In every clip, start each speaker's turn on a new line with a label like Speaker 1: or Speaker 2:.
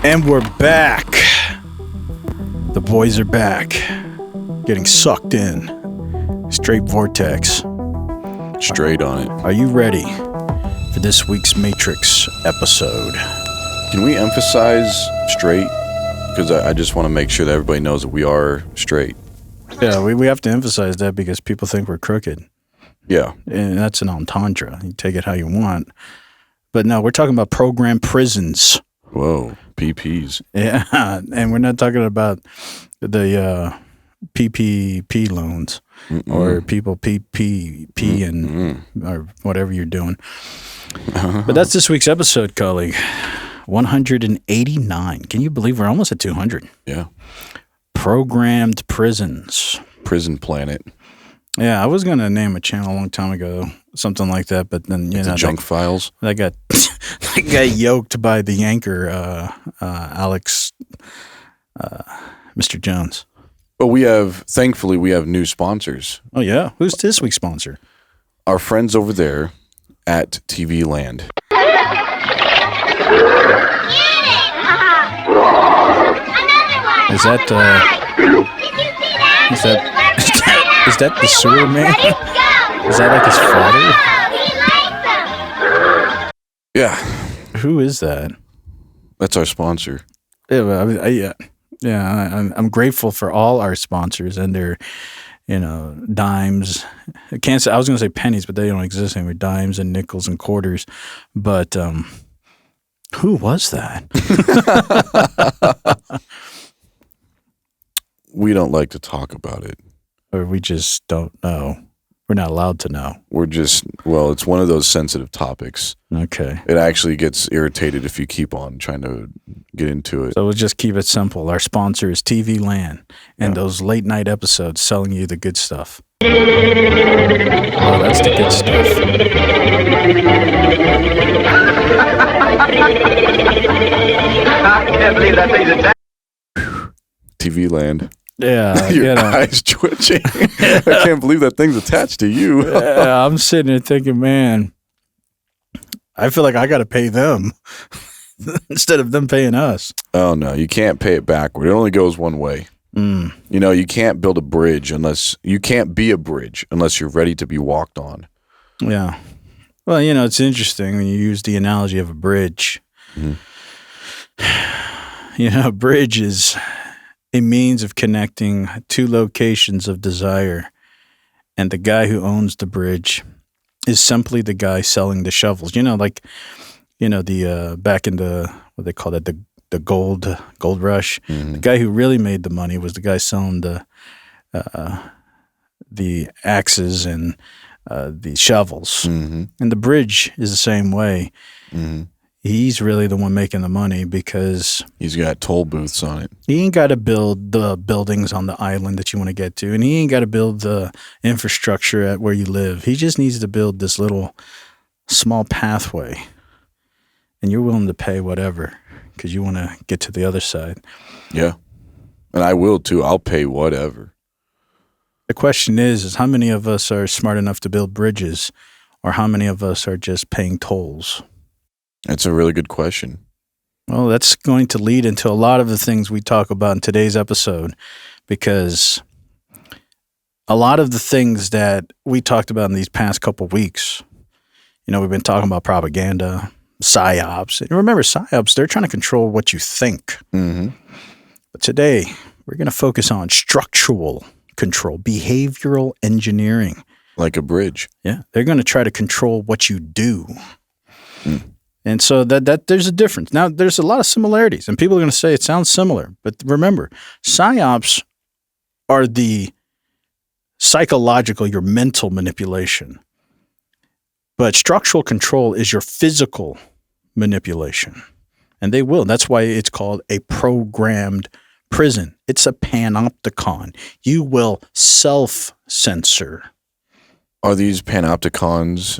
Speaker 1: And we're back. The boys are back. Getting sucked in. Straight vortex.
Speaker 2: Straight on it.
Speaker 1: Are you ready for this week's Matrix episode?
Speaker 2: Can we emphasize straight? Because I just want to make sure that everybody knows that we are straight.
Speaker 1: Yeah, we have to emphasize that because people think we're crooked.
Speaker 2: Yeah.
Speaker 1: And that's an entendre. You take it how you want. But no, we're talking about program prisons.
Speaker 2: Whoa, PPs.
Speaker 1: Yeah, and we're not talking about the PPP loans or people PPP and or whatever you're doing. But that's this week's episode, colleague. 189. Can you believe we're almost at 200?
Speaker 2: Yeah.
Speaker 1: Programmed prisons.
Speaker 2: Prison Planet.
Speaker 1: Yeah, I was going to name a channel a long time ago, something like that, but then, you know.
Speaker 2: Junk Files?
Speaker 1: I got yoked by the anchor, Alex, Mr. Jones.
Speaker 2: But thankfully, we have new sponsors.
Speaker 1: Oh, yeah? Who's this week's sponsor?
Speaker 2: Our friends over there at TV Land.
Speaker 1: Is that the sewer man? Is that like his father?
Speaker 2: Yeah.
Speaker 1: Who is that?
Speaker 2: That's our sponsor.
Speaker 1: Yeah, I'm grateful for all our sponsors and their, dimes. I was going to say pennies, but they don't exist anymore. Dimes and nickels and quarters. But who was that?
Speaker 2: We don't like to talk about it.
Speaker 1: Or we just don't know. We're not allowed to know.
Speaker 2: It's one of those sensitive topics.
Speaker 1: Okay.
Speaker 2: It actually gets irritated if you keep on trying to get into it.
Speaker 1: So we'll just keep it simple. Our sponsor is TV Land and those late night episodes selling you the good stuff. Oh, that's the good stuff.
Speaker 3: I can't believe that thing's attached.
Speaker 2: TV Land.
Speaker 1: Yeah.
Speaker 2: Your eyes twitching. I can't believe that thing's attached to you.
Speaker 1: Yeah, I'm sitting there thinking, man, I feel like I got to pay them instead of them paying us.
Speaker 2: Oh, no. You can't pay it backward. It only goes one way. You can't build a bridge you can't be a bridge unless you're ready to be walked on.
Speaker 1: Yeah. Well, it's interesting when you use the analogy of a bridge. A bridge is a means of connecting two locations of desire, and the guy who owns the bridge is simply the guy selling the shovels. The back in the what they call it, the gold rush. The guy who really made the money was the guy selling the axes and the shovels. And the bridge is the same way. He's really the one making the money because
Speaker 2: he's got toll booths on it.
Speaker 1: He ain't got to build the buildings on the island that you want to get to, and he ain't got to build the infrastructure at where you live. He just needs to build this little small pathway, and you're willing to pay whatever because you want to get to the other side.
Speaker 2: Yeah, and I will too. I'll pay whatever.
Speaker 1: The question is how many of us are smart enough to build bridges, or how many of us are just paying tolls?
Speaker 2: That's a really good question.
Speaker 1: Well, that's going to lead into a lot of the things we talk about in today's episode, because a lot of the things that we talked about in these past couple of weeks, we've been talking about propaganda, Psyops. And remember, Psyops, they're trying to control what you think. But today, we're going to focus on structural control, behavioral engineering.
Speaker 2: Like a bridge.
Speaker 1: Yeah, they're going to try to control what you do. And so that there's a difference. Now, there's a lot of similarities, and people are going to say it sounds similar. But remember, Psyops are the psychological, your mental manipulation. But structural control is your physical manipulation. And they will. That's why it's called a programmed prison. It's a panopticon. You will self-censor.
Speaker 2: Are these panopticons,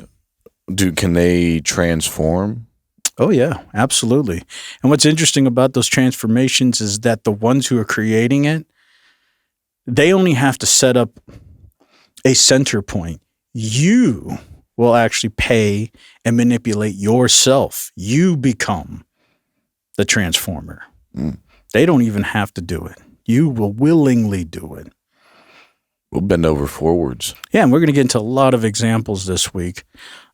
Speaker 2: can they transform?
Speaker 1: Oh, yeah, absolutely. And what's interesting about those transformations is that the ones who are creating it, they only have to set up a center point. You will actually pay and manipulate yourself. You become the transformer. They don't even have to do it. You will willingly do it.
Speaker 2: We'll bend over forwards.
Speaker 1: Yeah, and we're going to get into a lot of examples this week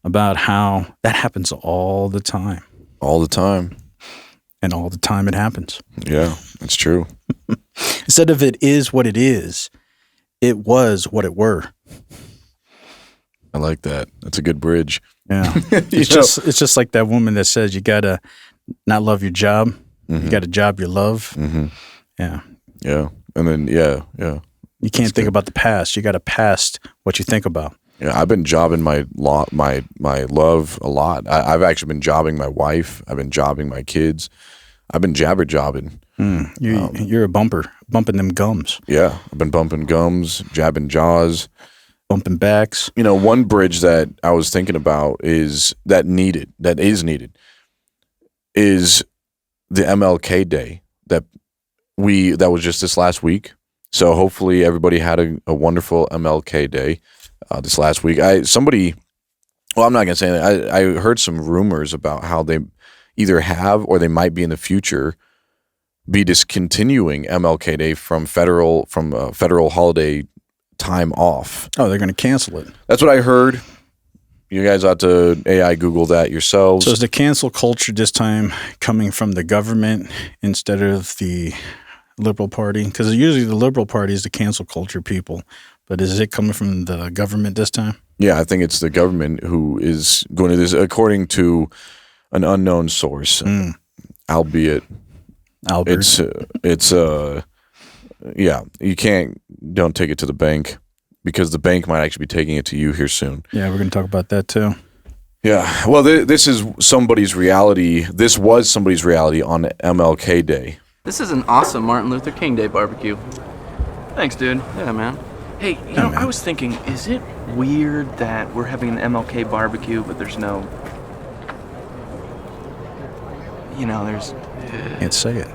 Speaker 1: about how that happens all the time.
Speaker 2: All the time.
Speaker 1: And all the time it happens.
Speaker 2: Yeah, that's true.
Speaker 1: Instead of it is what it is, it was what it were.
Speaker 2: I like that. That's a good bridge.
Speaker 1: Yeah. It's just like that woman that says you got to not love your job. You got a job you love. Yeah.
Speaker 2: Yeah. And then, yeah.
Speaker 1: You can't think about the past. You got to past what you think about.
Speaker 2: Yeah, I've been jobbing my love a lot. I've actually been jobbing my wife. I've been jobbing my kids. I've been jabber-jobbing.
Speaker 1: You're a bumping them gums.
Speaker 2: Yeah, I've been bumping gums, jabbing jaws.
Speaker 1: Bumping backs.
Speaker 2: You know, one bridge that I was thinking about is needed, is the MLK Day that was just this last week. So hopefully everybody had a wonderful MLK Day this last week. I'm not going to say that. I heard some rumors about how they either have or they might be in the future be discontinuing MLK Day from federal holiday time off.
Speaker 1: Oh, they're going to cancel it.
Speaker 2: That's what I heard. You guys ought to AI Google that yourselves.
Speaker 1: So is the cancel culture this time coming from the government instead of the Liberal Party? Because usually the Liberal Party is the cancel culture people. But is it coming from the government this time?
Speaker 2: Yeah, I think it's the government who is going to this, according to an unknown source, albeit
Speaker 1: Albert.
Speaker 2: Yeah, don't take it to the bank because the bank might actually be taking it to you here soon.
Speaker 1: Yeah, we're going to talk about that too.
Speaker 2: Yeah, well, this is somebody's reality. This was somebody's reality on MLK Day.
Speaker 4: This is an awesome Martin Luther King Day barbecue.
Speaker 5: Thanks, dude.
Speaker 4: Yeah, man.
Speaker 5: Hey, I was thinking, is it weird that we're having an MLK barbecue, but there's no... there's...
Speaker 1: Can't say it.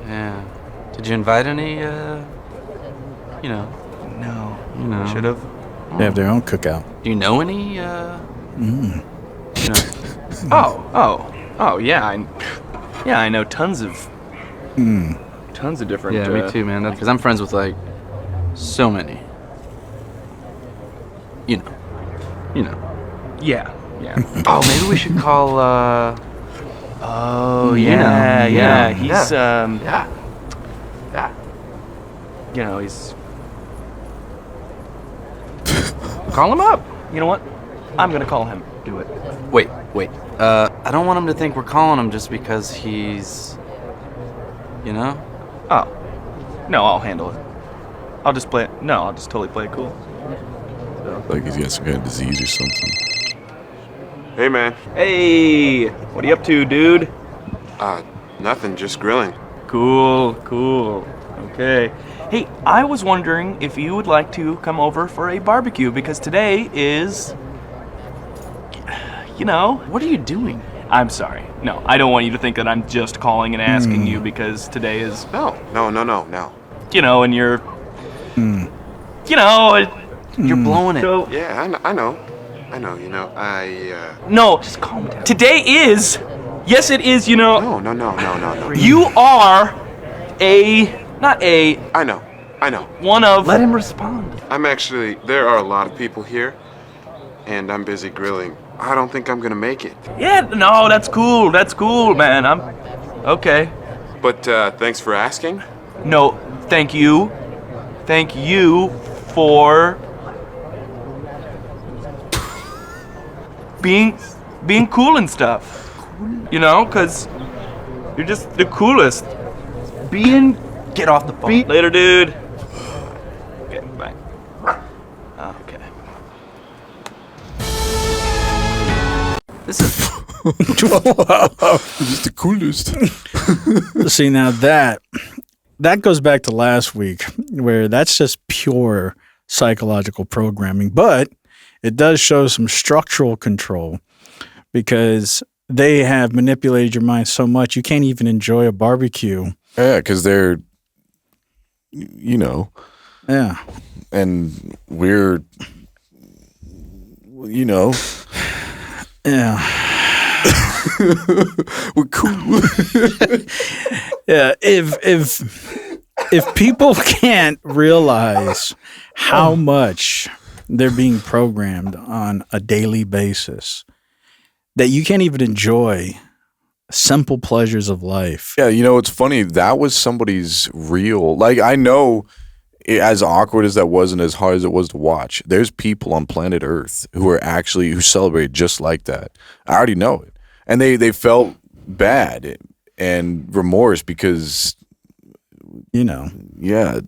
Speaker 4: Yeah. Did you invite any,
Speaker 5: No.
Speaker 4: Should
Speaker 5: have.
Speaker 1: They have their own cookout.
Speaker 4: Do you know any,
Speaker 5: Oh, yeah. I know tons of different...
Speaker 4: Yeah, me too, man. Because I'm friends with, so many. You know.
Speaker 5: Yeah.
Speaker 4: Oh, maybe we should call,
Speaker 5: Oh, yeah. He's,
Speaker 4: Yeah.
Speaker 5: He's... Call him up. You know what? I'm gonna call him. Do it.
Speaker 4: Wait. I don't want him to think we're calling him just because he's...
Speaker 5: Oh. No, I'll handle it. I'll just play it. No, I'll just totally play it cool.
Speaker 2: Like he's got some kind of disease or something.
Speaker 6: Hey, man.
Speaker 5: Hey! What are you up to, dude?
Speaker 6: Nothing, just grilling.
Speaker 5: Cool. Okay. Hey, I was wondering if you would like to come over for a barbecue, because today is...
Speaker 4: What are you doing?
Speaker 5: I'm sorry. No, I don't want you to think that I'm just calling and asking you, because today is...
Speaker 6: No.
Speaker 5: And you're...
Speaker 4: You're blowing it.
Speaker 5: So,
Speaker 6: Yeah, I know.
Speaker 5: no, just calm down. Today is... Yes, it is,
Speaker 6: No.
Speaker 5: You are not a...
Speaker 6: I know.
Speaker 5: One of...
Speaker 4: Let him respond.
Speaker 6: There are a lot of people here, and I'm busy grilling. I don't think I'm gonna make it.
Speaker 5: Yeah, no, that's cool, man. I'm... Okay.
Speaker 6: But, thanks for asking.
Speaker 5: No, thank you. Thank you for... being cool and stuff. Because you're just the coolest.
Speaker 4: Get off the phone.
Speaker 5: Later, dude. Okay, bye. Okay.
Speaker 4: This is...
Speaker 2: Just the coolest.
Speaker 1: See, now that goes back to last week, where that's just pure psychological programming, but it does show some structural control because they have manipulated your mind so much you can't even enjoy a barbecue.
Speaker 2: Yeah, because they're,
Speaker 1: Yeah.
Speaker 2: and we're,
Speaker 1: Yeah.
Speaker 2: We're cool.
Speaker 1: Yeah, if people can't realize how much they're being programmed on a daily basis, that you can't even enjoy simple pleasures of life.
Speaker 2: Yeah, you know, it's funny. That was somebody's real. Like, I know, as awkward as that was and as hard as it was to watch, there's people on planet Earth who celebrate just like that. I already know it, and they felt bad and remorse because,
Speaker 1: Yeah,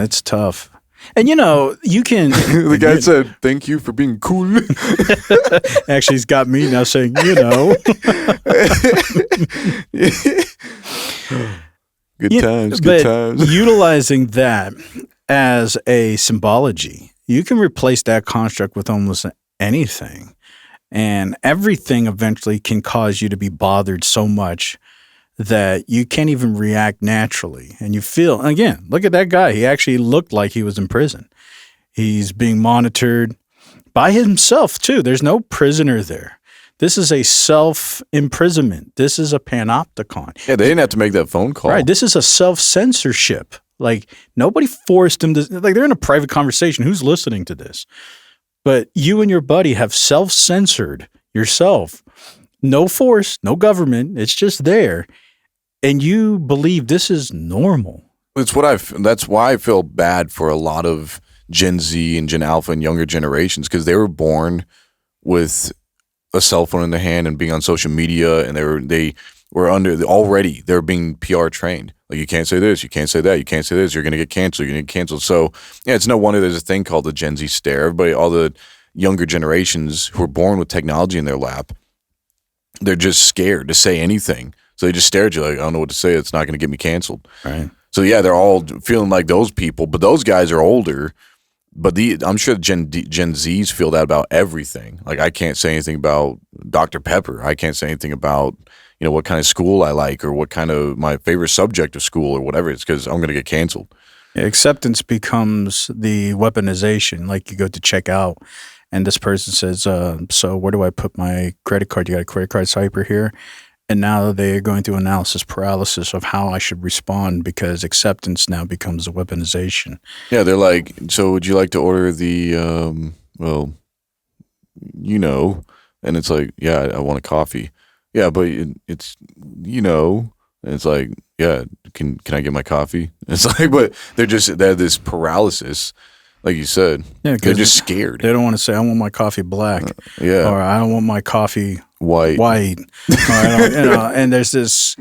Speaker 1: it's tough. And you can.
Speaker 2: The guy said, "Thank you for being cool."
Speaker 1: Actually, he's got me now saying,
Speaker 2: Good times.
Speaker 1: Utilizing that as a symbology, you can replace that construct with almost anything. And everything eventually can cause you to be bothered so much that you can't even react naturally. And you feel, again, look at that guy. He actually looked like he was in prison. He's being monitored by himself, too. There's no prisoner there. This is a self-imprisonment. This is a panopticon.
Speaker 2: Yeah, they didn't have to make that phone call.
Speaker 1: Right. This is a self-censorship. Like, nobody forced him to, like, they're in a private conversation. Who's listening to this? But you and your buddy have self-censored yourself. No force, no government. It's just there. And you believe this is normal.
Speaker 2: That's why I feel bad for a lot of Gen Z and Gen Alpha and younger generations, because they were born with a cell phone in their hand and being on social media, and they were being PR trained. Like, you can't say this, you can't say that, you can't say this, you're going to get canceled, you're going to get canceled. So, yeah, it's no wonder there's a thing called the Gen Z stare. Everybody, all the younger generations who are born with technology in their lap, they're just scared to say anything. So they just stare at you like, I don't know what to say, it's not going to get me canceled.
Speaker 1: Right.
Speaker 2: So, yeah, they're all feeling like those people, but those guys are older. But I'm sure Gen Zs feel that about everything. Like, I can't say anything about Dr. Pepper. I can't say anything about, what kind of school I like or what kind of my favorite subject of school or whatever. It's because I'm going to get canceled.
Speaker 1: Yeah, acceptance becomes the weaponization. Like, you go to check out and this person says, so where do I put my credit card? You got a credit card swiper here? And now they're going through analysis paralysis of how I should respond, because acceptance now becomes a weaponization.
Speaker 2: Yeah, they're like, so would you like to order the, and it's like, yeah, I want a coffee. Yeah, but it's, and it's like, yeah, can I get my coffee? It's like, but they have this paralysis, like you said. Yeah, they're just scared.
Speaker 1: They don't want to say, I want my coffee black. Or I don't want my coffee white. And there's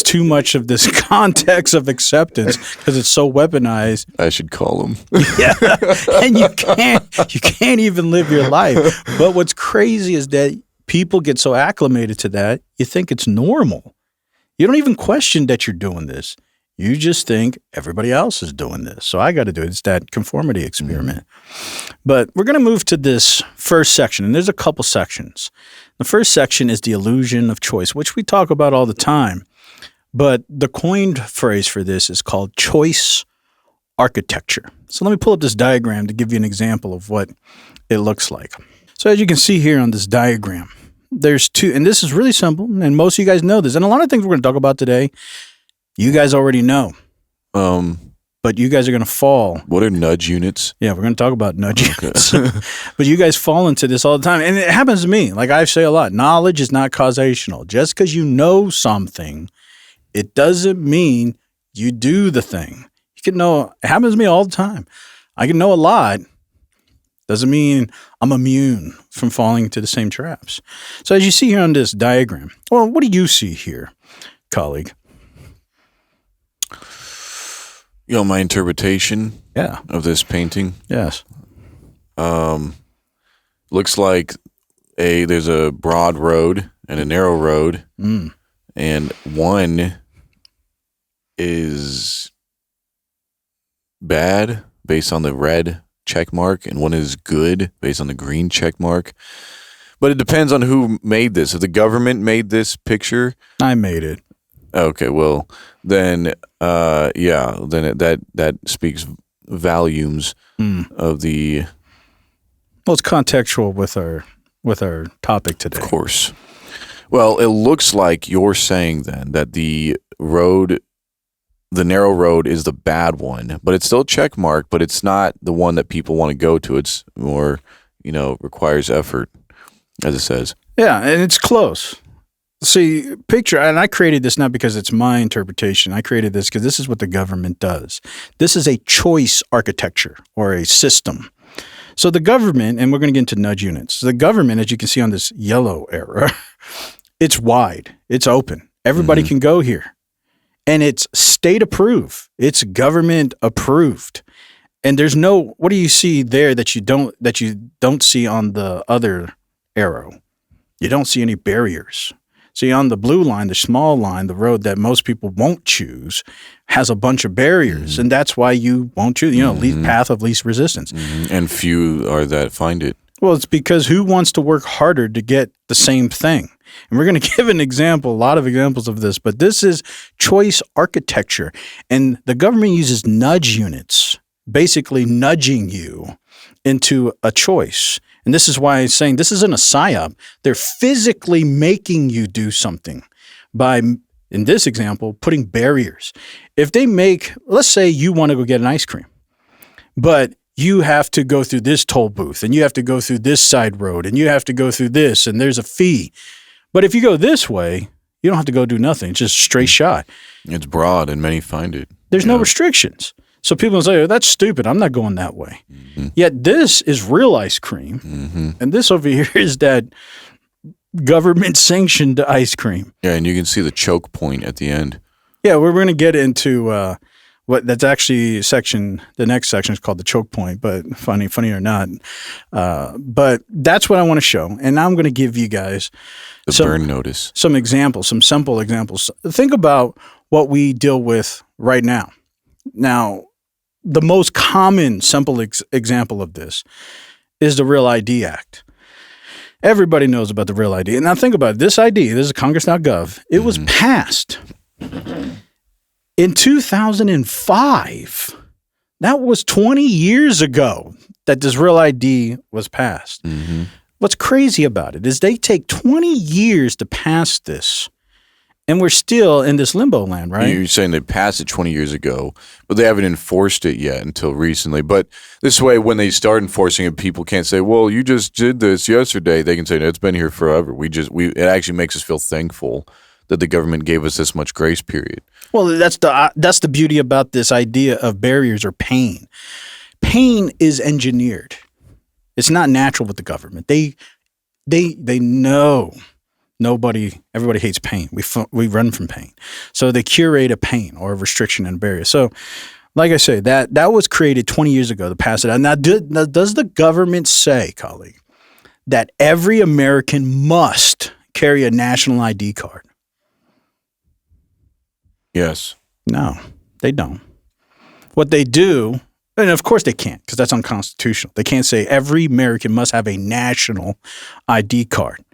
Speaker 1: too much of this context of acceptance because it's so weaponized.
Speaker 2: I should call them.
Speaker 1: Yeah, and you can't even live your life. But what's crazy is that people get so acclimated to that, you think it's normal. You don't even question that you're doing this. You just think everybody else is doing this, so I got to do it. It's that conformity experiment. But we're going to move to this first section, and there's a couple sections. The first section is the illusion of choice, which we talk about all the time. But the coined phrase for this is called choice architecture. So let me pull up this diagram to give you an example of what it looks like. So as you can see here on this diagram, there's two, and this is really simple, and most of you guys know this. And a lot of things we're going to talk about today, you guys already know. But you guys are going to fall.
Speaker 2: What are nudge units?
Speaker 1: Yeah, we're going to talk about nudge units. But you guys fall into this all the time. And it happens to me. Like I say a lot, knowledge is not causational. Just because you know something, it doesn't mean you do the thing. You can know, it happens to me all the time. I can know a lot. Doesn't mean I'm immune from falling into the same traps. So as you see here on this diagram, well, what do you see here, colleague?
Speaker 2: My interpretation of this painting.
Speaker 1: Yes.
Speaker 2: Looks like there's a broad road and a narrow road. And one is bad based on the red check mark, and one is good based on the green check mark. But it depends on who made this. If the government made this picture,
Speaker 1: I made it.
Speaker 2: Okay, well, then, that speaks volumes of the
Speaker 1: Well, it's contextual with our topic today.
Speaker 2: Of course. Well, it looks like you're saying then that the narrow road is the bad one, but it's still a check mark, but it's not the one that people want to go to. It's more, requires effort, as it says.
Speaker 1: Yeah, and it's close. See, picture, and I created this not because it's my interpretation. I created this because this is what the government does. This is a choice architecture or a system. So the government, and we're going to get into nudge units. The government, as you can see on this yellow arrow, it's wide. It's open. Everybody can go here. And it's state approved. It's government approved. And there's no, what do you see there that you don't see on the other arrow? You don't see any barriers. See, on the blue line, the small line, the road that most people won't choose has a bunch of barriers. And that's why you won't choose, least path of least resistance.
Speaker 2: And few are that find it.
Speaker 1: Well, it's because who wants to work harder to get the same thing? And we're going to give an example, a lot of examples of this, but this is choice architecture. And the government uses nudge units, basically nudging you into a choice. And this is why I'm saying this isn't a psyop. They're physically making you do something by, in this example, putting barriers. If they make, let's say you want to go get an ice cream, but you have to go through this toll booth and you have to go through this side road and you have to go through this and there's a fee. But if you go this way, you don't have to go do nothing. It's just straight shot.
Speaker 2: It's broad and many find it.
Speaker 1: There's no restrictions. So people say, oh, that's stupid. I'm not going that way. Yet this is real ice cream. And this over here is that government sanctioned ice cream.
Speaker 2: Yeah, and you can see the choke point at the end.
Speaker 1: Yeah, we're going to get into what that's actually the next section is called the choke point, but funny or not. But that's what I want to show. And now I'm going to give you guys
Speaker 2: burn notice.
Speaker 1: Some examples, some simple examples. Think about what we deal with right now. Now, the most common simple example of this is the Real ID Act. Everybody knows about the Real ID. And now think about it. This ID, this is Congress.gov. It was passed in 2005. That was 20 years ago that this Real ID was passed. What's crazy about it is they take 20 years to pass this. And we're still in this limbo land, right?
Speaker 2: You're saying they passed it 20 years ago, but they haven't enforced it yet until recently. But this way, when they start enforcing it, people can't say, well, you just did this yesterday. They can say, no, it's been here forever. It actually makes us feel thankful that the government gave us this much grace period. Well,
Speaker 1: that's the beauty about this idea of barriers or pain. Pain is engineered. It's not natural with the government. They know. Everybody hates pain. We run from pain. So they curate a pain or a restriction and a barrier. So like I say, that was created 20 years ago to pass it out. Now, does the government say, colleague, that every American must carry a national ID card?
Speaker 2: Yes.
Speaker 1: No, they don't. What they do, and of course they can't because that's unconstitutional. They can't say every American must have a national ID card.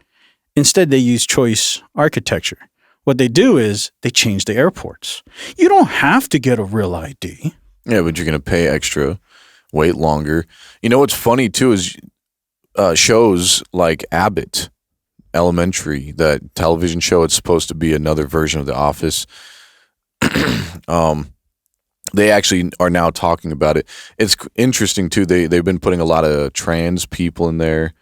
Speaker 1: Instead, they use choice architecture. What they do is they change the airports. You don't have to get a real ID.
Speaker 2: Yeah, but you're going to pay extra, wait longer. You know what's funny, too, is shows like Abbott Elementary, that television show, it's supposed to be another version of The Office. They actually are now talking about it. It's interesting, too. They've been putting a lot of trans people in there.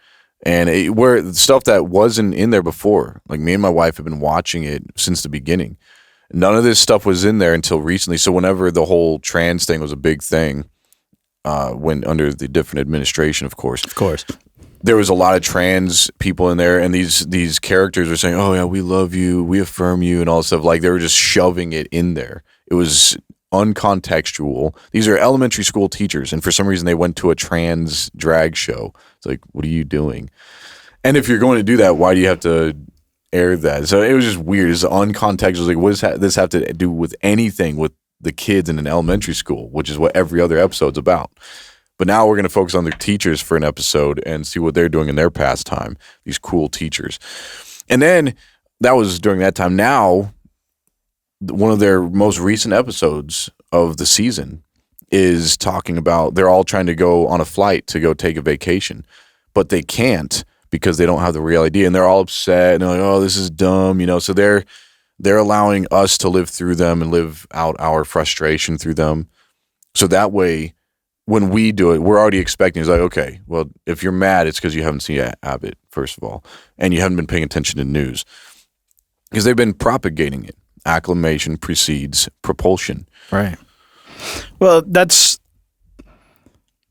Speaker 2: And where stuff that wasn't in there before, like me and my wife have been watching it since the beginning. None of this stuff was in there until recently. So whenever the whole trans thing was a big thing, when under the different administration, of course, there was a lot of trans people in there, and these characters were saying, "Oh yeah, we love you, we affirm you," and all this stuff. Like they were just shoving it in there. It was uncontextual. These are elementary school teachers, and for some reason they went to a trans drag show. It's like, what are you doing? And if you're going to do that, why do you have to air that? So it was just weird. It's uncontextual. Like, what does this have to do with anything with the kids in an elementary school, which is what every other episode's about? But now we're going to focus on the teachers for an episode and see what they're doing in their pastime, these cool teachers. And then that was during that time. Now, one of their most recent episodes of the season is talking about they're all trying to go on a flight to go take a vacation. but they can't because they don't have the real ID, and they're all upset and they're like, "Oh, this is dumb," So they're allowing us to live through them and live out our frustration through them. So that way, when we do it, we're already expecting. It's like, okay, well, if you're mad, it's because you haven't seen Abbott, first of all, and you haven't been paying attention to news because they've been propagating it. Acclamation precedes propulsion.
Speaker 1: Right. Well,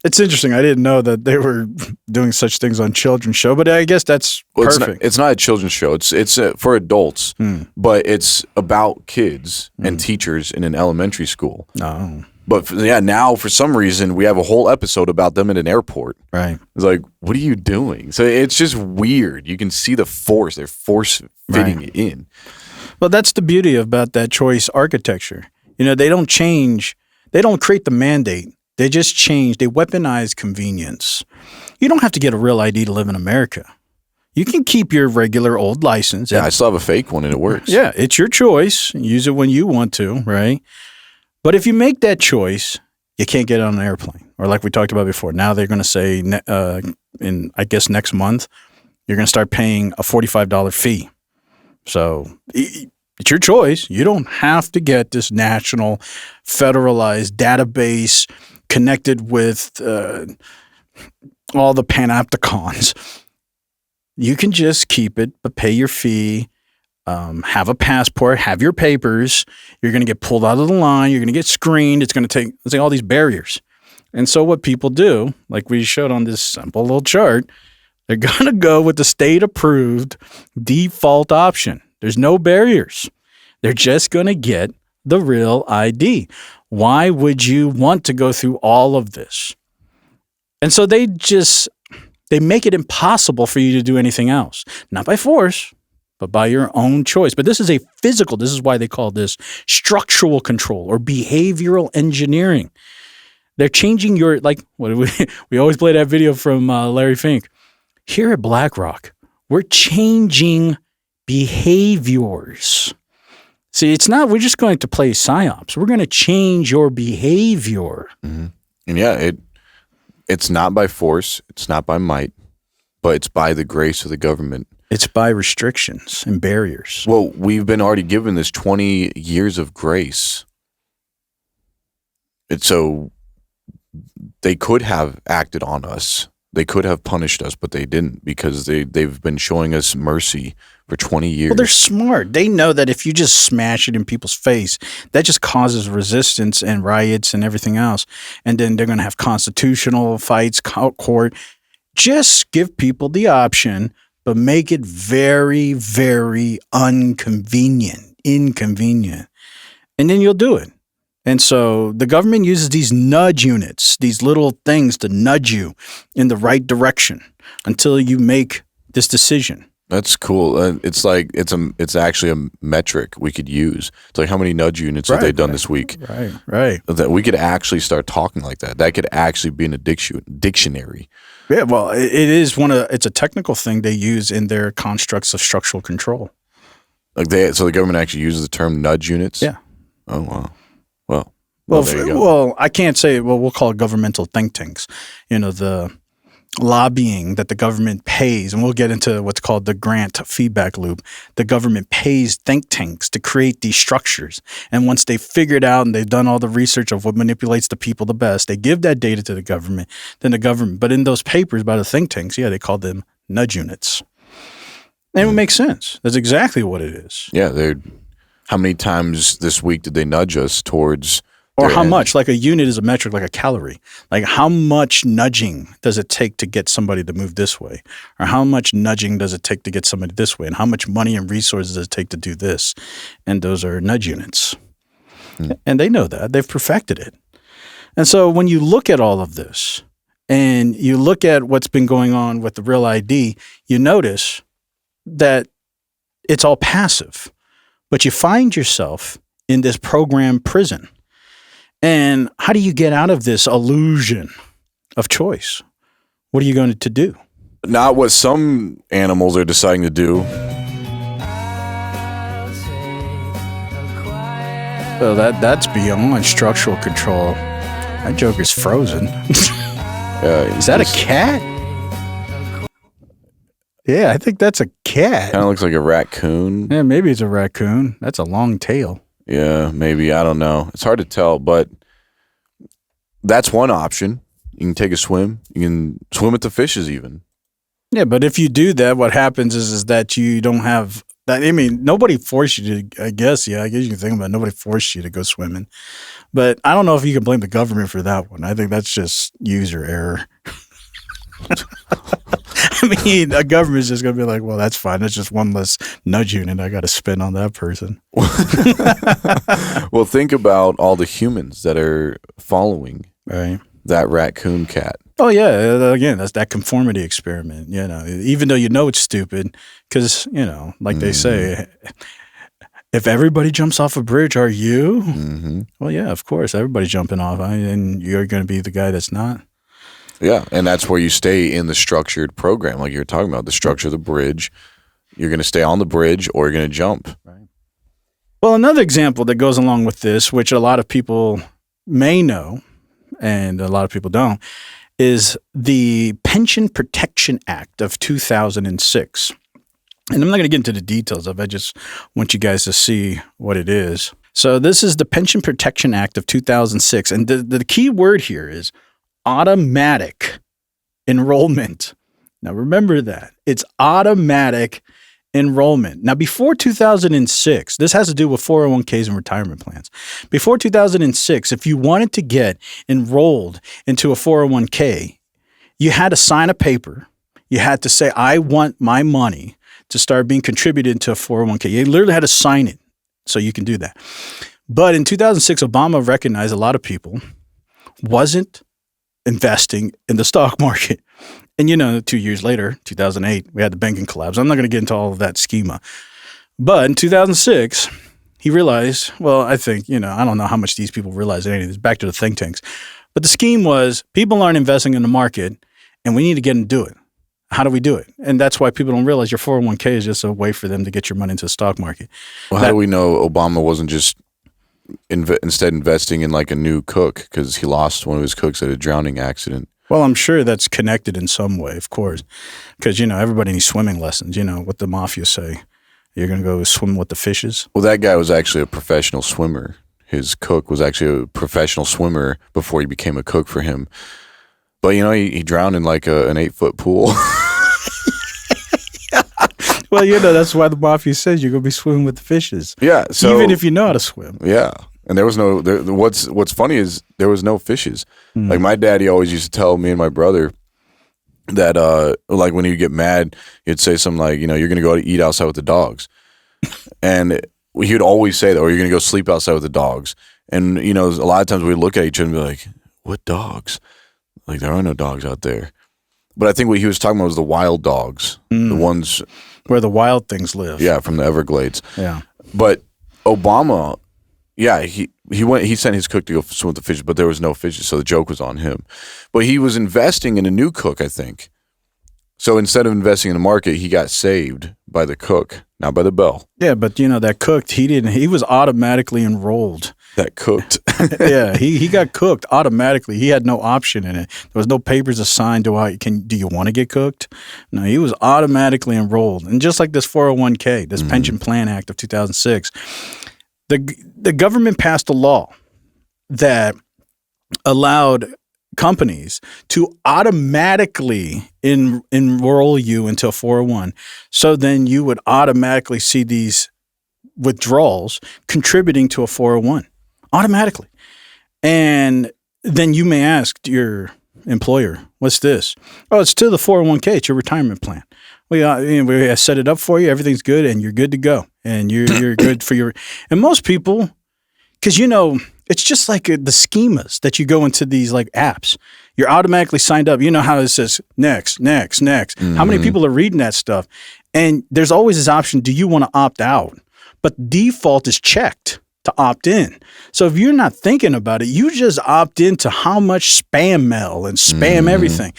Speaker 1: it's interesting. I didn't know that they were doing such things on children's show, but I guess that's perfect.
Speaker 2: It's not a children's show. It's for adults, but it's about kids and teachers in an elementary school.
Speaker 1: Oh.
Speaker 2: But now for some reason we have a whole episode about them in an airport.
Speaker 1: Right.
Speaker 2: It's like, what are you doing? So it's just weird. You can see the force. They're force fitting it in.
Speaker 1: Well, that's the beauty about that choice architecture. They don't change. They don't create the mandate. They just change. They weaponize convenience. You don't have to get a real ID to live in America. You can keep your regular old license.
Speaker 2: Yeah, I still have a fake one and it works.
Speaker 1: Yeah, it's your choice. Use it when you want to, right? But if you make that choice, you can't get on an airplane. Or like we talked about before, now they're going to say in, I guess, next month, you're going to start paying a $45 fee. So it's your choice. You don't have to get this national federalized database connected with all the panopticons. You can just keep it, but pay your fee, have a passport, have your papers. You're going to get pulled out of the line. You're going to get screened. It's going to take, let's say, all these barriers. And so what people do, like we showed on this simple little chart, they're going to go with the state-approved default option. There's no barriers. They're just going to get the real ID. Why would you want to go through all of this? And so they make it impossible for you to do anything else. Not by force, but by your own choice. But this is this is why they call this structural control or behavioral engineering. They're changing your, we always play that video from Larry Fink. Here at BlackRock, we're changing behaviors. See, it's not, we're just going to play Psyops. We're going to change your behavior.
Speaker 2: Mm-hmm. And yeah, it's not by force, it's not by might, but it's by the grace of the government.
Speaker 1: It's by restrictions and barriers.
Speaker 2: Well, we've been already given this 20 years of grace. So they could have acted on us. They could have punished us, but they didn't because they've been showing us mercy for 20 years.
Speaker 1: Well, they're smart. They know that if you just smash it in people's face, that just causes resistance and riots and everything else. And then they're going to have constitutional fights, court. Just give people the option, but make it very, very inconvenient. And then you'll do it. And so the government uses these nudge units, these little things to nudge you in the right direction until you make this decision.
Speaker 2: That's cool. It's like it's actually a metric we could use. It's like how many nudge units have they done this week?
Speaker 1: Right.
Speaker 2: That we could actually start talking like that. That could actually be in a dictionary.
Speaker 1: Yeah, well, it's a technical thing they use in their constructs of structural control.
Speaker 2: So the government actually uses the term nudge units?
Speaker 1: Yeah.
Speaker 2: Oh, wow.
Speaker 1: Well, I can't say, we'll call it governmental think tanks. The lobbying that the government pays, and we'll get into what's called the grant feedback loop. The government pays think tanks to create these structures. And once they've figured out and they've done all the research of what manipulates the people the best, they give that data to the government. But in those papers by the think tanks, they call them nudge units. And it makes sense. That's exactly what it is.
Speaker 2: Yeah, how many times this week did they nudge us towards...
Speaker 1: Or how much? Like a unit is a metric, like a calorie. Like how much nudging does it take to get somebody to move this way? Or how much nudging does it take to get somebody this way? And how much money and resources does it take to do this? And those are nudge units. And they know that. They've perfected it. And so when you look at all of this and you look at what's been going on with the Real ID, you notice that it's all passive. But you find yourself in this program prison. And how do you get out of this illusion of choice? What are you going to do?
Speaker 2: Not what some animals are deciding to do.
Speaker 1: So that's beyond structural control. That joker's frozen. Is that a cat? Yeah, I think that's a cat.
Speaker 2: Kind of looks like a raccoon.
Speaker 1: Yeah, maybe it's a raccoon. That's a long tail.
Speaker 2: Yeah, maybe. I don't know. It's hard to tell, but that's one option. You can take a swim. You can swim with the fishes even.
Speaker 1: Yeah, but if you do that, what happens is that you don't have that. I mean, nobody forced you to, I guess. Yeah, I guess you can think about it. Nobody forced you to go swimming. But I don't know if you can blame the government for that one. I think that's just user error. I mean, a government's just going to be like, well, that's fine. That's just one less nudge unit I got to spend on that person.
Speaker 2: Well, think about all the humans that are following
Speaker 1: Right.
Speaker 2: that raccoon cat.
Speaker 1: Oh, yeah. Again, that's that conformity experiment. You know, even though you know it's stupid, because, you know, like they say, if everybody jumps off a bridge, are you?
Speaker 2: Mm-hmm.
Speaker 1: Well, yeah, of course. Everybody's jumping off, and you're going to be the guy that's not.
Speaker 2: Yeah, and that's where you stay in the structured program, like you're talking about, the structure of the bridge. You're going to stay on the bridge or you're going to jump.
Speaker 1: Right. Well, another example that goes along with this, which a lot of people may know and a lot of people don't, is the Pension Protection Act of 2006. And I'm not going to get into the details of it. I just want you guys to see what it is. So this is the Pension Protection Act of 2006. And the key word here is automatic enrollment. Now, remember that. It's automatic enrollment. Now, before 2006, this has to do with 401ks and retirement plans. Before 2006, if you wanted to get enrolled into a 401k, you had to sign a paper. You had to say, I want my money to start being contributed into a 401k. You literally had to sign it so you can do that. But in 2006, Obama recognized a lot of people wasn't investing in the stock market. And, you know, 2 years later, 2008, we had the banking collapse. I'm not going to get into all of that schema. But in 2006, he realized, well, I think, you know, I don't know how much these people realize any of this, back to the think tanks. But the scheme was people aren't investing in the market and we need to get them to do it. How do we do it? And that's why people don't realize your 401k is just a way for them to get your money into the stock market.
Speaker 2: Well, how do we know Obama wasn't just instead investing in like a new cook because he lost one of his cooks at a drowning accident?
Speaker 1: Well, I'm sure that's connected in some way, of course, because, you know, everybody needs swimming lessons. You know, what the mafia say. You're going to go swim with the fishes?
Speaker 2: Well, that guy was actually a professional swimmer. His cook was actually a professional swimmer before he became a cook for him. But, you know, he drowned in like an 8-foot pool.
Speaker 1: Well, you know, that's why the mafia says you're going to be swimming with the fishes.
Speaker 2: Yeah. So,
Speaker 1: even if you know how to swim.
Speaker 2: Yeah. And there was no, what's funny is there was no fishes. Like my daddy always used to tell me and my brother that, like when he'd get mad, he'd say something like, you know, you're going to go to eat outside with the dogs. And he would always say that, or you're going to go sleep outside with the dogs. And, you know, a lot of times we'd look at each other and be like, what dogs? Like there are no dogs out there. But I think what he was talking about was the wild dogs, the ones
Speaker 1: where the wild things live.
Speaker 2: Yeah, from the Everglades.
Speaker 1: Yeah.
Speaker 2: But Obama, yeah, he sent his cook to go swim with the fishes, but there was no fishes, so the joke was on him. But he was investing in a new cook, I think. So instead of investing in the market, he got saved by the cook, not by the bell.
Speaker 1: Yeah, but you know that cooked. He was automatically enrolled.
Speaker 2: That cooked.
Speaker 1: Yeah, he got cooked automatically. He had no option in it. There was no papers assigned to do you want to get cooked? No, he was automatically enrolled. And just like this 401k, this Pension Plan Act of 2006, the government passed a law that allowed companies to automatically enroll you into a 401. So then you would automatically see these withdrawals contributing to a 401 automatically. And then you may ask your employer, what's this? Oh, it's to the 401k. It's your retirement plan. We set it up for you. Everything's good and you're good to go. And you're good for your, and most people, because, you know, it's just like the schemas that you go into these like apps. You're automatically signed up. You know how it says next. How many people are reading that stuff? And there's always this option, do you want to opt out? But default is checked to opt in. So if you're not thinking about it, you just opt into how much spam mail and spam everything.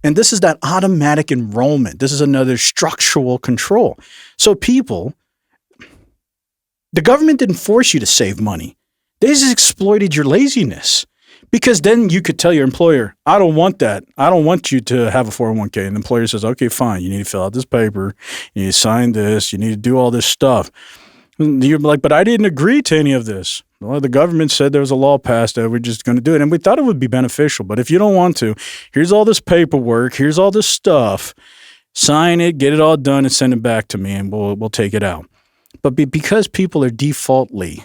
Speaker 1: And this is that automatic enrollment. This is another structural control. So people, the government didn't force you to save money. They just exploited your laziness. Because then you could tell your employer, I don't want that. I don't want you to have a 401k. And the employer says, okay, fine. You need to fill out this paper. You need to sign this. You need to do all this stuff. And you're like, but I didn't agree to any of this. Well, the government said there was a law passed that we're just going to do it. And we thought it would be beneficial. But if you don't want to, here's all this paperwork. Here's all this stuff. Sign it, get it all done, and send it back to me, and we'll take it out. But because people are defaultly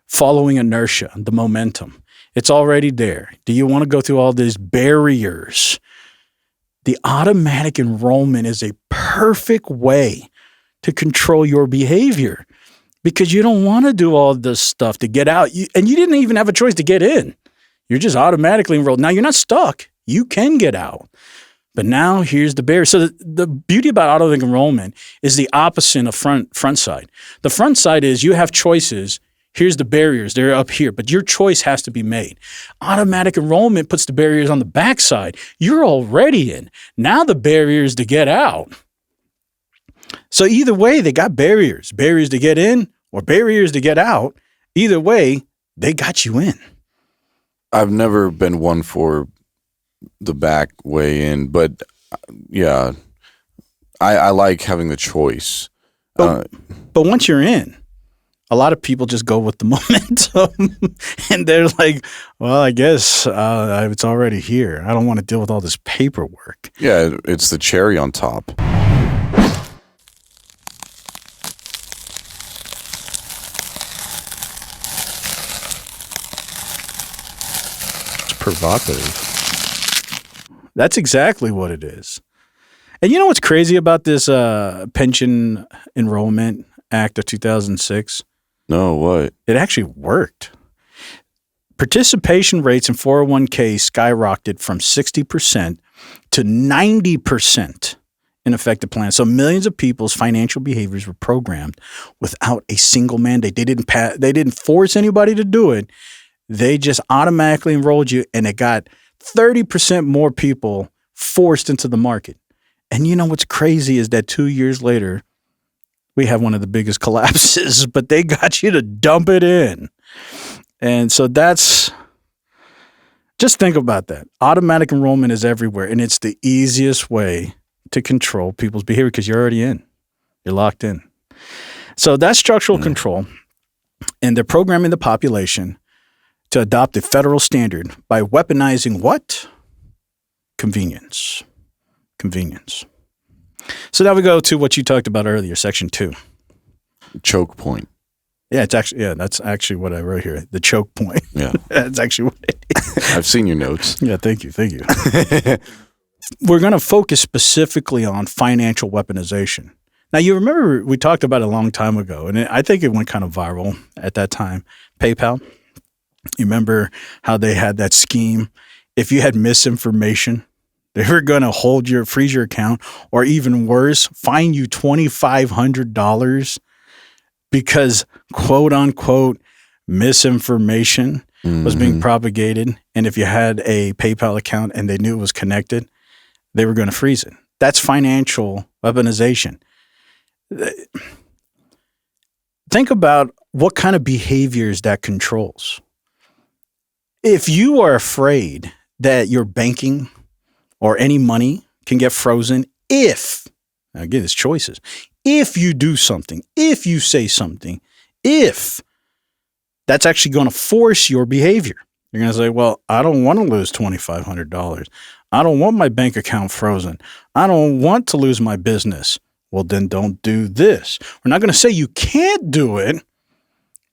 Speaker 1: following inertia, the momentum, it's already there. Do you want to go through all these barriers? The automatic enrollment is a perfect way to control your behavior because you don't want to do all this stuff to get out. And you didn't even have a choice to get in. You're just automatically enrolled. Now, you're not stuck. You can get out. But now here's the barrier. So the beauty about automatic enrollment is the opposite of front side. The front side is you have choices. Here's the barriers. They're up here. But your choice has to be made. Automatic enrollment puts the barriers on the back side. You're already in. Now the barriers to get out. So either way, they got barriers. Barriers to get in or barriers to get out. Either way, they got you in.
Speaker 2: I've never been one for the back way in, but yeah, I like having the choice.
Speaker 1: But once you're in, a lot of people just go with the momentum and they're like, well, I guess it's already here. I don't want to deal with all this paperwork.
Speaker 2: Yeah, it's the cherry on top.
Speaker 1: It's provocative. That's exactly what it is. And you know what's crazy about this Pension Enrollment Act of 2006?
Speaker 2: No, what?
Speaker 1: It actually worked. Participation rates in 401k skyrocketed from 60% to 90% in affected plans. So millions of people's financial behaviors were programmed without a single mandate. They didn't force anybody to do it. They just automatically enrolled you, and it got 30% more people forced into the market. And you know what's crazy is that 2 years later, we have one of the biggest collapses, but they got you to dump it in. And so just think about that. Automatic enrollment is everywhere, and it's the easiest way to control people's behavior because you're already in. You're locked in. So that's structural control, and they're programming the population to adopt a federal standard by weaponizing what? Convenience. So now we go to what you talked about earlier, section 2.
Speaker 2: Choke point.
Speaker 1: Yeah, that's actually what I wrote here. The choke point.
Speaker 2: Yeah.
Speaker 1: That's actually what it is.
Speaker 2: I've seen your notes.
Speaker 1: Yeah, thank you. We're going to focus specifically on financial weaponization. Now, you remember we talked about it a long time ago, and I think it went kind of viral at that time. PayPal. You remember how they had that scheme? If you had misinformation, they were going to freeze your account, or even worse, fine you $2,500 because quote unquote misinformation was being propagated. And if you had a PayPal account and they knew it was connected, they were going to freeze it. That's financial weaponization. Think about what kind of behaviors that controls. If you are afraid that your banking or any money can get frozen again, it's choices, if you do something, if you say something, if that's actually going to force your behavior, you're going to say, well, I don't want to lose $2,500. I don't want my bank account frozen. I don't want to lose my business. Well, then don't do this. We're not going to say you can't do it,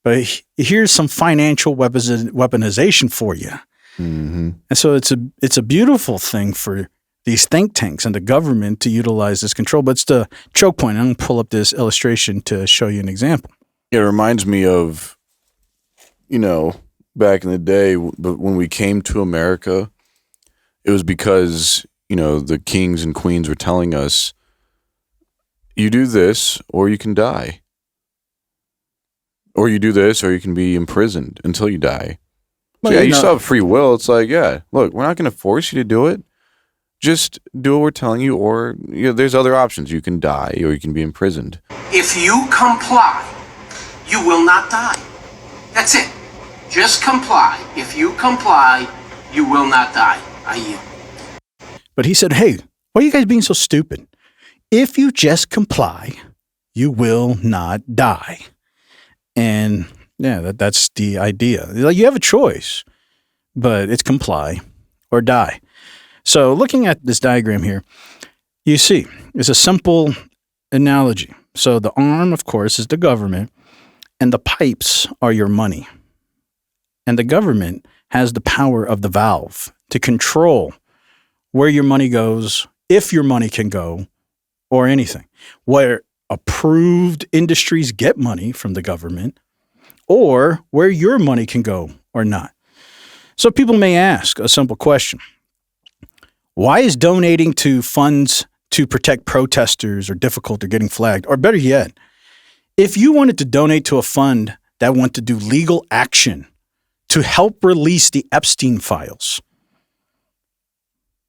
Speaker 1: but here's some financial weaponization for you. Mm-hmm. And so it's a beautiful thing for these think tanks and the government to utilize this control. But it's the choke point. I'm going to pull up this illustration to show you an example.
Speaker 2: It reminds me of, back in the day, but when we came to America, it was because, the kings and queens were telling us, you do this or you can die. Or you do this or you can be imprisoned until you die. So you still have free will. It's like, look, we're not going to force you to do it. Just do what we're telling you, or there's other options. You can die or you can be imprisoned.
Speaker 7: If you comply, you will not die. That's it. Just comply. If you comply, You will not die. I yield.
Speaker 1: But he said, hey, why are you guys being so stupid? If you just comply, you will not die. And yeah, that's the idea. Like, you have a choice, but it's comply or die. So looking at this diagram here, you see, it's a simple analogy. So the arm, of course, is the government, and the pipes are your money. And the government has the power of the valve to control where your money goes, if your money can go, or anything. Where approved industries get money from the government, or where your money can go or not. So people may ask a simple question. Why is donating to funds to protect protesters or difficult or getting flagged? Or better yet, if you wanted to donate to a fund that want to do legal action to help release the Epstein files,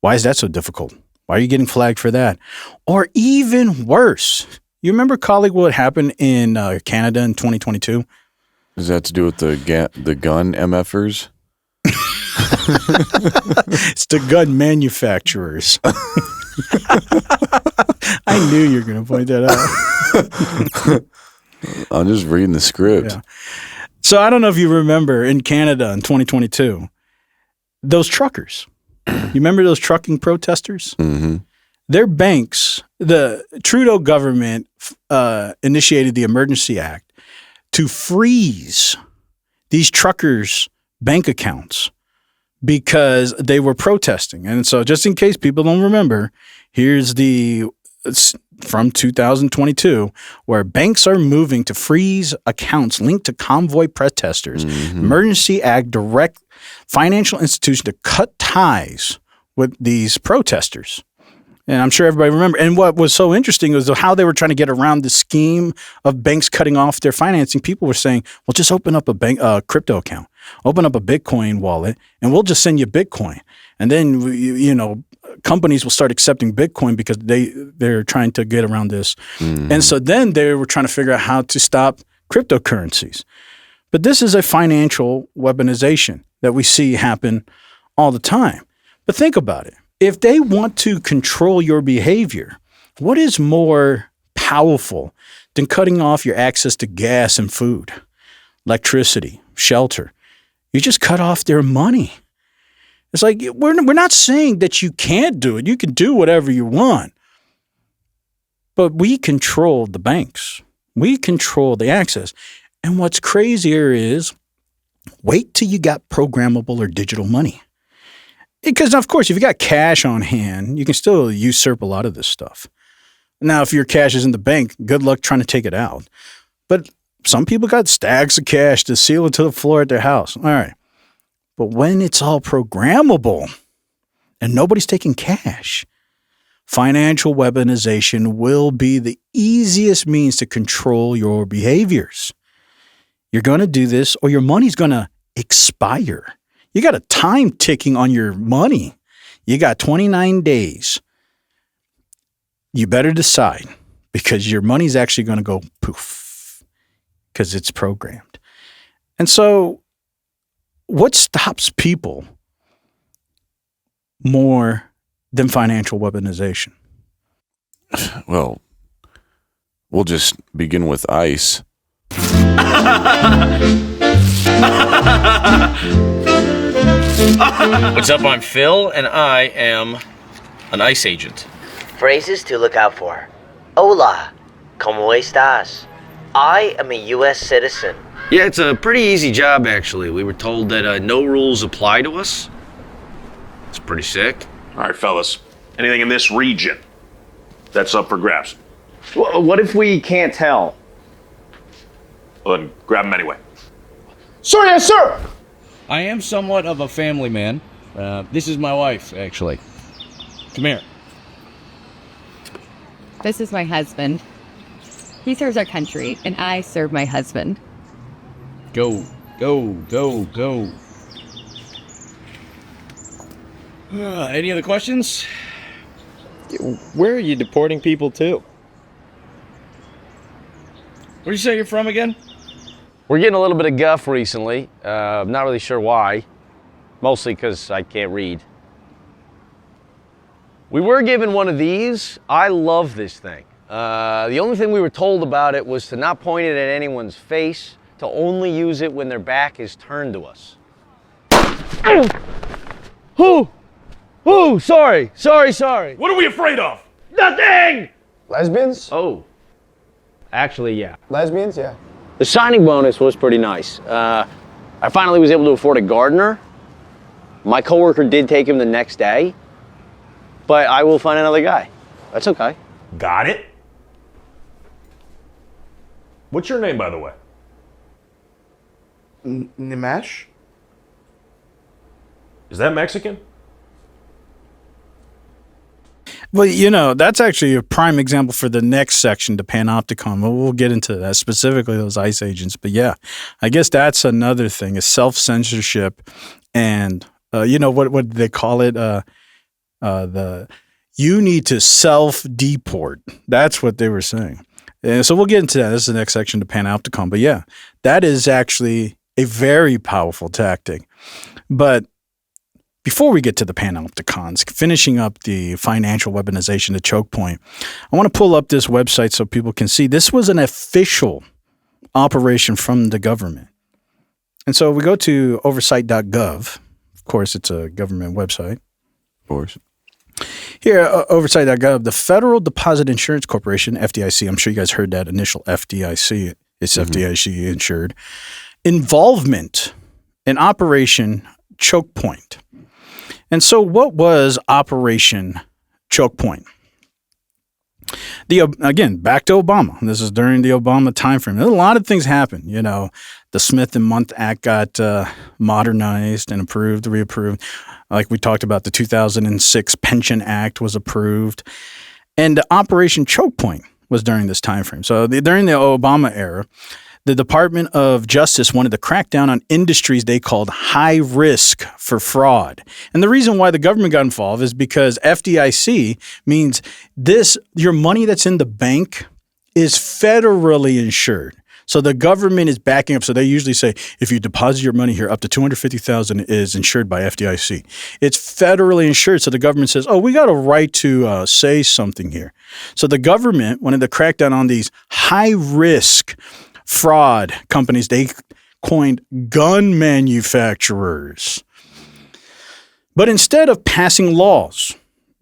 Speaker 1: why is that so difficult? Why are you getting flagged for that? Or even worse, you remember, colleague, what happened in Canada in 2022?
Speaker 2: Does that to do with the gun MFers?
Speaker 1: It's the gun manufacturers. I knew you were going to point that out.
Speaker 2: I'm just reading the script.
Speaker 1: Yeah. So I don't know if you remember in Canada in 2022, those truckers. You remember those trucking protesters?
Speaker 2: Mm-hmm.
Speaker 1: Their banks, the Trudeau government initiated the Emergency Act to freeze these truckers' bank accounts because they were protesting. And so just in case people don't remember, here's from 2022, where banks are moving to freeze accounts linked to convoy protesters. Mm-hmm. Emergency Act direct financial institution to cut ties with these protesters. And I'm sure everybody remember. And what was so interesting was how they were trying to get around the scheme of banks cutting off their financing. People were saying, well, just open up a crypto account, open up a Bitcoin wallet, and we'll just send you Bitcoin. And then, companies will start accepting Bitcoin because they're trying to get around this. Mm-hmm. And so then they were trying to figure out how to stop cryptocurrencies. But this is a financial weaponization that we see happen all the time. But think about it. If they want to control your behavior, what is more powerful than cutting off your access to gas and food, electricity, shelter? You just cut off their money. It's like, we're not saying that you can't do it. You can do whatever you want. But we control the banks. We control the access. And what's crazier is, wait till you got programmable or digital money. Because, of course, if you got cash on hand, you can still usurp a lot of this stuff. Now, if your cash is in the bank, good luck trying to take it out. But some people got stacks of cash to seal it to the floor at their house. All right. But when it's all programmable and nobody's taking cash, financial weaponization will be the easiest means to control your behaviors. You're going to do this or your money's going to expire. You got a time ticking on your money. You got 29 days. You better decide, because your money's actually going to go poof because it's programmed. And so what stops people more than financial weaponization?
Speaker 2: Well, we'll just begin with ICE.
Speaker 8: What's up? I'm Phil, and I am an ICE agent.
Speaker 9: Phrases to look out for. Hola, ¿cómo estás? I am a U.S. citizen.
Speaker 8: Yeah, it's a pretty easy job, actually. We were told that no rules apply to us. It's pretty sick.
Speaker 10: All right, fellas. Anything in this region that's up for grabs?
Speaker 11: Well, what if we can't tell?
Speaker 10: Well, then grab them anyway.
Speaker 11: Sir, yes, sir!
Speaker 12: I am somewhat of a family man. This is my wife, actually. Come here.
Speaker 13: This is my husband. He serves our country, and I serve my husband.
Speaker 12: Go, go, go, go. Any other questions?
Speaker 11: Where are you deporting people to?
Speaker 12: Where do you say you're from again?
Speaker 8: We're getting a little bit of guff recently. Not really sure why. Mostly because I can't read. We were given one of these. I love this thing. The only thing we were told about it was to not point it at anyone's face, to only use it when their back is turned to us. Sorry.
Speaker 10: What are we afraid of?
Speaker 8: Nothing!
Speaker 11: Lesbians?
Speaker 8: Oh. Actually, yeah.
Speaker 11: Lesbians, yeah.
Speaker 8: The signing bonus was pretty nice. I finally was able to afford a gardener. My coworker did take him the next day, but I will find another guy. That's okay.
Speaker 10: Got it. What's your name, by the way?
Speaker 4: Nimesh?
Speaker 10: Is that Mexican?
Speaker 1: Well, you know, that's actually a prime example for the next section, the Panopticon. We'll get into that, specifically those ICE agents. But yeah, I guess that's another thing, is self-censorship. And, you know, what did they call it? You need to self-deport. That's what they were saying. And so we'll get into that. This is the next section, the Panopticon. But yeah, that is actually a very powerful tactic. But before we get to the Panopticons, finishing up the financial weaponization, the choke point, I want to pull up this website so people can see. This was an official operation from the government. And so we go to oversight.gov. Of course, it's a government website.
Speaker 2: Of course.
Speaker 1: Here, oversight.gov, the Federal Deposit Insurance Corporation, FDIC, I'm sure you guys heard that initial FDIC. It's FDIC insured. Involvement in Operation Choke Point. And so what was Operation Choke Point? Again, back to Obama. This is during the Obama timeframe. A lot of things happened. You know, the Smith and Month Act got modernized and reapproved. Like we talked about, the 2006 Pension Act was approved. And the Operation Choke Point was during this timeframe. So during the Obama era, the Department of Justice wanted to crack down on industries they called high risk for fraud. And the reason why the government got involved is because FDIC means your money that's in the bank is federally insured. So the government is backing up. So they usually say, if you deposit your money here, up to $250,000 is insured by FDIC. It's federally insured. So the government says, we got a right to say something here. So the government wanted to crack down on these high risk fraud companies. They coined gun manufacturers. But instead of passing laws,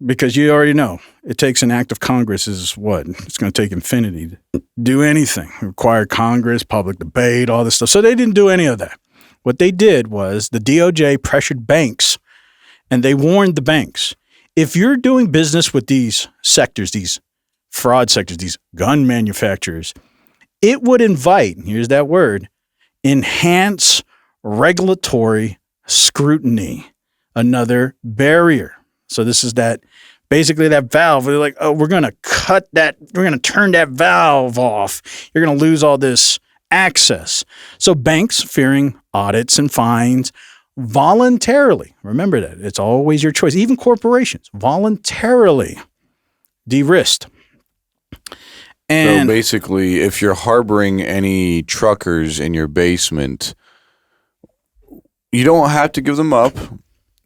Speaker 1: because you already know it takes an act of Congress is what? It's going to take infinity to do anything. Require Congress, public debate, all this stuff. So they didn't do any of that. What they did was the DOJ pressured banks, and they warned the banks, if you're doing business with these sectors, these fraud sectors, these gun manufacturers, it would invite, here's that word, enhance regulatory scrutiny, another barrier. So this is basically that valve. They're like, we're going to we're going to turn that valve off. You're going to lose all this access. So banks, fearing audits and fines, voluntarily, remember that, it's always your choice, even corporations, voluntarily de-risked. And
Speaker 2: so basically, if you're harboring any truckers in your basement, you don't have to give them up.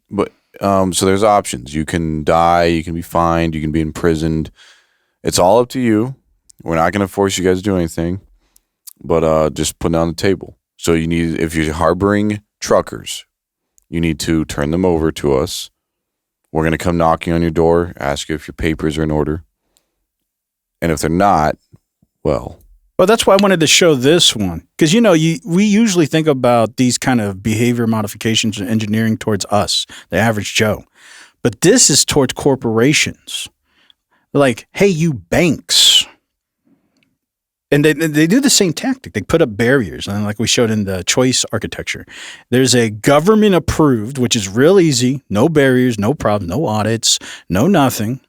Speaker 2: But so there's options. You can die, you can be fined, you can be imprisoned. It's all up to you. We're not going to force you guys to do anything, but just put it on the table. So if you're harboring truckers, you need to turn them over to us. We're going to come knocking on your door, ask you if your papers are in order. And if they're not, well,
Speaker 1: that's why I wanted to show this one. Because, we usually think about these kind of behavior modifications and engineering towards us, the average Joe. But this is towards corporations. Like, hey, you banks. And they do the same tactic. They put up barriers. And like we showed in the choice architecture, there's a government approved, which is real easy. No barriers, no problems, no audits, no nothing.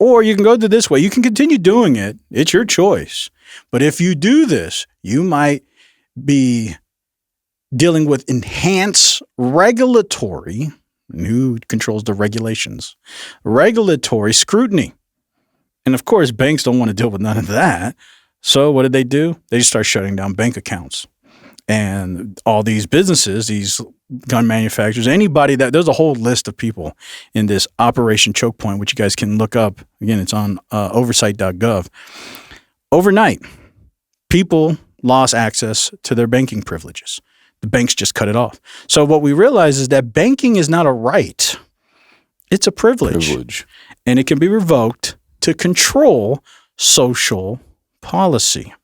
Speaker 1: Or you can go to this way. You can continue doing it. It's your choice. But if you do this, you might be dealing with enhanced regulatory, and who controls the regulations? Regulatory scrutiny. And of course, banks don't want to deal with none of that. So what did they do? They just start shutting down bank accounts. And all these businesses, these gun manufacturers, anybody there's a whole list of people in this Operation Choke Point, which you guys can look up. Again, it's on oversight.gov. Overnight, people lost access to their banking privileges. The banks just cut it off. So what we realize is that banking is not a right. It's a privilege. And it can be revoked to control social policy.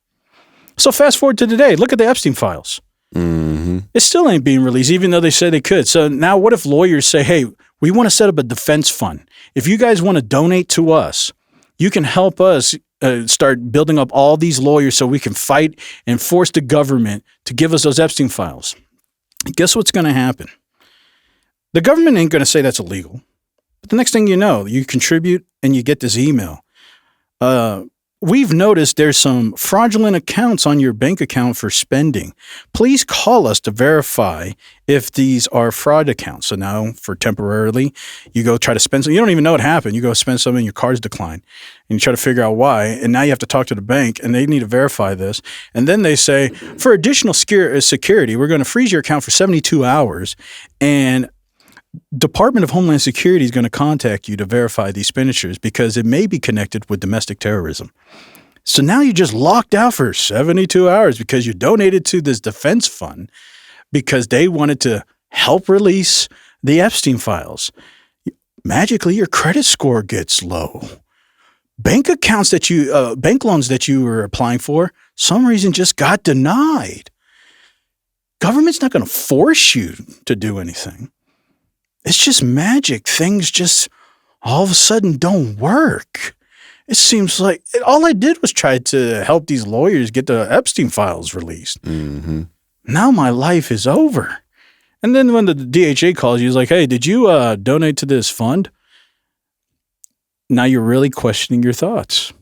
Speaker 1: So fast forward to today. Look at the Epstein files.
Speaker 2: Mm-hmm.
Speaker 1: It still ain't being released, even though they said they could. So now what if lawyers say, hey, we want to set up a defense fund. If you guys want to donate to us, you can help us start building up all these lawyers so we can fight and force the government to give us those Epstein files. Guess what's going to happen? The government ain't going to say that's illegal. But the next thing you know, you contribute and you get this email. We've noticed there's some fraudulent accounts on your bank account for spending. Please call us to verify if these are fraud accounts. So now, for temporarily, you go try to spend something. You don't even know what happened. You go spend something, your cards decline. And you try to figure out why. And now you have to talk to the bank, and they need to verify this. And then they say, for additional security, we're going to freeze your account for 72 hours. And Department of Homeland Security is going to contact you to verify the expenditures because it may be connected with domestic terrorism. So now you're just locked out for 72 hours because you donated to this defense fund because they wanted to help release the Epstein files. Magically, your credit score gets low. Bank accounts bank loans that you were applying for, some reason just got denied. Government's not going to force you to do anything. It's just magic. Things just all of a sudden don't work. It seems like all I did was try to help these lawyers get the Epstein files released.
Speaker 2: Mm-hmm.
Speaker 1: Now my life is over. And then when the DHA calls you, he's like, hey, did you donate to this fund? Now you're really questioning your thoughts.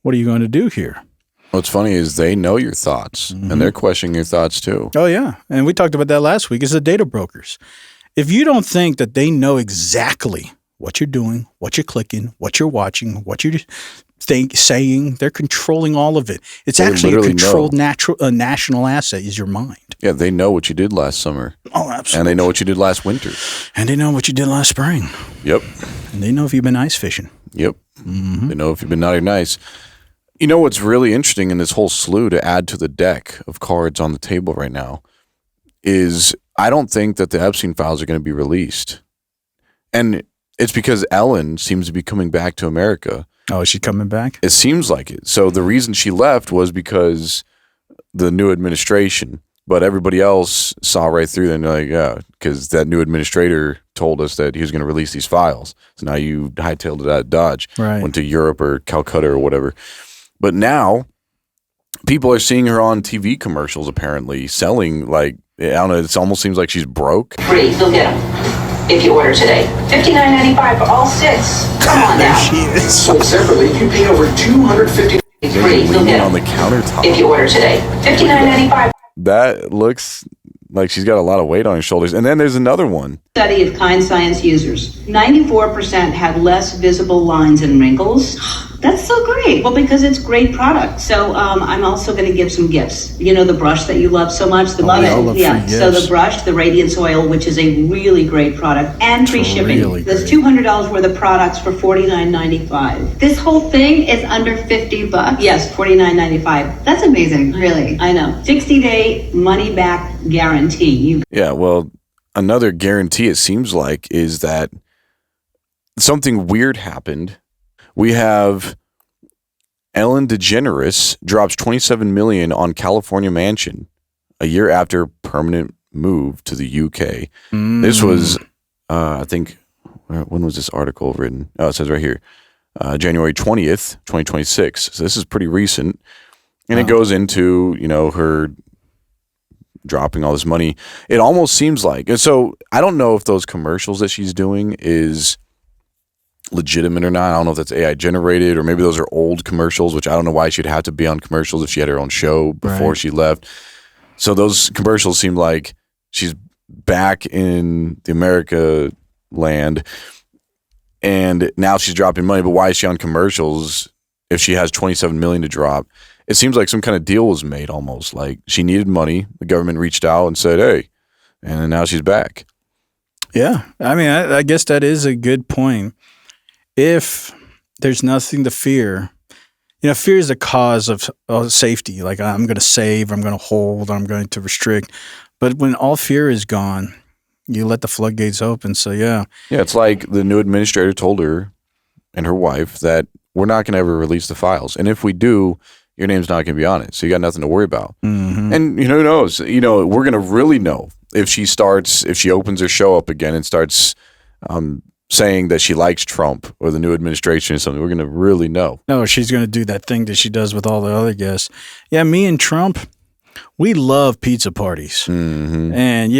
Speaker 1: What are you going to do here?
Speaker 2: What's funny is they know your thoughts, and they're questioning your thoughts too.
Speaker 1: Oh, yeah. And we talked about that last week. It's the data brokers. If you don't think that they know exactly what you're doing, what you're clicking, what you're watching, what you're saying, they're controlling all of it. It's actually a controlled national asset is your mind.
Speaker 2: Yeah, they know what you did last summer.
Speaker 1: Oh, absolutely.
Speaker 2: And they know what you did last winter.
Speaker 1: And they know what you did last spring.
Speaker 2: Yep.
Speaker 1: And they know if you've been ice fishing.
Speaker 2: Yep. They know if you've been naughty or nice. You know what's really interesting in this whole slew to add to the deck of cards on the table right now is I don't think that the Epstein files are going to be released. And it's because Ellen seems to be coming back to America.
Speaker 1: Oh, is she coming back?
Speaker 2: It seems like it. So the reason she left was because the new administration, but everybody else saw right through them, like, yeah, because that new administrator told us that he was going to release these files. So now you hightailed it out of Dodge, went to Europe or Calcutta or whatever. But now people are seeing her on TV commercials, apparently selling, like, I don't know, it almost seems like she's broke.
Speaker 14: Free, you'll get them if you order today. $59.95 for all 6. Come on now.
Speaker 2: She is.
Speaker 14: Sold separately, you pay over $250. Free, you'll get
Speaker 2: on
Speaker 14: them
Speaker 2: the countertop.
Speaker 14: if you order today. $59.95.
Speaker 2: That looks like she's got a lot of weight on her shoulders. And then there's another one.
Speaker 14: Study of Kind Science users. 94% had less visible lines and wrinkles. That's so great. Well, because it's great product. So I'm also going to give some gifts. You know the brush that you love so much? Love it. Yeah. So the brush, the Radiance Oil, which is a really great product, and free shipping.
Speaker 1: Really
Speaker 14: There's $200 worth of products for $49.95.
Speaker 13: This whole thing is under $50.
Speaker 14: Yes, $49.95.
Speaker 13: That's amazing, really.
Speaker 14: I know. 60-day money back guarantee.
Speaker 2: Yeah, well, another guarantee it seems like is that something weird happened. We have Ellen DeGeneres drops $27 million on California mansion a year after permanent move to the UK. This was, I think, when was this article written? Oh, it says right here, January 20th, 2026. So this is pretty recent. And it goes into, you know, her dropping all this money. It almost seems like, and so I don't know if those commercials that she's doing is legitimate or not. I don't know if that's AI generated or maybe those are old commercials, which I don't know why she'd have to be on commercials if she had her own show before she left. So those commercials seem like she's back in the America land and now she's dropping money. But why is she on commercials if she has $27 million to drop? it seems like some kind of deal was made almost. Like she needed money. The government reached out and said, hey, and then now she's back.
Speaker 1: Yeah. I mean, I guess that is a good point. If there's nothing to fear, fear is the cause of safety. Like I'm going to save, I'm going to hold, I'm going to restrict. But when all fear is gone, you let the floodgates open. So, yeah.
Speaker 2: Yeah, it's like the new administrator told her and her wife that we're not going to ever release the files. And if we do, your name's not going to be on it. So you got nothing to worry about.
Speaker 1: Mm-hmm.
Speaker 2: And who knows? We're going to really know if she opens her show up again and starts saying that she likes Trump or the new administration or something. We're going to really know.
Speaker 1: No, she's going to do that thing that she does with all the other guests. Yeah, me and Trump, we love pizza parties.
Speaker 2: Mm-hmm.
Speaker 1: And,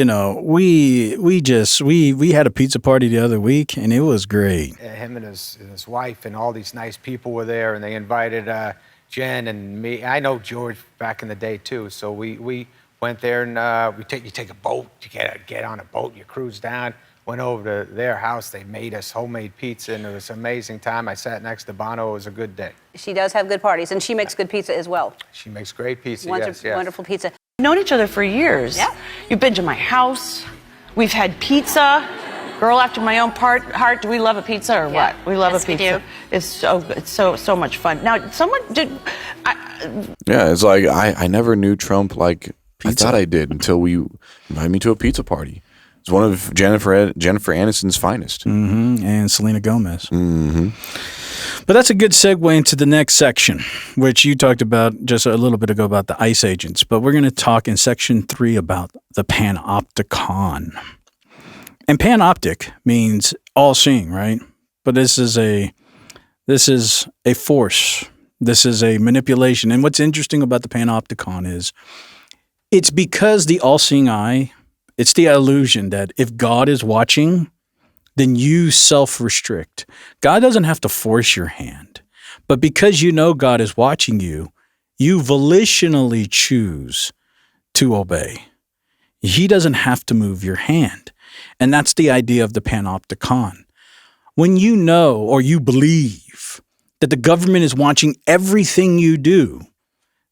Speaker 1: we had a pizza party the other week, and it was great.
Speaker 15: Him and his wife and all these nice people were there, and they invited Jen and me. I know George back in the day, too. So we went there, and you take a boat. You get on a boat, you cruise down. Went over to their house. They made us homemade pizza, and it was an amazing time. I sat next to Bono. It was a good day.
Speaker 16: She does have good parties, and she makes good pizza as well.
Speaker 15: She makes great pizza, yes.
Speaker 16: Wonderful pizza.
Speaker 17: We've known each other for years.
Speaker 16: Yeah.
Speaker 17: You've been to my house. We've had pizza. Girl after my own heart. Do we love a pizza or what? We love a pizza. We do. It's so much fun. Now, someone did.
Speaker 2: Yeah, it's like I never knew Trump like pizza. I thought I did until we invited me to a pizza party. It's one of Jennifer Aniston's finest.
Speaker 1: Mm-hmm. And Selena Gomez.
Speaker 2: Mm-hmm.
Speaker 1: But that's a good segue into the next section, which you talked about just a little bit ago about the ICE agents. But we're going to talk in section 3 about the Panopticon. And Panoptic means all-seeing, right? But this is a force. This is a manipulation. And what's interesting about the Panopticon is it's because the all-seeing eye, it's the illusion that if God is watching, then you self-restrict. God doesn't have to force your hand. But because you know God is watching you, you volitionally choose to obey. He doesn't have to move your hand. And that's the idea of the Panopticon. When you know or you believe that the government is watching everything you do,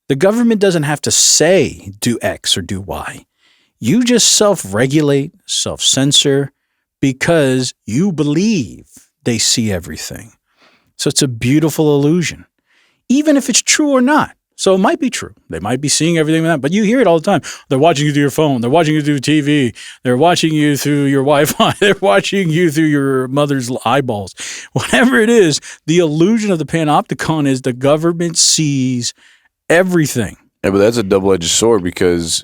Speaker 1: the government doesn't have to say do X or do Y. You just self-regulate, self-censor, because you believe they see everything. So it's a beautiful illusion, even if it's true or not. So it might be true. They might be seeing everything like that, but you hear it all the time. They're watching you through your phone. They're watching you through TV. They're watching you through your Wi-Fi. They're watching you through your mother's eyeballs. Whatever it is, the illusion of the Panopticon is the government sees everything.
Speaker 2: Yeah, but that's a double-edged sword because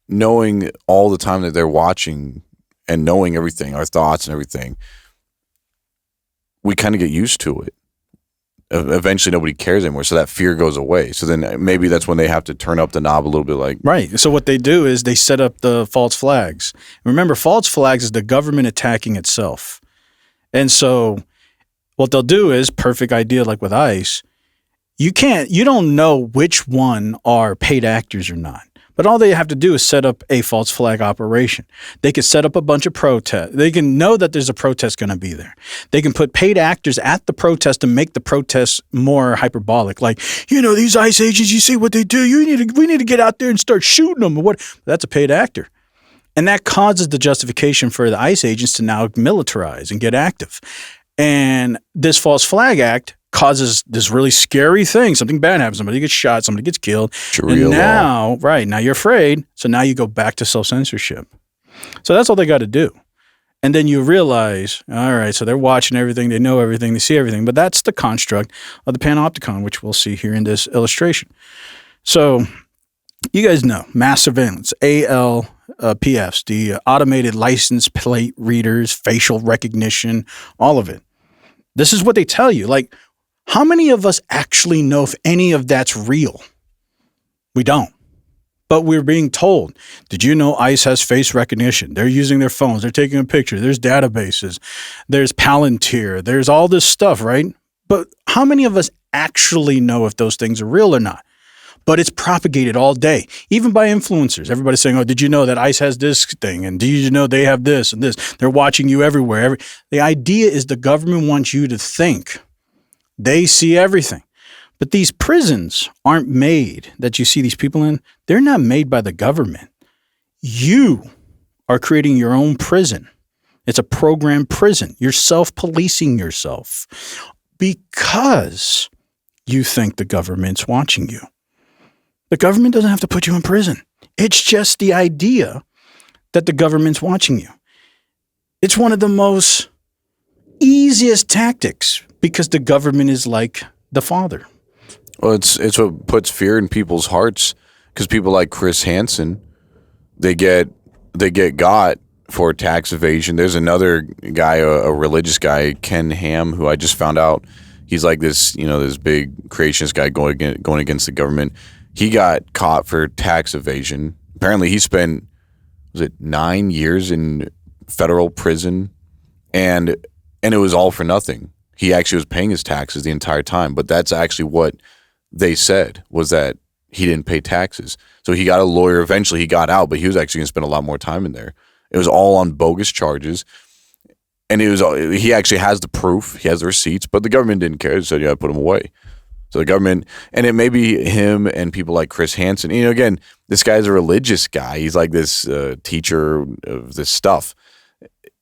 Speaker 2: knowing all the time that they're watching and knowing everything, our thoughts and everything, we kind of get used to it. Eventually nobody cares anymore, so that fear goes away. So then maybe that's when they have to turn up the knob a little bit. Like
Speaker 1: right. So what they do is they set up the false flags. Remember, false flags is the government attacking itself. And so what they'll do is, perfect idea like with ICE, you don't know which one are paid actors or not. But all they have to do is set up a false flag operation. They can set up a bunch of protests. They can know that there's a protest going to be there. They can put paid actors at the protest to make the protest more hyperbolic. Like, these ICE agents, you see what they do. We need to get out there and start shooting them. Or what? That's a paid actor. And that causes the justification for the ICE agents to now militarize and get active. And this false flag act causes this really scary thing. Something bad happens. Somebody gets shot. Somebody gets killed. And now, now you're afraid. So now you go back to self-censorship. So that's all they got to do. And then you realize, all right, so they're watching everything. They know everything. They see everything. But that's the construct of the Panopticon, which we'll see here in this illustration. So you guys know mass surveillance, ALPS, the automated license plate readers, facial recognition, all of it. This is what they tell you. Like, how many of us actually know if any of that's real? We don't. But we're being told, did you know ICE has face recognition? They're using their phones. They're taking a picture. There's databases. There's Palantir. There's all this stuff, right? But how many of us actually know if those things are real or not? But it's propagated all day, even by influencers. Everybody's saying, oh, did you know that ICE has this thing? And did you know they have this and this? They're watching you everywhere. The idea is the government wants you to think they see everything. But these prisons aren't made that you see these people in. They're not made by the government. You are creating your own prison. It's a programmed prison. You're self-policing yourself because you think the government's watching you. The government doesn't have to put you in prison. It's just the idea that the government's watching you. It's one of the most easiest tactics because the government is like the father.
Speaker 2: Well, it's what puts fear in people's hearts because people like Chris Hansen, they get got for tax evasion. There's another guy, a religious guy, Ken Ham, who I just found out he's like this, this big creationist guy going against the government. He got caught for tax evasion. Apparently, he spent 9 years in federal prison, and it was all for nothing. He actually was paying his taxes the entire time, but that's actually what they said was that he didn't pay taxes. So he got a lawyer. Eventually, he got out, but he was actually going to spend a lot more time in there. It was all on bogus charges, and he actually has the proof. He has the receipts, but the government didn't care. They said, "Yeah, put him away." So the government, and it may be him and people like Chris Hansen. Again, this guy's a religious guy. He's like this teacher of this stuff.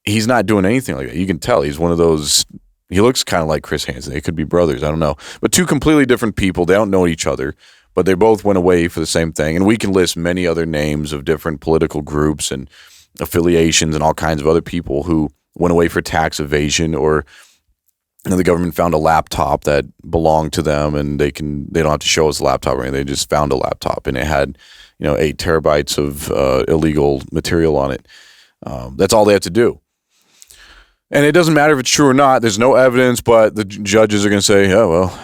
Speaker 2: He's not doing anything like that. You can tell he's one of those. He looks kind of like Chris Hansen. They could be brothers. I don't know. But two completely different people. They don't know each other, but they both went away for the same thing. And we can list many other names of different political groups and affiliations and all kinds of other people who went away for tax evasion, or the government found a laptop that belonged to them and they don't have to show us the laptop or anything. They just found a laptop and it had 8 terabytes of illegal material on it. That's all they have to do. And it doesn't matter if it's true or not. There's no evidence, but the judges are going to say, "Yeah, well,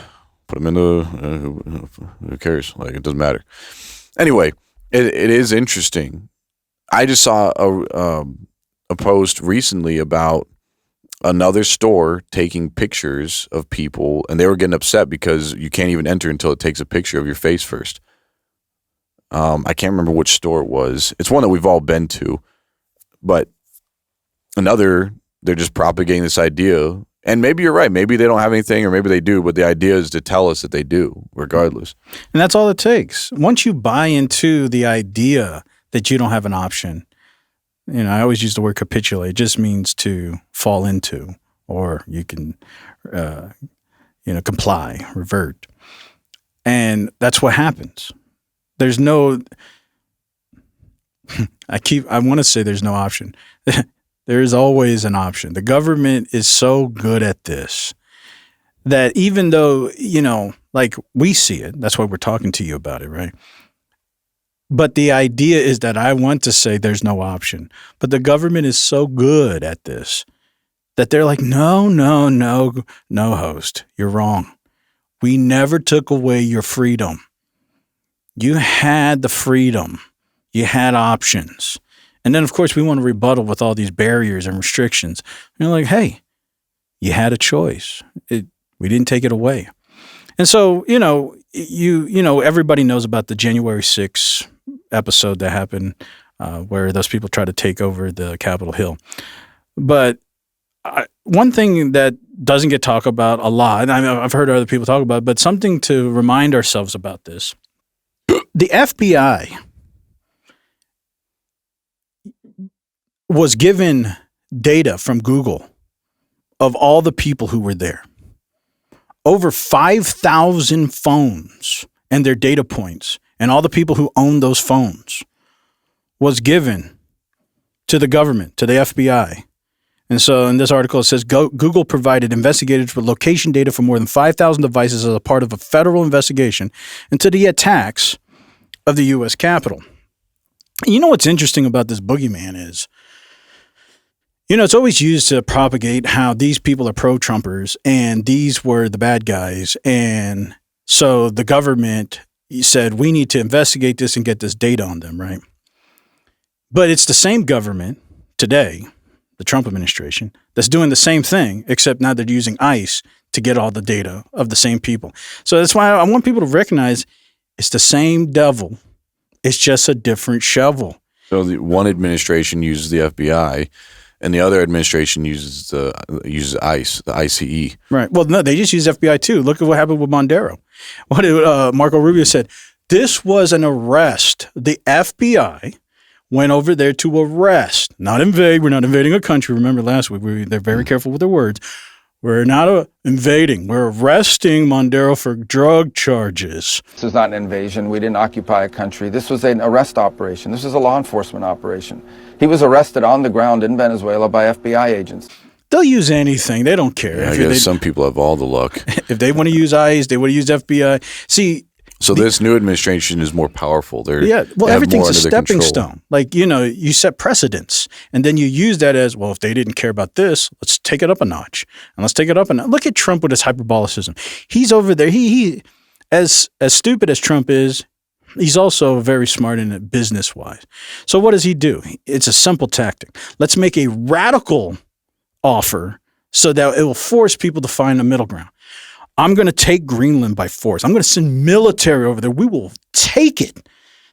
Speaker 2: put them in the who cares? Like, it doesn't matter." Anyway, it is interesting. I just saw a post recently about another store taking pictures of people, and they were getting upset because you can't even enter until it takes a picture of your face first. I can't remember which store it was. It's one that we've all been to, but they're just propagating this idea. And maybe you're right. Maybe they don't have anything, or maybe they do, but the idea is to tell us that they do, regardless.
Speaker 1: And that's all it takes. Once you buy into the idea that you don't have an option, I always use the word capitulate. It just means to fall into, or you can, comply, revert. And that's what happens. There's no, I want to say there's no option. There is always an option. The government is so good at this that even though, like we see it, that's why we're talking to you about it, right? But the idea is that I want to say there's no option. But the government is so good at this that they're like, no, host, you're wrong. We never took away your freedom. You had the freedom. You had options. And then, of course, we want to rebuttal with all these barriers and restrictions. And you're like, hey, you had a choice. We didn't take it away. And so, everybody knows about the January 6th episode that happened where those people tried to take over the Capitol Hill. But one thing that doesn't get talked about a lot, and I've heard other people talk about it, but something to remind ourselves about this, the FBI was given data from Google of all the people who were there. Over 5,000 phones and their data points and all the people who owned those phones was given to the government, to the FBI. And so in this article, it says Google provided investigators with location data for more than 5,000 devices as a part of a federal investigation into the attacks of the U.S. Capitol. You know what's interesting about this boogeyman is, it's always used to propagate how these people are pro-Trumpers and these were the bad guys. And so the government said, we need to investigate this and get this data on them, right? But it's the same government today, the Trump administration, that's doing the same thing, except now they're using ICE to get all the data of the same people. So that's why I want people to recognize it's the same devil. It's just a different shovel.
Speaker 2: So the one administration uses the FBI, and the other administration uses ICE, the ICE.
Speaker 1: Right. Well, no, they just use FBI too. Look at what happened with Mondero. What did Marco Rubio said? This was an arrest. The FBI went over there to arrest, not invade. We're not invading a country. Remember last week, they're very careful with their words. We're not invading. We're arresting Mondero for drug charges.
Speaker 18: This is not an invasion. We didn't occupy a country. This was an arrest operation. This is a law enforcement operation. He was arrested on the ground in Venezuela by FBI agents.
Speaker 1: They'll use anything. They don't care.
Speaker 2: Yeah, I guess some people have all the luck.
Speaker 1: If they want to use ICE, they want to use FBI. See,
Speaker 2: so this new administration is more powerful.
Speaker 1: Everything's a stepping stone. Like, you set precedents, and then you use that as, well, if they didn't care about this, let's take it up a notch. And let's take it up a notch. Look at Trump with his hyperbolicism. He's over there. He as stupid as Trump is, he's also very smart in it business-wise. So what does he do? It's a simple tactic. Let's make a radical offer so that it will force people to find a middle ground. I'm going to take Greenland by force. I'm going to send military over there. We will take it.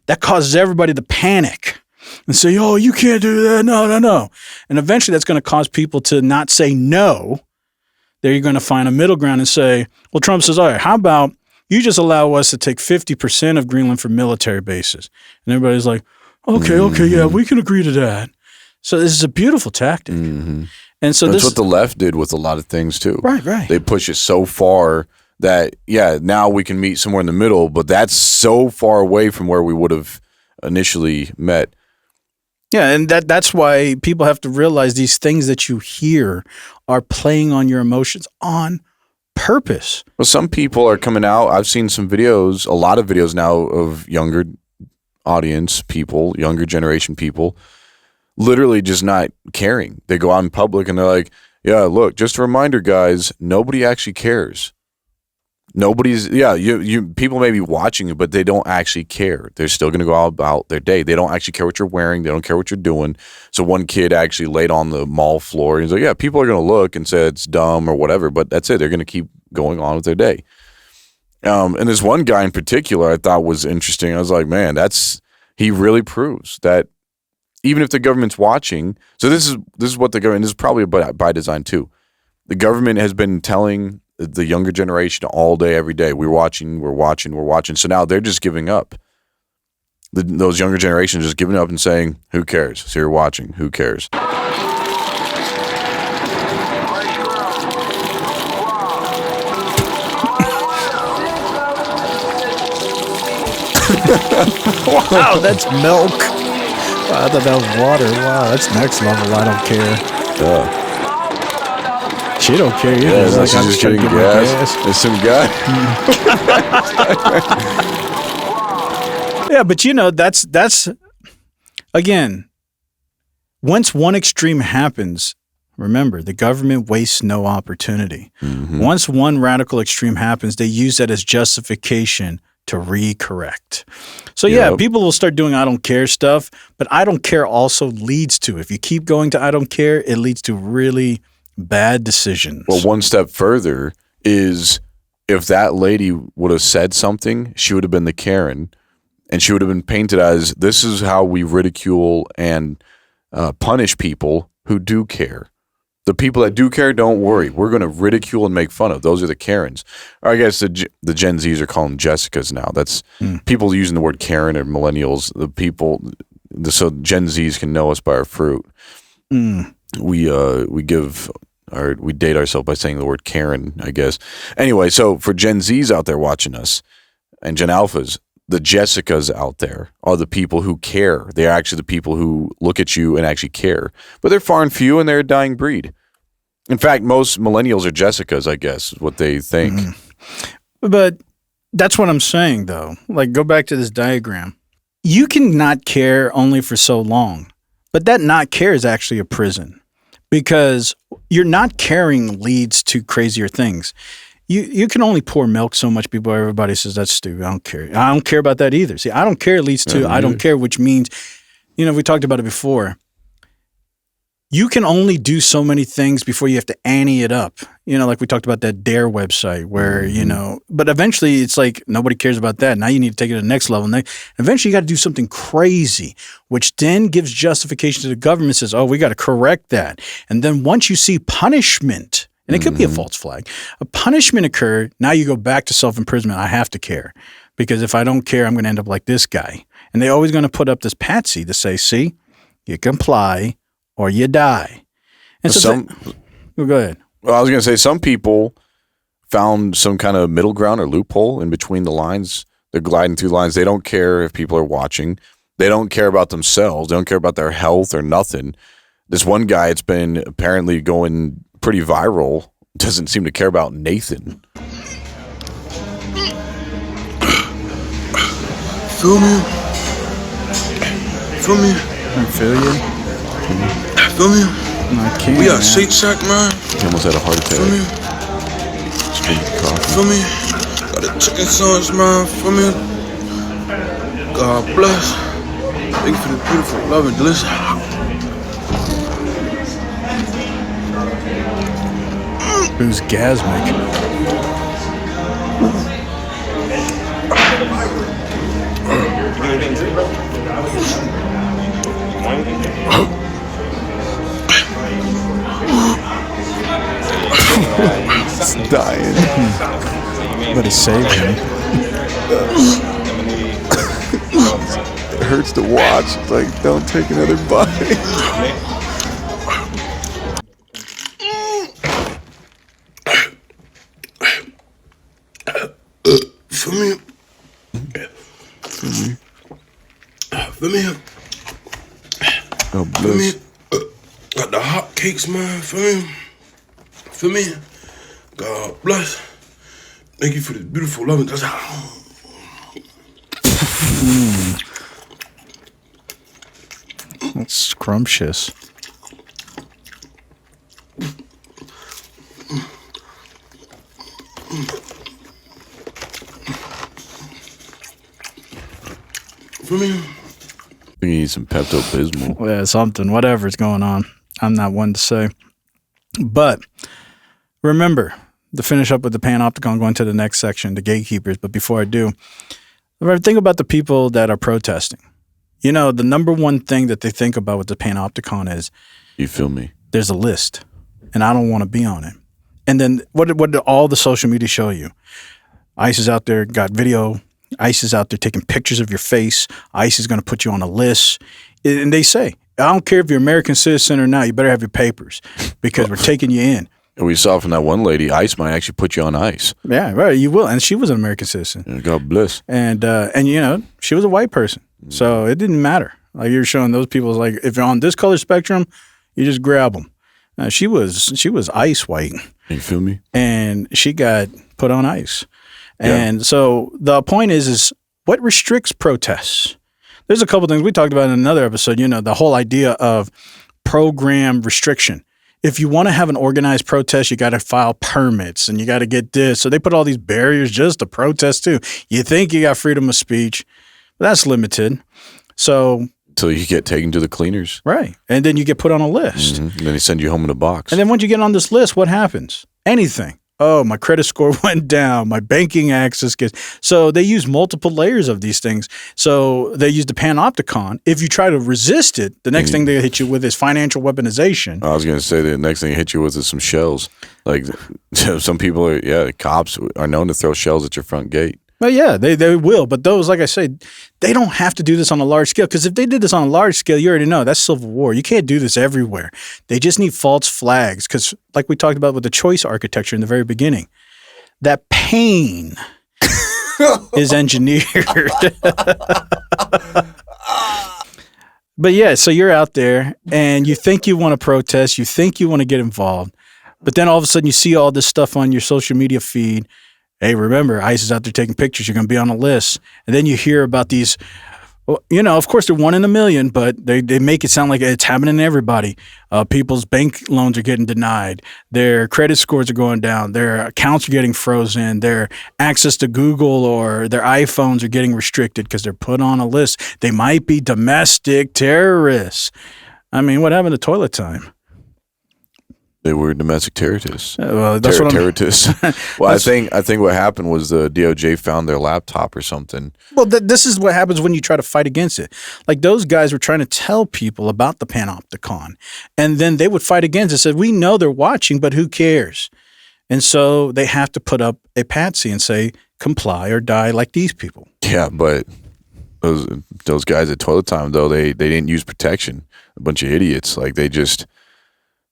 Speaker 1: That causes everybody to panic and say, oh, you can't do that. No. And eventually that's going to cause people to not say no. They're going to find a middle ground and say, well, Trump says, all right, how about you just allow us to take 50% of Greenland for military bases? And everybody's like, okay, yeah, we can agree to that. So this is a beautiful tactic.
Speaker 2: Mm-hmm.
Speaker 1: And so
Speaker 2: that's what the left did with a lot of things too.
Speaker 1: Right.
Speaker 2: They push it so far that, now we can meet somewhere in the middle, but that's so far away from where we would have initially met.
Speaker 1: Yeah, and that's why people have to realize these things that you hear are playing on your emotions on purpose.
Speaker 2: Well, some people are coming out. I've seen some videos, a lot of videos now of younger audience people, younger generation people, literally just not caring. They go out in public and they're like, yeah, look, just a reminder, guys, nobody actually cares. Nobody's, people may be watching it, but they don't actually care. They're still going to go out about their day. They don't actually care what you're wearing. They don't care what you're doing. So one kid actually laid on the mall floor. He's like, yeah, people are going to look and say it's dumb or whatever, but that's it. They're going to keep going on with their day. And this one guy in particular I thought was interesting. I was like, man, he really proves that even if the government's watching, so this is what the government, this is probably by design too. The government has been telling the younger generation all day, every day, we're watching. So now they're just giving up. Those younger generations just giving up and saying, who cares? So you're watching, who cares?
Speaker 1: Wow, that's milk. Wow, I thought that was water. Wow, that's next level. I don't care. She don't care either.
Speaker 2: Yeah, she's just getting gas. There's some guy.
Speaker 1: Yeah, but that's again, once one extreme happens, remember, the government wastes no opportunity. Mm-hmm. Once one radical extreme happens, they use that as justification to recorrect. So people will start doing I don't care stuff, but I don't care also leads to, if you keep going to I don't care, it leads to really bad decisions.
Speaker 2: Well, one step further is if that lady would have said something, she would have been the Karen, and she would have been painted as, this is how we ridicule and punish people who do care. The people that do care, don't worry. We're going to ridicule and make fun of. Those are the Karens. Or I guess the Gen Zs are calling Jessicas now. That's people using the word Karen or millennials. So Gen Zs can know us by our fruit. We date ourselves by saying the word Karen, I guess. Anyway, so for Gen Zs out there watching us and Gen Alphas, the Jessicas out there are the people who care. They're actually the people who look at you and actually care. But they're far and few, and they're a dying breed. In fact, most millennials are Jessicas, I guess, is what they think.
Speaker 1: But that's what I'm saying, though. Like, go back to this diagram. You can not care only for so long, but that not care is actually a prison because your not caring leads to crazier things. You can only pour milk so much before everybody says that's stupid. I don't care. I don't care about that either. See, I don't care leads to I don't care, which means, we talked about it before. you can only do so many things before you have to ante it up. Like we talked about that Dare website where, but eventually it's like nobody cares about that. Now you need to take it to the next level. And eventually you got to do something crazy, which then gives justification to the government, says, oh, we got to correct that. And then once you see punishment, and it could be a false flag, a punishment occurred, now you go back to self-imprisonment. I have to care because if I don't care, I'm going to end up like this guy. And they're always going to put up this patsy to say, see, you comply or you die. And so go ahead.
Speaker 2: Well, I was going to say some people found some kind of middle ground or loophole in between the lines. They're gliding through the lines. They don't care if people are watching. They don't care about themselves. They don't care about their health or nothing. This one guy, it's been apparently going pretty viral, doesn't seem to care about Nathan.
Speaker 19: Feel me? Feel me?
Speaker 1: I feel you.
Speaker 19: Feel me?
Speaker 1: I can't.
Speaker 19: We got Shake Shack, man.
Speaker 2: He almost had a heart attack.
Speaker 19: Feel me? Feel me? Got the chicken sandwich, man. Feel me? God bless. Thank you for the beautiful, loving, delicious.
Speaker 1: Who's gasmic?
Speaker 2: It's dying.
Speaker 1: But it saved him.
Speaker 2: It hurts to watch. It's like, don't take another bite.
Speaker 19: Feel me? Feel me?
Speaker 2: Oh,
Speaker 19: feel me? Got the hot cakes, man. Feel me? Feel me? God bless. Thank you for this beautiful loving.
Speaker 1: That's scrumptious.
Speaker 19: For me?
Speaker 2: You need some Pepto-Bismol.
Speaker 1: Yeah, something, whatever's going on. I'm not one to say. But remember, to finish up with the Panoptic, I'm going to the next section, the gatekeepers. But before I do, think about the people that are protesting. The number one thing that they think about with the Panopticon is,
Speaker 2: you feel me?
Speaker 1: There's a list, and I don't want to be on it. And then what did all the social media show you? ICE is out there, got video. ICE is out there taking pictures of your face. ICE is going to put you on a list. And they say, I don't care if you're an American citizen or not, you better have your papers because we're taking you in.
Speaker 2: And we saw from that one lady, ICE might actually put you on ice.
Speaker 1: Yeah, right. You will. And she was an American citizen.
Speaker 2: Yeah, God bless.
Speaker 1: And she was a white person. So it didn't matter. Like you're showing those people, like if you're on this color spectrum, you just grab them. She was ice white.
Speaker 2: You feel me?
Speaker 1: And she got put on ice. And so the point is what restricts protests? There's a couple things we talked about in another episode, the whole idea of program restriction. If you want to have an organized protest, you got to file permits and you got to get this. So they put all these barriers just to protest too. You think you got freedom of speech, but that's limited. So
Speaker 2: until you get taken to the cleaners.
Speaker 1: Right. And then you get put on a list.
Speaker 2: Mm-hmm. And then they send you home in a box.
Speaker 1: And then once you get on this list, what happens? Anything. Oh, my credit score went down. My banking access gets... So they use multiple layers of these things. So they use the Panopticon. If you try to resist it, the next thing they hit you with is financial weaponization.
Speaker 2: I was going to say the next thing they hit you with is some shells. Like some people are, the cops are known to throw shells at your front gate.
Speaker 1: Well, yeah, they will. But those, like I said, they don't have to do this on a large scale. Because if they did this on a large scale, you already know that's civil war. You can't do this everywhere. They just need false flags. Because like we talked about with the choice architecture in the very beginning, that pain is engineered. But yeah, so you're out there and you think you want to protest. You think you want to get involved. But then all of a sudden you see all this stuff on your social media feed. Hey, remember, ICE is out there taking pictures. You're going to be on a list. And then you hear about these, well, of course, they're 1 in a million, but they make it sound like it's happening to everybody. People's bank loans are getting denied. Their credit scores are going down. Their accounts are getting frozen. Their access to Google or their iPhones are getting restricted because they're put on a list. They might be domestic terrorists. I mean, what happened to toilet time?
Speaker 2: They were domestic terrorists.
Speaker 1: Well, that's what
Speaker 2: terrorists. Well, I think what happened was the DOJ found their laptop or something.
Speaker 1: Well, this is what happens when you try to fight against it. Like those guys were trying to tell people about the Panopticon, and then they would fight against it. Said, we know they're watching, but who cares? And so they have to put up a patsy and say, comply or die like these people.
Speaker 2: Yeah, but those guys at Toilet Time, though, they didn't use protection. A bunch of idiots. Like, they just...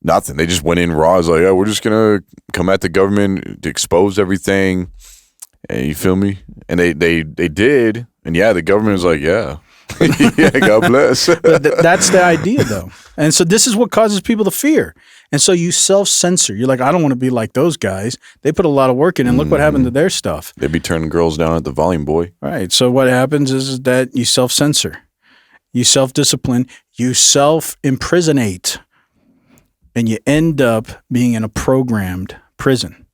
Speaker 2: Nothing. They just went in raw. It's like, we're just going to come at the government to expose everything. And you feel me? And they did. And yeah, the government was like, yeah. Yeah, God bless.
Speaker 1: But that's the idea, though. And so this is what causes people to fear. And so you self-censor. You're like, I don't want to be like those guys. They put a lot of work in, and look what happened to their stuff.
Speaker 2: They'd be turning girls down at the Volume Boy.
Speaker 1: Right. So what happens is that you self-censor. You self-discipline. You self-imprisonate. And you end up being in a programmed prison.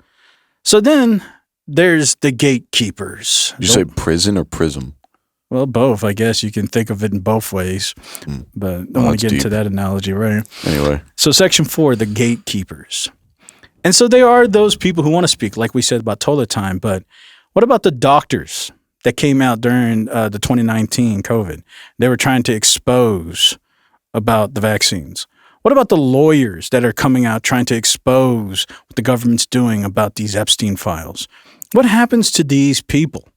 Speaker 1: So then there's the gatekeepers.
Speaker 2: Did you say prison or prism?
Speaker 1: Well, both. I guess you can think of it in both ways. But I don't want to get into that analogy, right?
Speaker 2: Anyway.
Speaker 1: So Section 4, the gatekeepers. And so they are those people who want to speak, like we said about toilet time. But what about the doctors that came out during the 2019 COVID? They were trying to expose about the vaccines. What about the lawyers that are coming out trying to expose what the government's doing about these Epstein files? What happens to these people?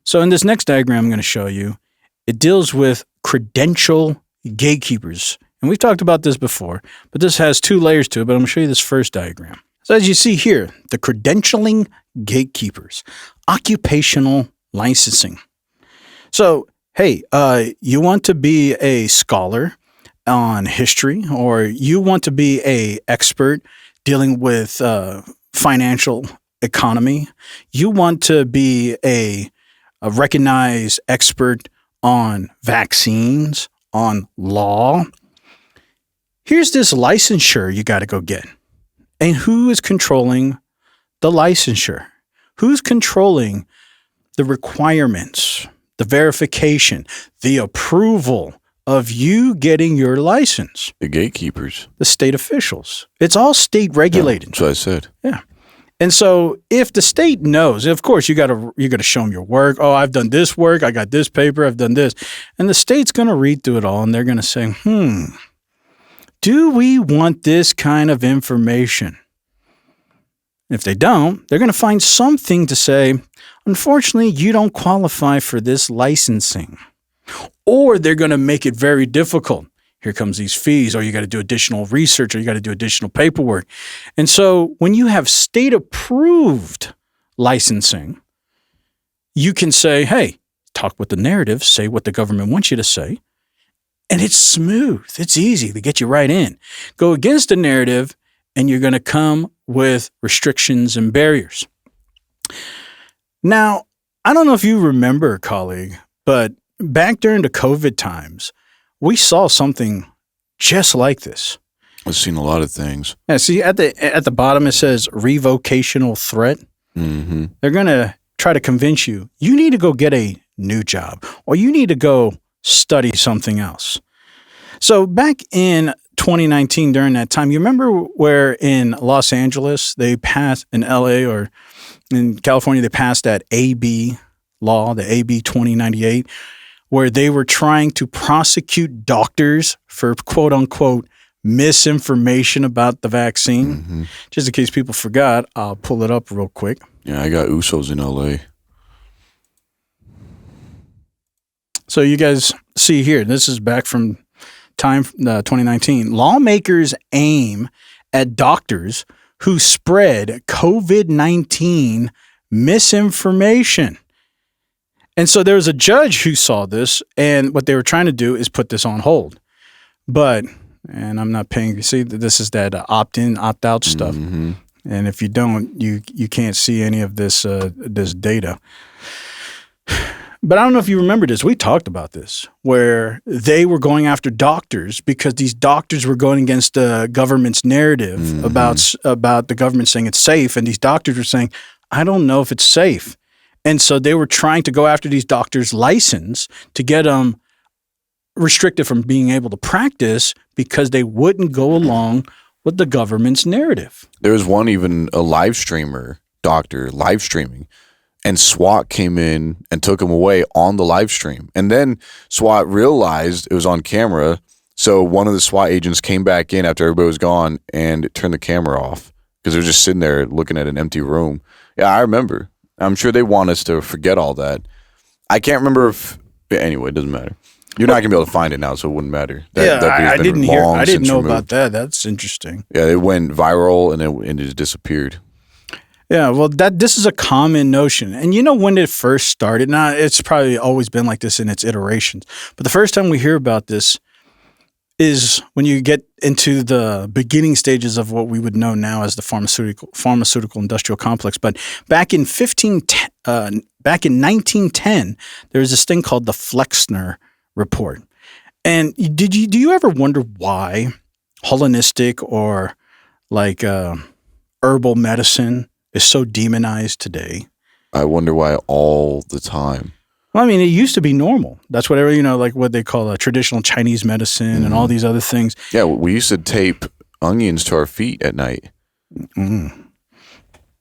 Speaker 1: So in this next diagram I'm going to show you, it deals with credential gatekeepers. And we've talked about this before, but this has two layers to it, but I'm going to show you this first diagram. So as you see here, the credentialing gatekeepers, occupational licensing. So, hey, you want to be a scholar on history, or you want to be a expert dealing with financial economy, you want to be a recognized expert on vaccines, on law, here's this licensure you got to go get. And who is controlling the licensure? Who's controlling the requirements, the verification, the approval of you getting your license?
Speaker 2: The gatekeepers.
Speaker 1: The state officials. It's all state regulated.
Speaker 2: Yeah, that's what I said.
Speaker 1: Yeah. And so if the state knows, of course, you got to show them your work. Oh, I've done this work. I got this paper. I've done this. And the state's going to read through it all, and they're going to say, do we want this kind of information? If they don't, they're going to find something to say, unfortunately, you don't qualify for this licensing. Or they're going to make it very difficult. Here comes these fees, or you got to do additional research, or you got to do additional paperwork. And so when you have state-approved licensing, you can say, hey, talk with the narrative, say what the government wants you to say, and it's smooth. It's easy to get you right in. Go against the narrative, and you're going to come with restrictions and barriers. Now, I don't know if you remember, colleague, but back during the COVID times, we saw something just like this.
Speaker 2: I've seen a lot of things.
Speaker 1: Yeah, see, at the bottom it says revocational threat.
Speaker 2: Mm-hmm.
Speaker 1: They're going to try to convince you, you need to go get a new job, or you need to go study something else. So back in 2019, during that time, you remember where in Los Angeles, they passed, in LA or in California, they passed that AB law, the AB 2098, where they were trying to prosecute doctors for quote unquote misinformation about the vaccine.
Speaker 2: Mm-hmm.
Speaker 1: Just in case people forgot, I'll pull it up real quick.
Speaker 2: Yeah, I got Usos in LA.
Speaker 1: So you guys see here, this is back from time 2019. Lawmakers aim at doctors who spread COVID-19 misinformation. And so there was a judge who saw this, and what they were trying to do is put this on hold. But, and I'm not paying, see, this is that opt-in, opt-out stuff.
Speaker 2: Mm-hmm.
Speaker 1: And if you don't, you can't see any of this this data. But I don't know if you remember this. We talked about this, where they were going after doctors because these doctors were going against the government's narrative
Speaker 2: Mm-hmm.
Speaker 1: about the government saying it's safe. And these doctors were saying, I don't know if it's safe. And so they were trying to go after these doctors' license to get them restricted from being able to practice because they wouldn't go along with the government's narrative.
Speaker 2: There was one, even a live streamer, doctor, live streaming, and SWAT came in and took him away on the live stream. And then SWAT realized it was on camera, so one of the SWAT agents came back in after everybody was gone and turned the camera off because they were just sitting there looking at an empty room. Yeah, I remember. I'm sure they want us to forget all that. I can't remember if... Anyway, it doesn't matter. You're not going to be able to find it now, so it wouldn't matter.
Speaker 1: I didn't hear. I didn't know about that. That's interesting.
Speaker 2: Yeah, it went viral and it just disappeared.
Speaker 1: Yeah, well, this is a common notion. And you know when it first started? Now, it's probably always been like this in its iterations. But the first time we hear about this is when you get into the beginning stages of what we would know now as the pharmaceutical industrial complex. But back in 1910, there was this thing called the Flexner Report. And do you ever wonder why holistic or like herbal medicine is so demonized today?
Speaker 2: I wonder why all the time.
Speaker 1: Well, I mean, it used to be normal. That's whatever, like what they call a traditional Chinese medicine and all these other things.
Speaker 2: Yeah, we used to tape onions to our feet at night. And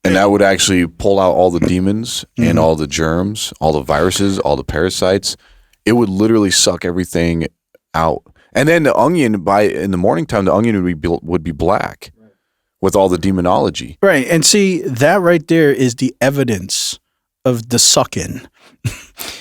Speaker 2: that would actually pull out all the demons and all the germs, all the viruses, all the parasites. It would literally suck everything out. And then the onion, in the morning time, the onion would be black with all the demonology.
Speaker 1: Right. And see, that right there is the evidence of the suck-in.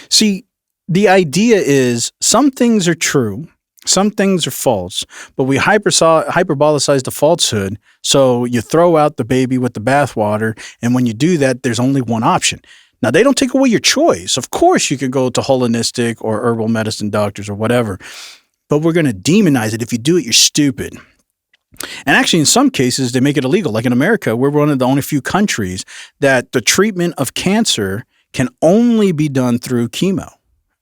Speaker 1: See, the idea is some things are true, some things are false, but we hyperbolicize the falsehood, so you throw out the baby with the bathwater, and when you do that, there's only one option. Now, they don't take away your choice. Of course, you can go to holistic or herbal medicine doctors or whatever, but we're going to demonize it. If you do it, you're stupid. And actually, in some cases, they make it illegal. Like in America, we're one of the only few countries that the treatment of cancer can only be done through chemo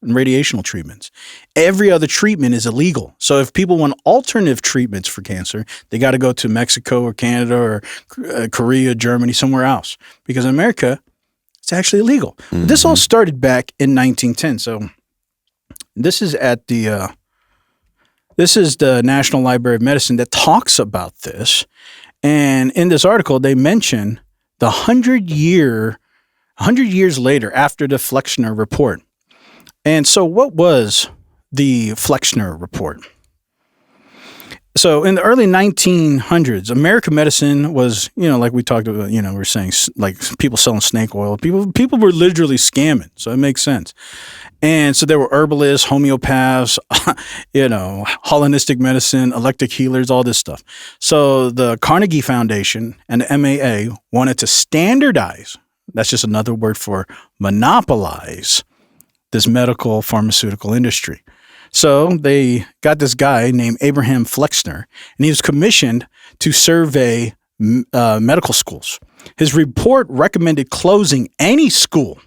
Speaker 1: and radiational treatments. Every other treatment is illegal. So if people want alternative treatments for cancer, they got to go to Mexico or Canada or Korea, Germany, somewhere else. Because in America, it's actually illegal. Mm-hmm. This all started back in 1910. So this is at the National Library of Medicine that talks about this. And in this article, they mention the 100 years later after the Flexner Report. And so what was the Flexner Report? So in the early 1900s, American medicine was, like we talked about, we're saying like people selling snake oil. People were literally scamming. So it makes sense. And so there were herbalists, homeopaths, holistic medicine, electric healers, all this stuff. So the Carnegie Foundation and the MAA wanted to standardize, that's just another word for monopolize, this medical pharmaceutical industry. So they got this guy named Abraham Flexner, and he was commissioned to survey medical schools. His report recommended closing any school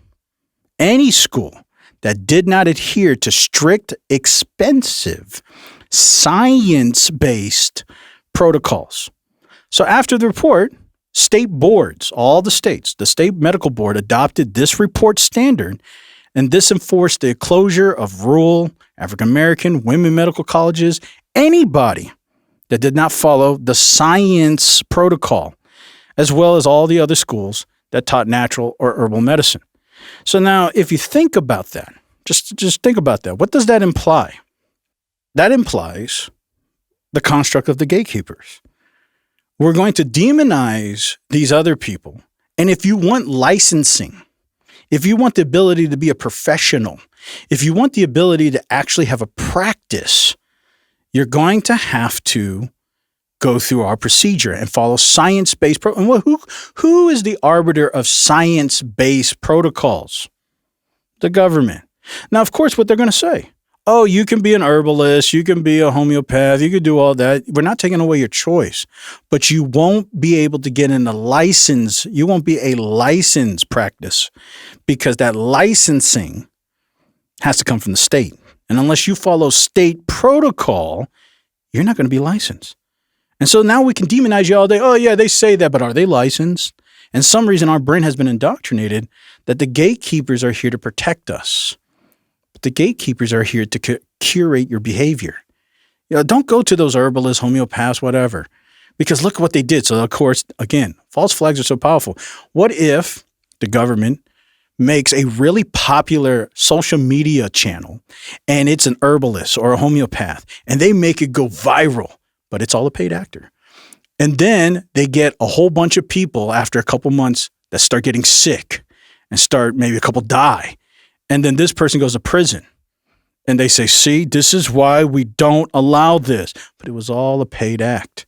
Speaker 1: that did not adhere to strict, expensive, science-based protocols. So after the report, state boards, all the states, the state medical board adopted this report standard, and this enforced the closure of rural African-American women medical colleges, anybody that did not follow the science protocol, as well as all the other schools that taught natural or herbal medicine. So now, if you think about that, just think about that. What does that imply? That implies the construct of the gatekeepers. We're going to demonize these other people. And if you want licensing, if you want the ability to be a professional, if you want the ability to actually have a practice, you're going to have to go through our procedure and follow science-based and who is the arbiter of science-based protocols? The government. Now, of course, what they're going to say, oh, you can be an herbalist, you can be a homeopath, you can do all that. We're not taking away your choice, but you won't be able to get in a license. You won't be a licensed practice because that licensing has to come from the state. And unless you follow state protocol, you're not going to be licensed. And so now we can demonize you all day. Oh, yeah, they say that, but are they licensed? And some reason our brain has been indoctrinated that the gatekeepers are here to protect us. But the gatekeepers are here to curate your behavior. Don't go to those herbalists, homeopaths, whatever, Because look at what they did. So, of course, again, false flags are so powerful. What if the government makes a really popular social media channel and it's an herbalist or a homeopath and they make it go viral, but it's all a paid actor? And then they get a whole bunch of people after a couple months that start getting sick and start maybe a couple die. And then this person goes to prison and they say, see, this is why we don't allow this. But it was all a paid act.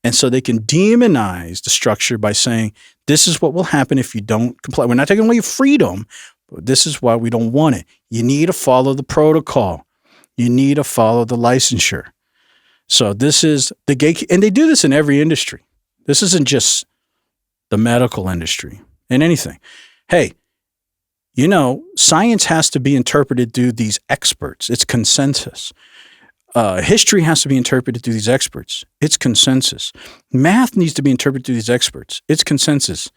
Speaker 1: And so they can demonize the structure by saying, this is what will happen if you don't comply. We're not taking away your freedom, but this is why we don't want it. You need to follow the protocol. You need to follow the licensure. So this is the gatekeeper, and they do this in every industry. This isn't just the medical industry and anything. Hey, you know, science has to be interpreted through these experts. It's consensus. History has to be interpreted through these experts. It's consensus. Math needs to be interpreted through these experts. It's consensus.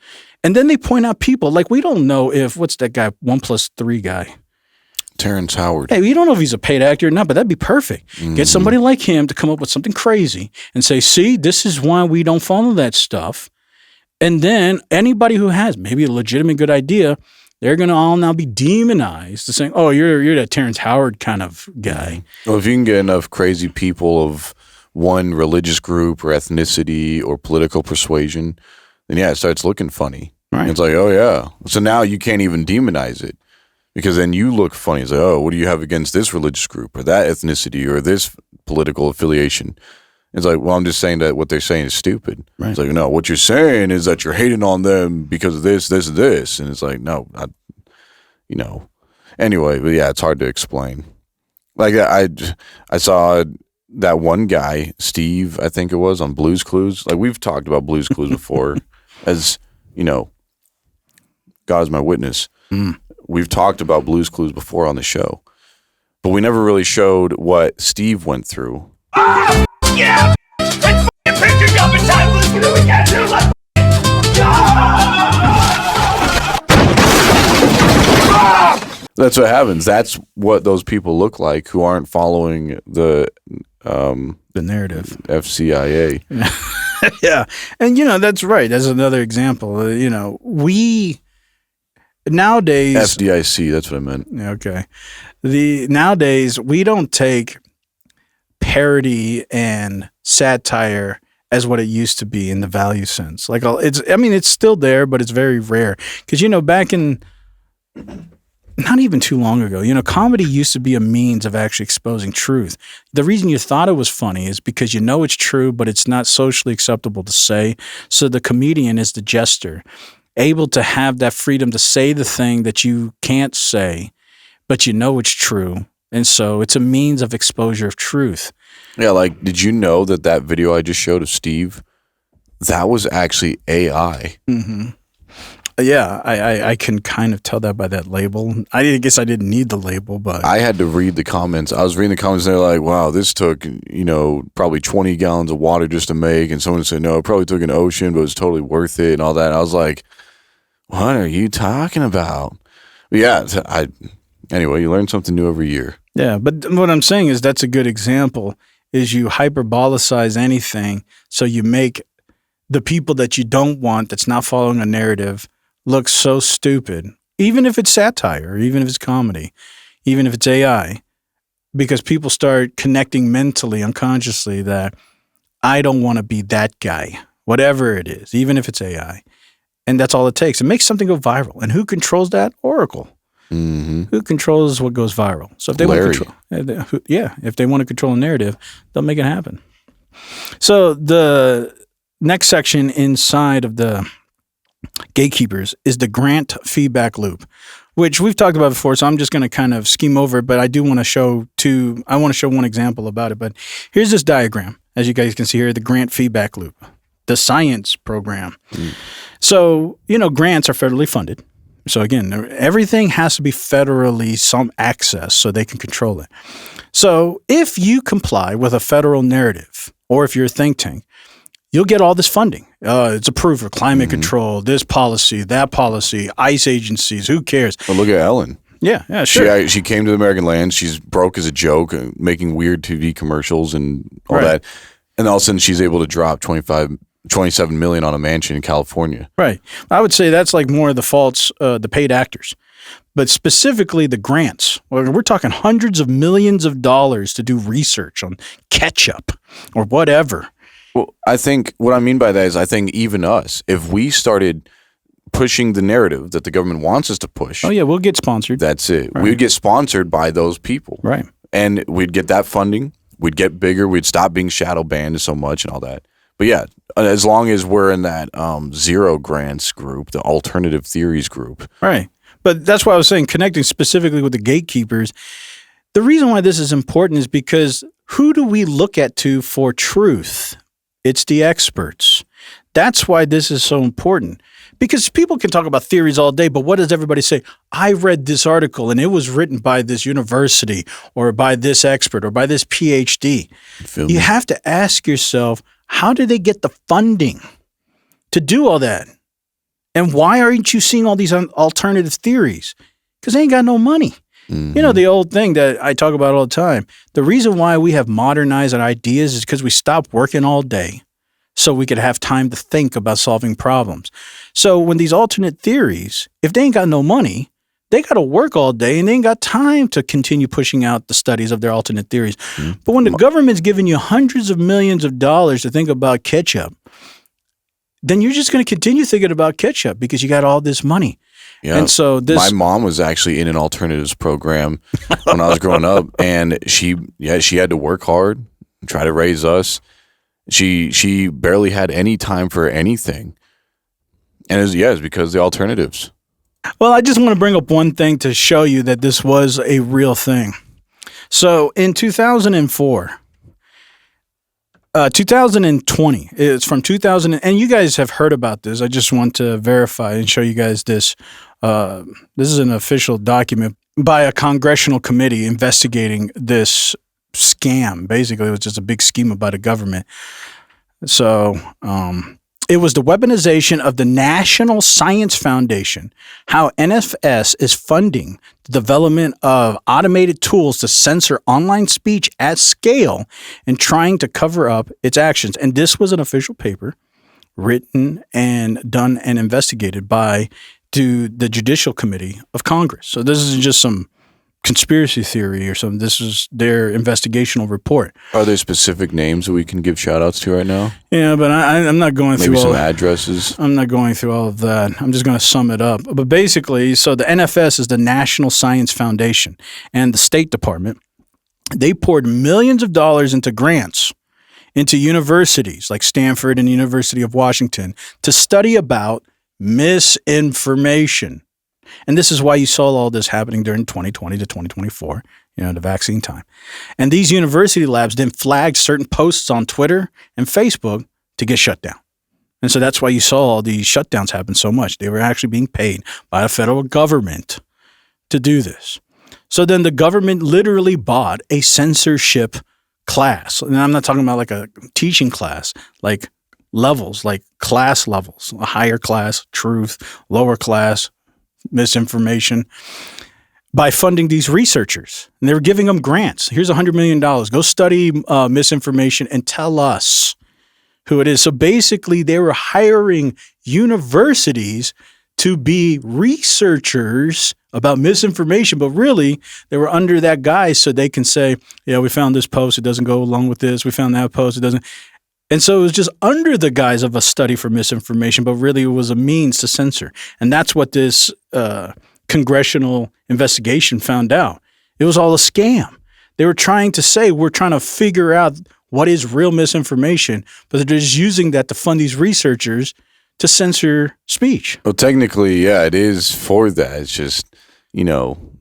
Speaker 1: And then they point out people like we don't know if, what's that guy, 1+3 guy?
Speaker 2: Terrence Howard.
Speaker 1: Hey, we don't know if he's a paid actor or not, but that'd be perfect. Get somebody like him to come up with something crazy and say, see, this is why we don't follow that stuff. And then anybody who has maybe a legitimate good idea, they're going to all now be demonized to saying, oh, you're that Terrence Howard kind of guy.
Speaker 2: Well, if you can get enough crazy people of one religious group or ethnicity or political persuasion, then yeah, it starts looking funny. Right. It's like, oh yeah. So now you can't even demonize it. Because then you look funny. It's like, oh, what do you have against this religious group or that ethnicity or this political affiliation? It's like, well, I'm just saying that what they're saying is stupid. Right. It's like, no, what you're saying is that you're hating on them because of this, this, and this. And it's like, no, you know. Anyway, but yeah, it's hard to explain. Like I saw that one guy, Steve, I think it was, on Blue's Clues. Like we've talked about Blue's Clues before as, you know, God is my witness. We've talked about Blue's Clues before on the show, but we never really showed what Steve went through.
Speaker 3: Yeah! It's fucking picture jumping time! Listen to we can't do like
Speaker 2: That's what happens. That's what those people look like who aren't following the
Speaker 1: narrative.
Speaker 2: FCIA.
Speaker 1: Yeah. And, you know, that's right. That's another example. You know, we nowadays.
Speaker 2: FDIC, that's what I meant.
Speaker 1: Okay. Nowadays, we don't take parody and satire as what it used to be in the value sense. Like, it's still there, but it's very rare. Because, you know, back in, not even too long ago, you know, comedy used to be a means of actually exposing truth. The reason you thought it was funny is because you know it's true, but it's not socially acceptable to say. So the comedian is the jester, able to have that freedom to say the thing that you can't say, but you know it's true. And so it's a means of exposure of truth.
Speaker 2: Yeah, like, did you know that video I just showed of Steve, that was actually AI?
Speaker 1: Mm-hmm. Yeah, I can kind of tell that by that label. I guess I didn't need the label, but
Speaker 2: I had to read the comments. I was reading the comments, and they're like, wow, this took, you know, probably 20 gallons of water just to make. And someone said, no, it probably took an ocean, but it was totally worth it and all that. And I was like, what are you talking about? But yeah, anyway, you learn something new every year.
Speaker 1: Yeah, but what I'm saying is that's a good example, is you hyperbolicize anything, so you make the people that you don't want, that's not following a narrative, look so stupid, even if it's satire, even if it's comedy, even if it's AI, because people start connecting mentally, unconsciously, that I don't want to be that guy, whatever it is, even if it's AI. And that's all it takes. It makes something go viral. And who controls that? Oracle.
Speaker 2: Mm-hmm.
Speaker 1: Who controls what goes viral? So if they want to control, if they want to control a narrative, they'll make it happen. So the next section inside of the Gatekeepers is the grant feedback loop, which we've talked about before. So I'm just going to kind of skim over it, but I do want to show one example about it. But here's this diagram, as you guys can see here, the grant feedback loop, the science program. So, you know, grants are federally funded. So again, everything has to be federally some access so they can control it. So if you comply with a federal narrative, or if you're a think tank, you'll get all this funding. It's approved for climate control, this policy, that policy, ICE agencies, who cares?
Speaker 2: Well, look at Ellen.
Speaker 1: Yeah, sure.
Speaker 2: She came to the American land. She's broke as a joke, making weird TV commercials and all that. And all of a sudden she's able to drop 27 million on a mansion in California.
Speaker 1: Right. I would say that's like more of the faults, the paid actors, but specifically the grants. We're talking hundreds of millions of dollars to do research on ketchup or whatever.
Speaker 2: Well, I think what I mean by that is I think even us, if we started pushing the narrative that the government wants us to push.
Speaker 1: Oh, yeah, we'll get sponsored.
Speaker 2: That's it.
Speaker 1: Right.
Speaker 2: We'd get sponsored by those people.
Speaker 1: Right.
Speaker 2: And we'd get that funding. We'd get bigger. We'd stop being shadow banned so much and all that. But yeah, as long as we're in that zero grants group, the alternative theories group.
Speaker 1: Right. But that's why I was saying connecting specifically with the gatekeepers. The reason why this is important is because who do we look at to for truth? It's the experts. That's why this is so important. Because people can talk about theories all day, but what does everybody say? I read this article and it was written by this university or by this expert or by this PhD. You have to ask yourself, how do they get the funding to do all that? And why aren't you seeing all these alternative theories? Because they ain't got no money. You know, the old thing that I talk about all the time, the reason why we have modernized our ideas is because we stopped working all day so we could have time to think about solving problems. So when these alternate theories, if they ain't got no money, they got to work all day and they ain't got time to continue pushing out the studies of their alternate theories. But when the government's giving you hundreds of millions of dollars to think about ketchup, then you're just going to continue thinking about ketchup because you got all this money.
Speaker 2: Yeah.
Speaker 1: And so
Speaker 2: my mom was actually in an alternatives program when I was growing up, and she had to work hard and try to raise us. She barely had any time for anything. And it's because the alternatives.
Speaker 1: Well, I just want to bring up one thing to show you that this was a real thing. So in 2004, 2020, it's from 2000, and you guys have heard about this. I just want to verify and show you guys this. This is an official document by a congressional committee investigating this scam. Basically, it was just a big scheme by the government. So it was the weaponization of the National Science Foundation, how NFS is funding the development of automated tools to censor online speech at scale and trying to cover up its actions. And this was an official paper written and done and investigated by the Judicial Committee of Congress. So this isn't just some conspiracy theory or something. This is their investigational report.
Speaker 2: Are there specific names that we can give shout outs to right now?
Speaker 1: Yeah, but I'm not going through
Speaker 2: maybe
Speaker 1: all
Speaker 2: some addresses.
Speaker 1: I'm not going through all of that. I'm just going to sum it up. But basically, so the NFS is the National Science Foundation, and the State Department, they poured millions of dollars into grants into universities like Stanford and the University of Washington to study about misinformation. And this is why you saw all this happening during 2020 to 2024, the vaccine time. And these university labs then flagged certain posts on Twitter and Facebook to get shut down. And so that's why you saw all these shutdowns happen so much. They were actually being paid by the federal government to do this. So then the government literally bought a censorship class. And I'm not talking about like a teaching class, like levels, like class levels, a higher class, truth, lower class, misinformation, by funding these researchers. And they were giving them grants. Here's $100 million. Go study misinformation and tell us who it is. So basically, they were hiring universities to be researchers about misinformation, but really they were under that guise so they can say, yeah, we found this post, it doesn't go along with this. We found that post, it doesn't. And so it was just under the guise of a study for misinformation, but really it was a means to censor. And that's what this congressional investigation found out. It was all a scam. They were trying to say, we're trying to figure out what is real misinformation, but they're just using that to fund these researchers to censor speech.
Speaker 2: Well, technically, yeah, it is for that. It's just,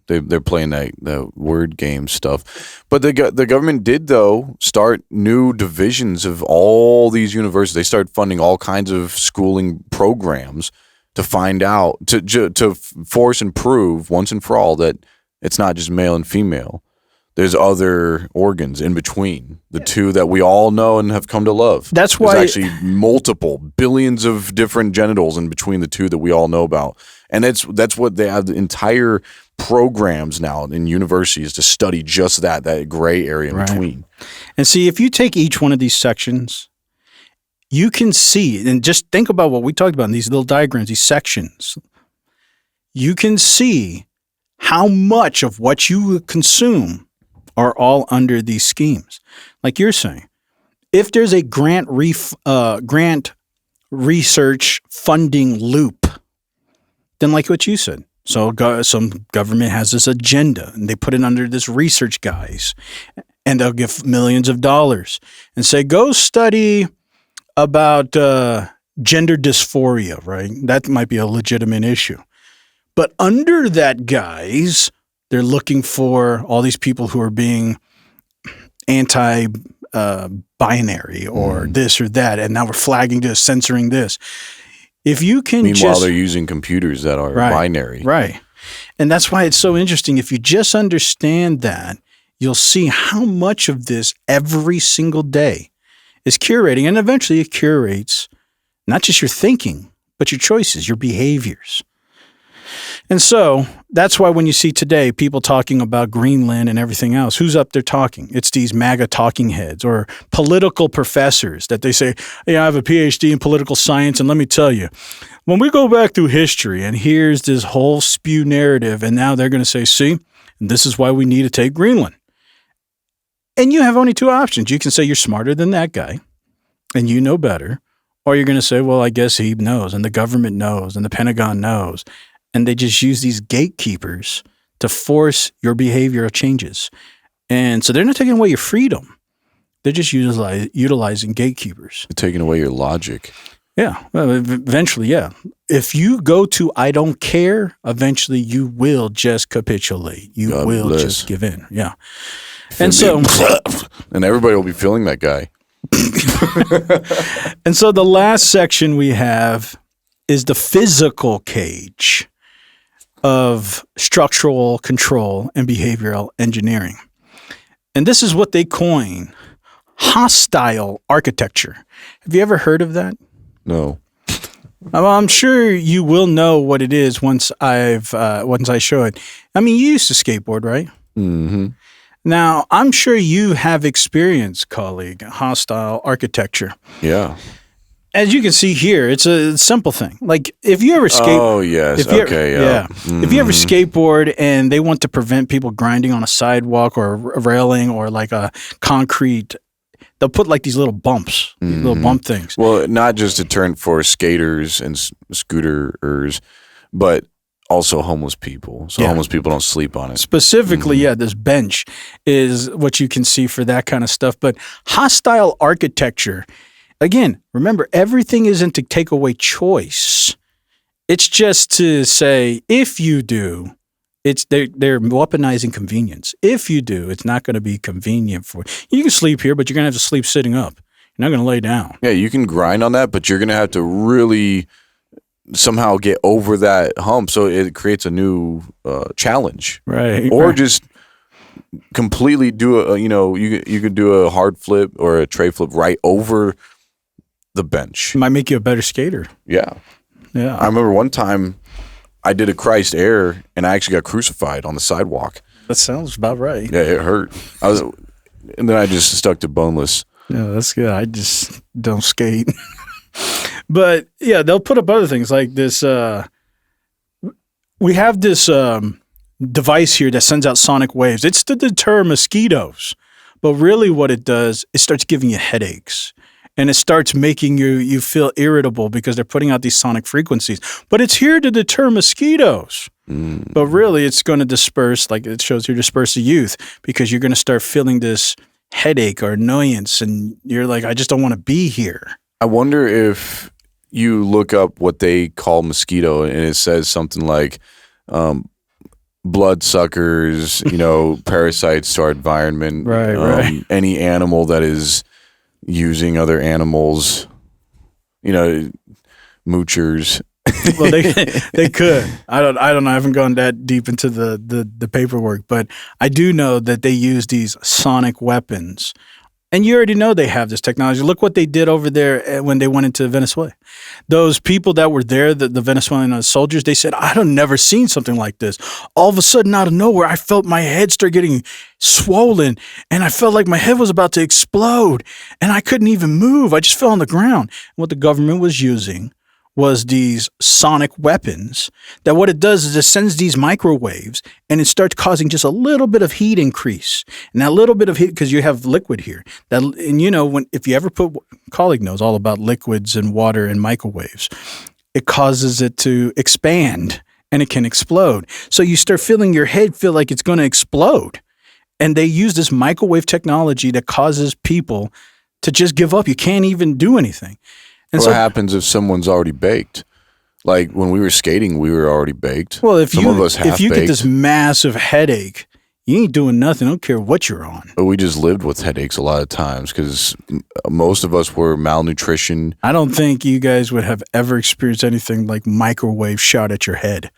Speaker 2: they're playing that word game stuff. But the government did, though, start new divisions of all these universities. They started funding all kinds of schooling programs to find out, to force and prove once and for all that it's not just male and female. There's other organs in between the two that we all know and have come to love.
Speaker 1: That's why
Speaker 2: there's actually multiple billions of different genitals in between the two that we all know about. And that's what they have. The entire programs now in universities to study just that gray area in between.
Speaker 1: And see, if you take each one of these sections, you can see, and just think about what we talked about in these little diagrams, these sections. You can see how much of what you consume are all under these schemes. Like you're saying, if there's a grant research funding loop, then like what you said, so some government has this agenda and they put it under this research guise, and they'll give millions of dollars and say, go study about gender dysphoria, right? That might be a legitimate issue. But under that guise, they're looking for all these people who are being anti-binary or this or that, and now we're flagging this, censoring this. If you can
Speaker 2: Meanwhile, they're using computers that are binary.
Speaker 1: Right. And that's why it's so interesting. If you just understand that, you'll see how much of this every single day is curating, and eventually it curates not just your thinking, but your choices, your behaviors. And so that's why when you see today people talking about Greenland and everything else, who's up there talking? It's these MAGA talking heads or political professors that they say, hey, I have a PhD in political science, and let me tell you, when we go back through history and here's this whole spew narrative, and now they're going to say, see, this is why we need to take Greenland. And you have only two options. You can say you're smarter than that guy and you know better, or you're going to say, well, I guess he knows, and the government knows, and the Pentagon knows. And they just use these gatekeepers to force your behavioral changes. And so they're not taking away your freedom. They're just utilizing gatekeepers.
Speaker 2: They're taking away your logic.
Speaker 1: Yeah. Well, eventually, yeah. If you go to I don't care, eventually you will just capitulate. You
Speaker 2: God
Speaker 1: will
Speaker 2: bless.
Speaker 1: just give in. Yeah. And so
Speaker 2: and everybody will be feeling that guy.
Speaker 1: And so the last section we have is the physical cage of structural control and behavioral engineering. And this is what they coin hostile architecture. Have you ever heard of that?
Speaker 2: No.
Speaker 1: Well, I'm sure you will know what it is once I show it. I mean, you used to skateboard, right?
Speaker 2: Mm-hmm.
Speaker 1: Now, I'm sure you have experienced, colleague, hostile architecture.
Speaker 2: Yeah.
Speaker 1: As you can see here, it's a simple thing. Like if you ever skate,
Speaker 2: oh yes, okay, yeah.
Speaker 1: If you ever skateboard and they want to prevent people grinding on a sidewalk or a railing or like a concrete, they'll put like these little bumps, these little bump things.
Speaker 2: Well, not just a turn for skaters and scooterers, but also homeless people. So homeless people don't sleep on it.
Speaker 1: Specifically, this bench is what you can see for that kind of stuff. But hostile architecture. Again, remember, everything isn't to take away choice. It's just to say, if you do, they're weaponizing convenience. If you do, it's not going to be convenient for you. You can sleep here, but you're going to have to sleep sitting up. You're not going to lay down.
Speaker 2: Yeah, you can grind on that, but you're going to have to really somehow get over that hump. So it creates a new challenge.
Speaker 1: Right.
Speaker 2: Or just completely do you could do a hard flip or a tray flip right over the bench.
Speaker 1: It might make you a better skater.
Speaker 2: Yeah.
Speaker 1: Yeah.
Speaker 2: I remember one time I did a Christ air and I actually got crucified on the sidewalk.
Speaker 1: That sounds about right.
Speaker 2: Yeah, it hurt. And then I just stuck to boneless.
Speaker 1: Yeah, that's good. I just don't skate. But yeah, they'll put up other things like this. We have this device here that sends out sonic waves. It's to deter mosquitoes. But really what it does, it starts giving you headaches. And it starts making you feel irritable because they're putting out these sonic frequencies. But it's here to deter mosquitoes. But really, it's going to disperse, like it shows here, disperse the youth because you're going to start feeling this headache or annoyance. And you're like, I just don't want to be here.
Speaker 2: I wonder if you look up what they call mosquito and it says something like bloodsuckers, parasites to our environment.
Speaker 1: Right.
Speaker 2: Any animal that is using other animals, moochers.
Speaker 1: Well, they could. I don't know. I haven't gone that deep into the paperwork, but I do know that they use these sonic weapons And you already know they have this technology. Look what they did over there when they went into Venezuela. Those people that were there, the Venezuelan soldiers, they said, I have never seen something like this. All of a sudden, out of nowhere, I felt my head start getting swollen, and I felt like my head was about to explode, and I couldn't even move. I just fell on the ground. And what the government was using was these sonic weapons that what it does is it sends these microwaves and it starts causing just a little bit of heat increase. And that little bit of heat, because you have liquid here, and you know, if you ever colleague knows all about liquids and water and microwaves, it causes it to expand and it can explode. So you start feeling your head feel like it's going to explode. And they use this microwave technology that causes people to just give up. You can't even do anything. And
Speaker 2: what happens if someone's already baked? Like when we were skating, we were already baked.
Speaker 1: Well, if you get this massive headache, you ain't doing nothing. I don't care what you're on.
Speaker 2: But we just lived with headaches a lot of times because most of us were malnutrition.
Speaker 1: I don't think you guys would have ever experienced anything like microwave shot at your head.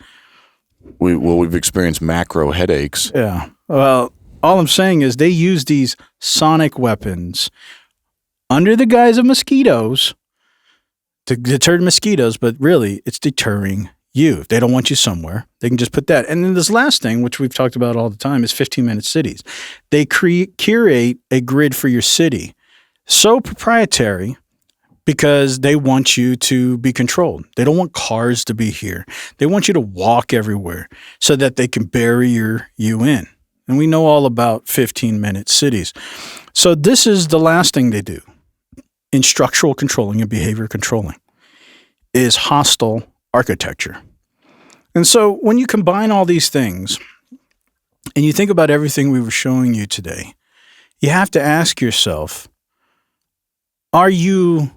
Speaker 2: We've experienced macro headaches.
Speaker 1: Yeah. Well, all I'm saying is they use these sonic weapons under the guise of mosquitoes to deter mosquitoes, but really it's deterring you. If they don't want you somewhere, they can just put that. And then this last thing, which we've talked about all the time, is 15-minute cities. They curate a grid for your city. So proprietary because they want you to be controlled. They don't want cars to be here. They want you to walk everywhere so that they can bury you in. And we know all about 15-minute cities. So this is the last thing they do in structural controlling and behavior controlling is hostile architecture. And so when you combine all these things and you think about everything we were showing you today, you have to ask yourself, is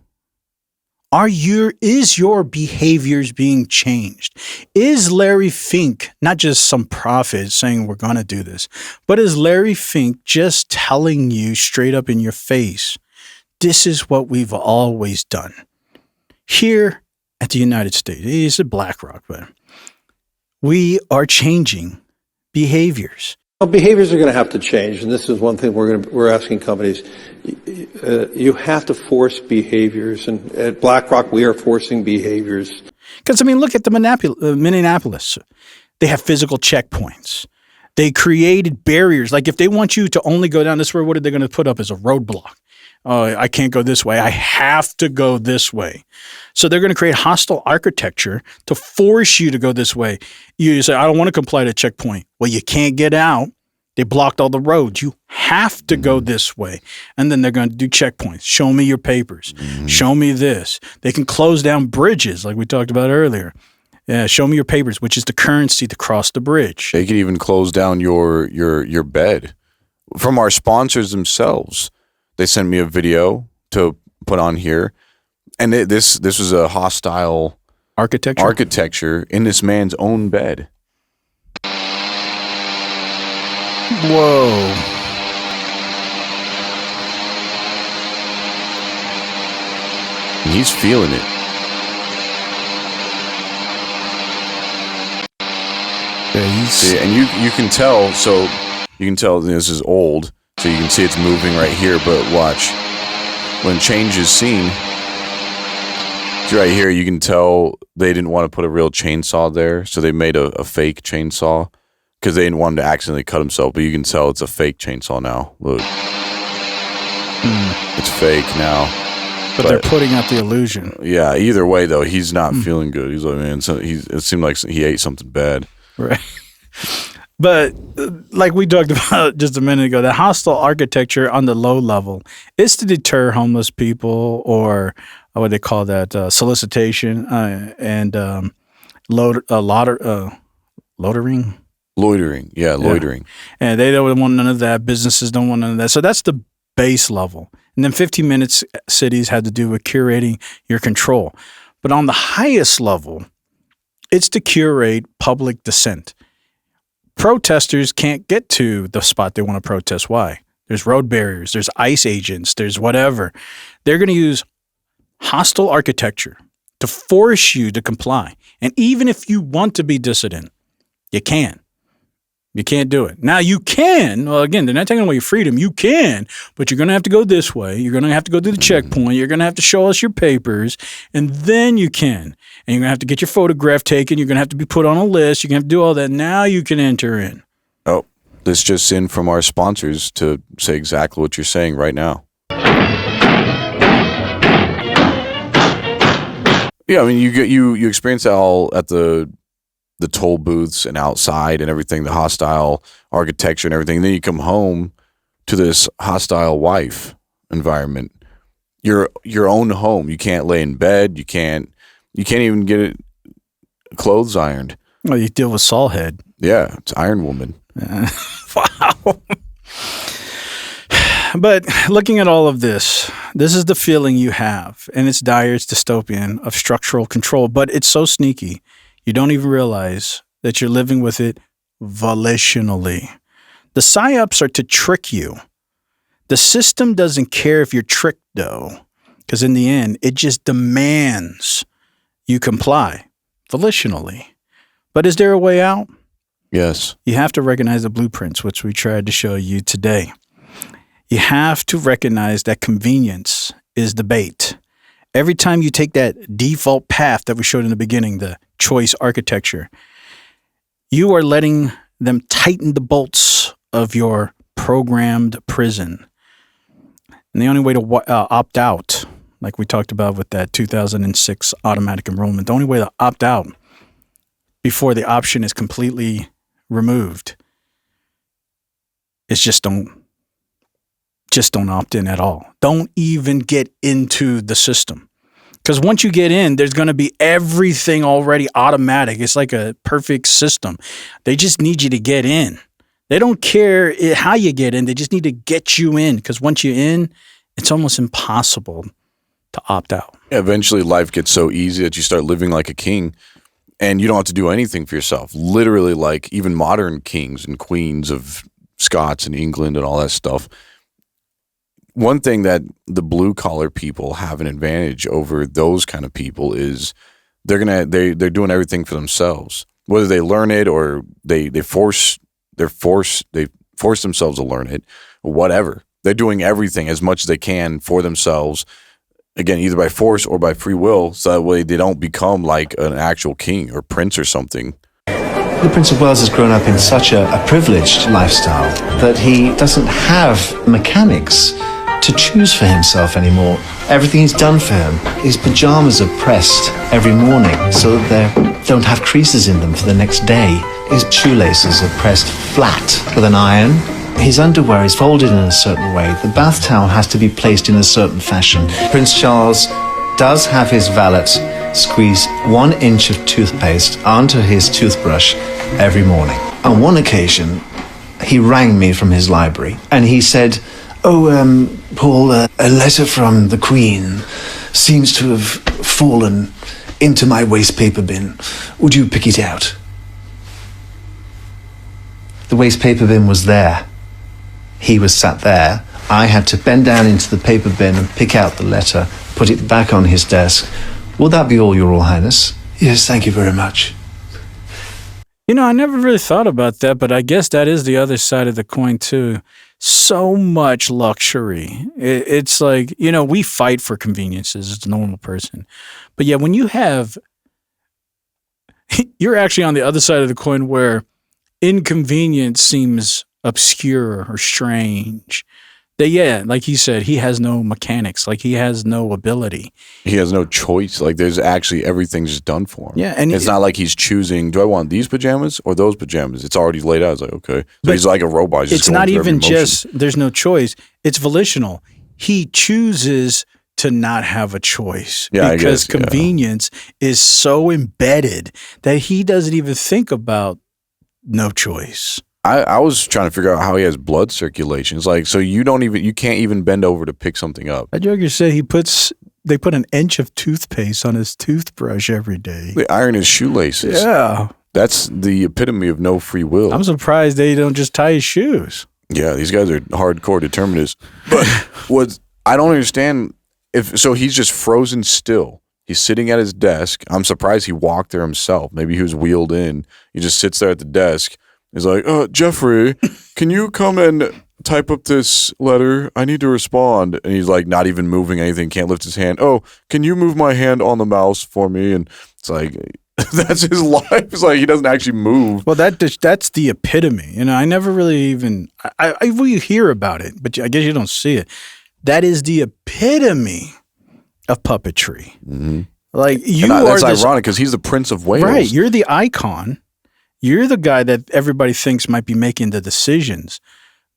Speaker 1: your behaviors being changed? Is Larry Fink not just some prophet saying we're going to do this, but is Larry Fink just telling you straight up in your face, this is what we've always done here at the United States? He's at BlackRock, but we are changing behaviors.
Speaker 20: Well, behaviors are going to have to change, and this is one thing we're asking companies. You have to force behaviors, and at BlackRock we are forcing behaviors.
Speaker 1: Because, I mean, look at the Minneapolis. They have physical checkpoints. They created barriers. Like if they want you to only go down this road, what are they going to put up as a roadblock? Oh, I can't go this way. I have to go this way. So they're going to create hostile architecture to force you to go this way. You say, I don't want to comply to checkpoint. Well, you can't get out. They blocked all the roads. You have to go this way. And then they're going to do checkpoints. Show me your papers. Show me this. They can close down bridges like we talked about earlier. Yeah, show me your papers, which is the currency to cross the bridge.
Speaker 2: They can even close down your bed. From our sponsors themselves, they sent me a video to put on here, and this was a hostile architecture in this man's own bed.
Speaker 1: Whoa.
Speaker 2: And he's feeling it.
Speaker 1: Yeah,
Speaker 2: see, and you can tell, so you can tell this is old, so you can see it's moving right here, but watch. When change is seen, right here, you can tell they didn't want to put a real chainsaw there, so they made a fake chainsaw because they didn't want him to accidentally cut himself, but you can tell it's a fake chainsaw now. Look. It's fake now.
Speaker 1: But they're putting out the illusion.
Speaker 2: Yeah, either way, though, he's not feeling good. He's like, man, it seemed like he ate something bad.
Speaker 1: Right. But like we talked about just a minute ago, the hostile architecture on the low level is to deter homeless people or what they call that, solicitation and loitering.
Speaker 2: Loitering, yeah, loitering.
Speaker 1: And they don't want none of that. Businesses don't want none of that. So that's the base level. And then 15-minute cities had to do with curating your control. But on the highest level, it's to curate public dissent. Protesters can't get to the spot they want to protest. Why? There's road barriers, there's ICE agents, there's whatever. They're going to use hostile architecture to force you to comply. And even if you want to be dissident, you can't. You can't do it. Now you can. Well, again, they're not taking away your freedom. You can, but you're going to have to go this way. You're going to have to go through the checkpoint. You're going to have to show us your papers, and then you can. And you're going to have to get your photograph taken. You're going to have to be put on a list. You're going to have to do all that. Now you can enter in.
Speaker 2: Oh, this just in from our sponsors to say exactly what you're saying right now. Yeah, I mean, you experience that all at the toll booths and outside and everything, the hostile architecture and everything. And then you come home to this hostile wife environment. Your own home. You can't lay in bed. You can't even get clothes ironed.
Speaker 1: Well, you deal with Saul head.
Speaker 2: Yeah, it's Iron Woman.
Speaker 1: Wow. But looking at all of this is the feeling you have, and it's dire, it's dystopian, of structural control, but it's so sneaky. You don't even realize that you're living with it volitionally. The Psyops are to trick you. The system doesn't care if you're tricked, though, because in the end, it just demands you comply volitionally. But is there a way out?
Speaker 2: Yes.
Speaker 1: You have to recognize the blueprints, which we tried to show you today. You have to recognize that convenience is the bait. Every time you take that default path that we showed in the beginning, the choice architecture, you are letting them tighten the bolts of your programmed prison. And the only way to opt out, like we talked about with that 2006 automatic enrollment, the only way to opt out before the option is completely removed is just don't opt in at all. Don't even get into the system. Because once you get in, there's going to be everything already automatic. It's like a perfect system. They just need you to get in. They don't care how you get in. They just need to get you in. Because once you're in, it's almost impossible to opt out.
Speaker 2: Yeah, eventually life gets so easy that you start living like a king and you don't have to do anything for yourself. Literally, like even modern kings and queens of Scots and England and all that stuff. One thing that the blue collar people have an advantage over those kind of people is they're doing everything for themselves. Whether they learn it or they force themselves to learn it, or whatever. They're doing everything as much as they can for themselves. Again, either by force or by free will, so that way they don't become like an actual king or prince or something.
Speaker 21: The Prince of Wales has grown up in such a privileged lifestyle that he doesn't have mechanics to choose for himself anymore. Everything is done for him. His pajamas are pressed every morning so that they don't have creases in them for the next day. His shoelaces are pressed flat with an iron. His underwear is folded in a certain way. The bath towel has to be placed in a certain fashion. Prince Charles does have his valet squeeze 1 inch of toothpaste onto his toothbrush every morning. On one occasion, he rang me from his library and he said, "Oh, Paul, a letter from the Queen seems to have fallen into my waste paper bin. Would you pick it out?" The waste paper bin was there. He was sat there. I had to bend down into the paper bin and pick out the letter, put it back on his desk. "Will that be all, Your Royal Highness?" "Yes, thank you very much."
Speaker 1: You know, I never really thought about that, but I guess that is the other side of the coin, too. So much luxury. It's like, you know, we fight for conveniences as a normal person. But yeah, when you have, you're actually on the other side of the coin where inconvenience seems obscure or strange. Yeah, like he said, he has no mechanics. Like he has no ability.
Speaker 2: He has no choice. Like there's actually everything's just done for him.
Speaker 1: Yeah, and
Speaker 2: it's not like he's choosing. Do I want these pajamas or those pajamas? It's already laid out. It's like okay, so he's like a robot. He's
Speaker 1: it's not even just there's no choice. It's volitional. He chooses to not have a choice because convenience is so embedded that he doesn't even think about no choice.
Speaker 2: I was trying to figure out how he has blood circulation. It's like, so you can't even bend over to pick something up.
Speaker 1: I joke, you said they put 1 inch of toothpaste on his toothbrush every day.
Speaker 2: They iron his shoelaces.
Speaker 1: Yeah.
Speaker 2: That's the epitome of no free will.
Speaker 1: I'm surprised they don't just tie his shoes.
Speaker 2: Yeah, these guys are hardcore determinists. But I don't understand so he's just frozen still. He's sitting at his desk. I'm surprised he walked there himself. Maybe he was wheeled in. He just sits there at the desk. He's like, Jeffrey, can you come and type up this letter? I need to respond. And he's like not even moving anything, can't lift his hand. Oh, can you move my hand on the mouse for me? And it's like, that's his life. It's like he doesn't actually move.
Speaker 1: Well, that's the epitome. You know, I never really even we hear about it, but I guess you don't see it. That is the epitome of puppetry.
Speaker 2: Mm-hmm.
Speaker 1: Like
Speaker 2: that's ironic because he's the Prince of Wales.
Speaker 1: Right. You're the icon. You're the guy that everybody thinks might be making the decisions,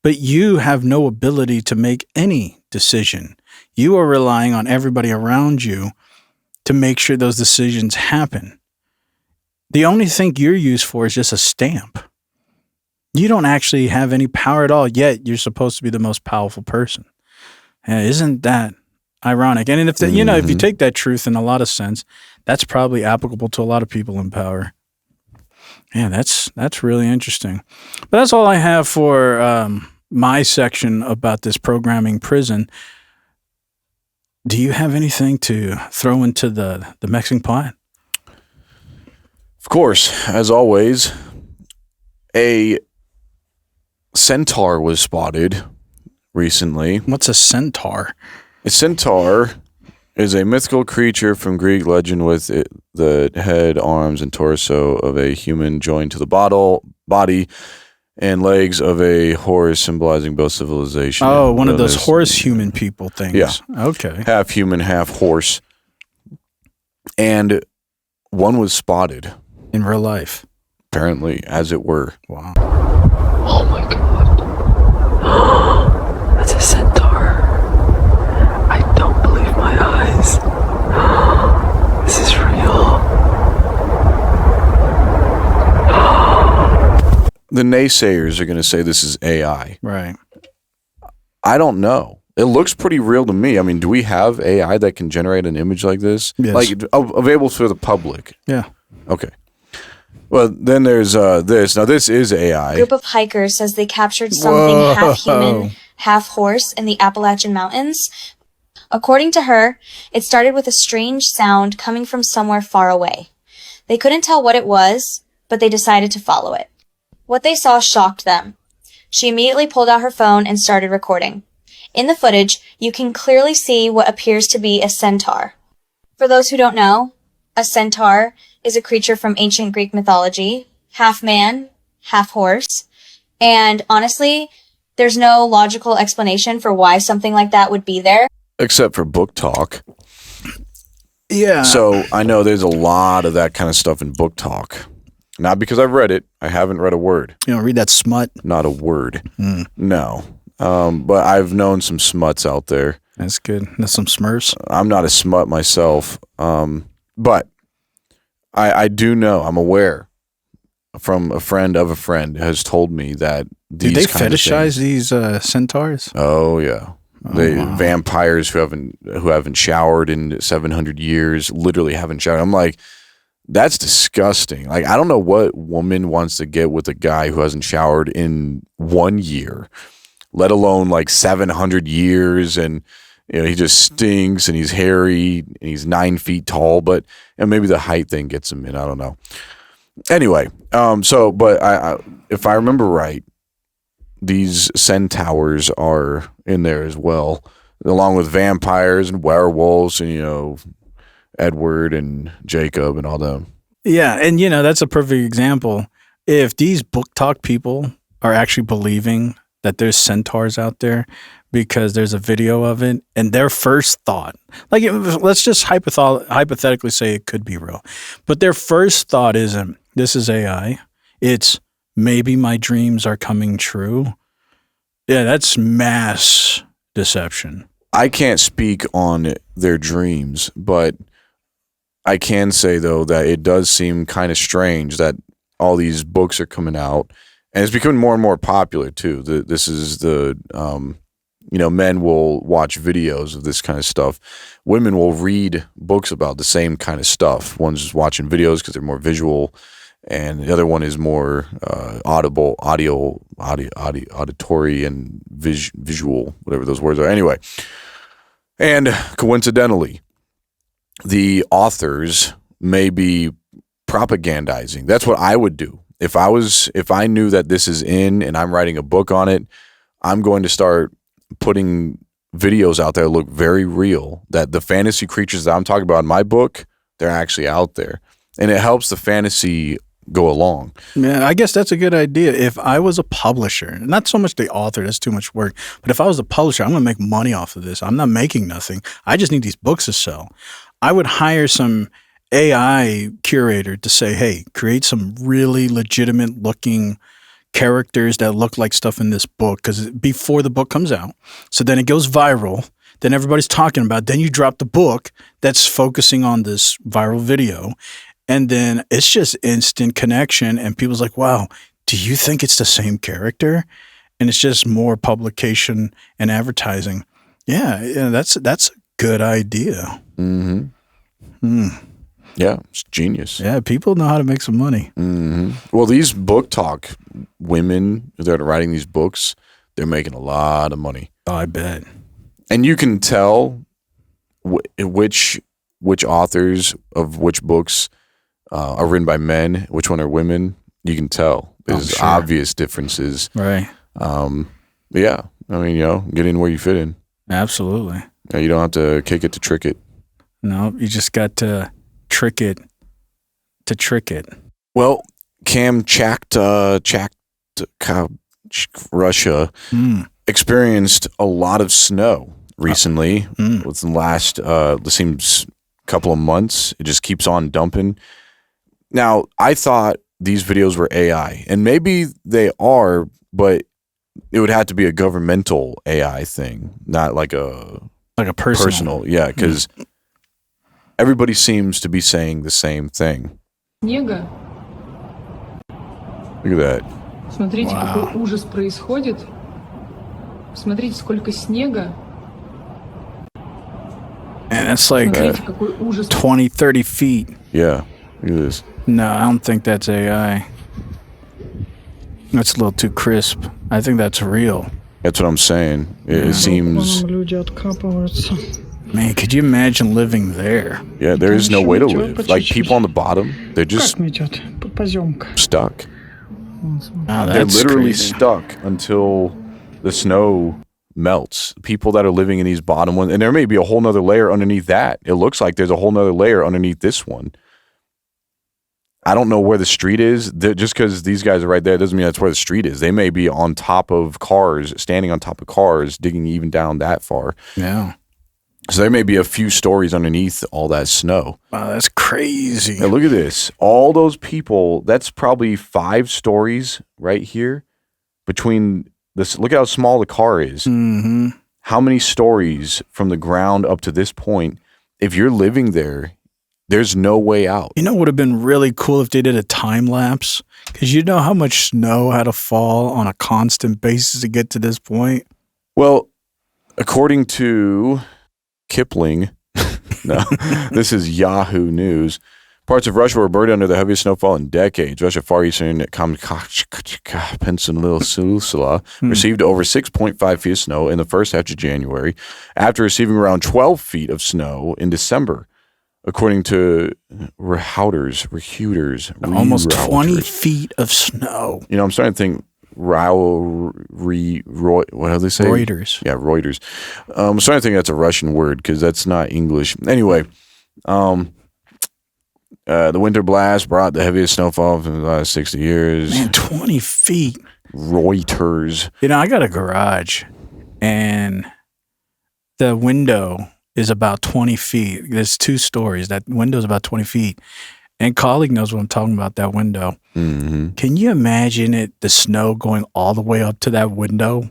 Speaker 1: but you have no ability to make any decision. You are relying on everybody around you to make sure those decisions happen. The only thing you're used for is just a stamp. You don't actually have any power at all, yet you're supposed to be the most powerful person. And isn't that ironic? And if if you take that truth in a lot of sense, that's probably applicable to a lot of people in power. Yeah, that's really interesting. But that's all I have for my section about this programming prison. Do you have anything to throw into the mixing pot?
Speaker 2: Of course, as always, a centaur was spotted recently.
Speaker 1: What's a centaur?
Speaker 2: A centaur is a mythical creature from Greek legend with the head, arms, and torso of a human joined to the body and legs of a horse, symbolizing both civilization.
Speaker 1: Oh, one of those horse human people things.
Speaker 2: Yeah.
Speaker 1: Okay.
Speaker 2: Half human, half horse. And one was spotted.
Speaker 1: In real life.
Speaker 2: Apparently, as it were.
Speaker 1: Wow.
Speaker 6: Oh my god. That's a centaur. I don't believe my eyes. This is real.
Speaker 2: The naysayers are going to say this is AI.
Speaker 1: Right.
Speaker 2: I don't know. It looks pretty real to me. I mean, do we have AI that can generate an image like this?
Speaker 1: Yes.
Speaker 2: Like available for the public?
Speaker 1: Yeah.
Speaker 2: Okay. Well, then there's this. Now, this is AI.
Speaker 22: A group of hikers says they captured something half human, half horse in the Appalachian Mountains. According to her, it started with a strange sound coming from somewhere far away. They couldn't tell what it was, but they decided to follow it. What they saw shocked them. She immediately pulled out her phone and started recording. In the footage, you can clearly see what appears to be a centaur. For those who don't know, a centaur is a creature from ancient Greek mythology, half man, half horse. And honestly, there's no logical explanation for why something like that would be there.
Speaker 2: Except for book talk.
Speaker 1: Yeah.
Speaker 2: So I know there's a lot of that kind of stuff in book talk. Not because I've read it. I haven't read a word.
Speaker 1: You don't read that smut?
Speaker 2: Not a word. No. But I've known some smuts out there.
Speaker 1: That's good. That's some smurfs.
Speaker 2: I'm not a smut myself. But I do know, I'm aware from a friend of a friend has told me that these
Speaker 1: do they
Speaker 2: kind
Speaker 1: fetishize these centaurs?
Speaker 2: Oh yeah. Vampires who haven't showered in 700 years, literally haven't showered. I'm like, that's disgusting. Like, I don't know what woman wants to get with a guy who hasn't showered in 1 year, let alone like 700 years. And, he just stinks and he's hairy and he's 9 feet tall, but maybe the height thing gets him in. I don't know. Anyway, but I if I remember right, these centaurs are in there as well, along with vampires and werewolves and, Edward and Jacob and all them.
Speaker 1: Yeah, and that's a perfect example. If these book talk people are actually believing that there's centaurs out there because there's a video of it, and their first thought, like let's just hypothetically say it could be real, but their first thought isn't, this is AI. It's maybe my dreams are coming true. Yeah, that's mass deception.
Speaker 2: I can't speak on their dreams, but I can say, though, that it does seem kind of strange that all these books are coming out, and it's becoming more and more popular, too. This is the, men will watch videos of this kind of stuff. Women will read books about the same kind of stuff. One's just watching videos because they're more visual, and the other one is more auditory and visual, whatever those words are. Anyway, and coincidentally, the authors may be propagandizing. That's what I would do If I knew that this is in and I'm writing a book on it, I'm going to start putting videos out there that look very real, that the fantasy creatures that I'm talking about in my book, they're actually out there. And it helps the fantasy go along.
Speaker 1: Yeah, I guess that's a good idea. If I was a publisher, not so much the author, that's too much work, but if I was a publisher, I'm going to make money off of this. I'm not making nothing. I just need these books to sell. I would hire some AI curator to say, hey, create some really legitimate looking characters that look like stuff in this book, because before the book comes out, so then it goes viral, then everybody's talking about it, then you drop the book that's focusing on this viral video, and then it's just instant connection, and people's like, wow, do you think it's the same character? And it's just more publication and advertising. Yeah, that's a good idea.
Speaker 2: Yeah, it's genius.
Speaker 1: Yeah, people know how to make some money.
Speaker 2: Well, these book talk women that are writing these books, they're making a lot of money.
Speaker 1: Oh, I bet.
Speaker 2: And you can tell which authors of which books are written by men, which one are women. You can tell. There's obvious differences.
Speaker 1: Right.
Speaker 2: Yeah. I mean, get in where you fit in.
Speaker 1: Absolutely.
Speaker 2: You don't have to kick it to trick it.
Speaker 1: No, you just got to trick it to trick it.
Speaker 2: Well, Cam Russia experienced a lot of snow recently. Within the last, it seems, couple of months. It just keeps on dumping. Now, I thought these videos were AI, and maybe they are, but it would have to be a governmental AI thing, not like a personal. Yeah, because everybody seems to be saying the same thing.
Speaker 5: Снега.
Speaker 2: Look at that.
Speaker 5: Смотрите, какой ужас происходит. Смотрите, сколько снега.
Speaker 1: And it's like 20, 30 feet.
Speaker 2: Yeah, look at this.
Speaker 1: No, I don't think that's AI. That's a little too crisp. I think that's real.
Speaker 2: That's what I'm saying. It seems...
Speaker 1: Man, could you imagine living there?
Speaker 2: Yeah, there is no way to live. Like, people on the bottom, they're just stuck. They're literally stuck until the snow melts. People that are living in these bottom ones, and there may be a whole nother layer underneath that. It looks like there's a whole nother layer underneath this one. I don't know where the street is. Just because these guys are right there doesn't mean that's where the street is. They may be on top of cars, standing on top of cars, digging even down that far.
Speaker 1: Yeah.
Speaker 2: So there may be a few stories underneath all that snow.
Speaker 1: Wow, that's crazy.
Speaker 2: Now look at this. All those people, that's probably 5 stories right here between this. Look how small the car is. How many stories from the ground up to this point? If you're living there, there's no way out.
Speaker 1: You know what would have been really cool if they did a time lapse? Because you know how much snow had to fall on a constant basis to get to this point?
Speaker 2: Well, according to Kipling, no, this is Yahoo News. Parts of Russia were buried under the heaviest snowfall in decades. Russia far eastern Peninsula received over 6.5 feet of snow in the first half of January, after receiving around 12 feet of snow in December. According to Rehouters,
Speaker 1: almost 20 feet of snow.
Speaker 2: You know, I'm starting to think what do they say?
Speaker 1: Reuters.
Speaker 2: Yeah, Reuters. I'm starting to think that's a Russian word because that's not English. Anyway, the winter blast brought the heaviest snowfall in the last 60 years.
Speaker 1: Man, 20 feet.
Speaker 2: Reuters.
Speaker 1: You know, I got a garage, and the window is about 20 feet. There's 2 stories. That window is about 20 feet. And colleague knows what I'm talking about, that window. Can you imagine the snow going all the way up to that window?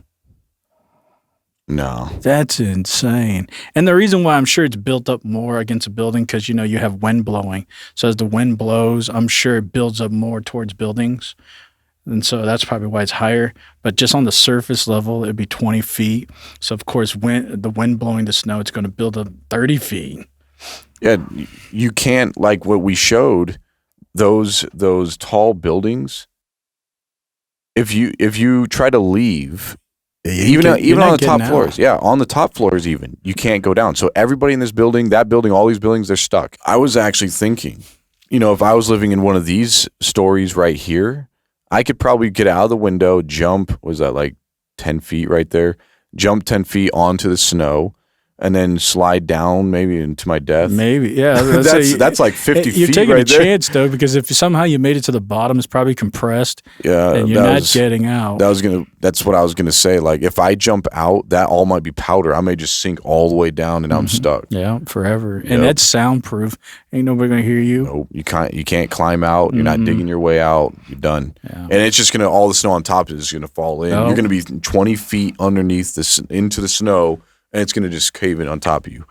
Speaker 2: No.
Speaker 1: That's insane. And the reason why I'm sure it's built up more against a building, because, you know, you have wind blowing. So as the wind blows, I'm sure it builds up more towards buildings. And so that's probably why it's higher. But just on the surface level, it'd be 20 feet. So, of course, the wind blowing the snow, it's going to build up 30 feet.
Speaker 2: Yeah, you can't, like what we showed, those tall buildings. If you try to leave, even on the top floors, on the top floors even, you can't go down. So everybody in this building, that building, all these buildings, they're stuck. I was actually thinking, you know, if I was living in one of these stories right here, I could probably get out of the window, jump, was that like 10 feet right there? Jump 10 feet onto the snow and then slide down maybe into my death.
Speaker 1: Maybe, yeah.
Speaker 2: That's like 50
Speaker 1: you're
Speaker 2: feet
Speaker 1: taking
Speaker 2: right
Speaker 1: a
Speaker 2: there.
Speaker 1: chance, though, because if somehow you made it to the bottom, it's probably compressed.
Speaker 2: Yeah,
Speaker 1: and you're not getting out.
Speaker 2: That's what I was gonna say. Like, if I jump out, that all might be powder. I may just sink all the way down, and I'm stuck.
Speaker 1: Yeah, forever.
Speaker 2: Yep.
Speaker 1: And that's soundproof. Ain't nobody gonna hear you.
Speaker 2: Nope, you can't climb out. You're not digging your way out. You're done. Yeah. And it's just gonna, all the snow on top is gonna fall in.
Speaker 1: Oh.
Speaker 2: You're gonna be 20 feet underneath into the snow, and it's gonna just cave in on top of you.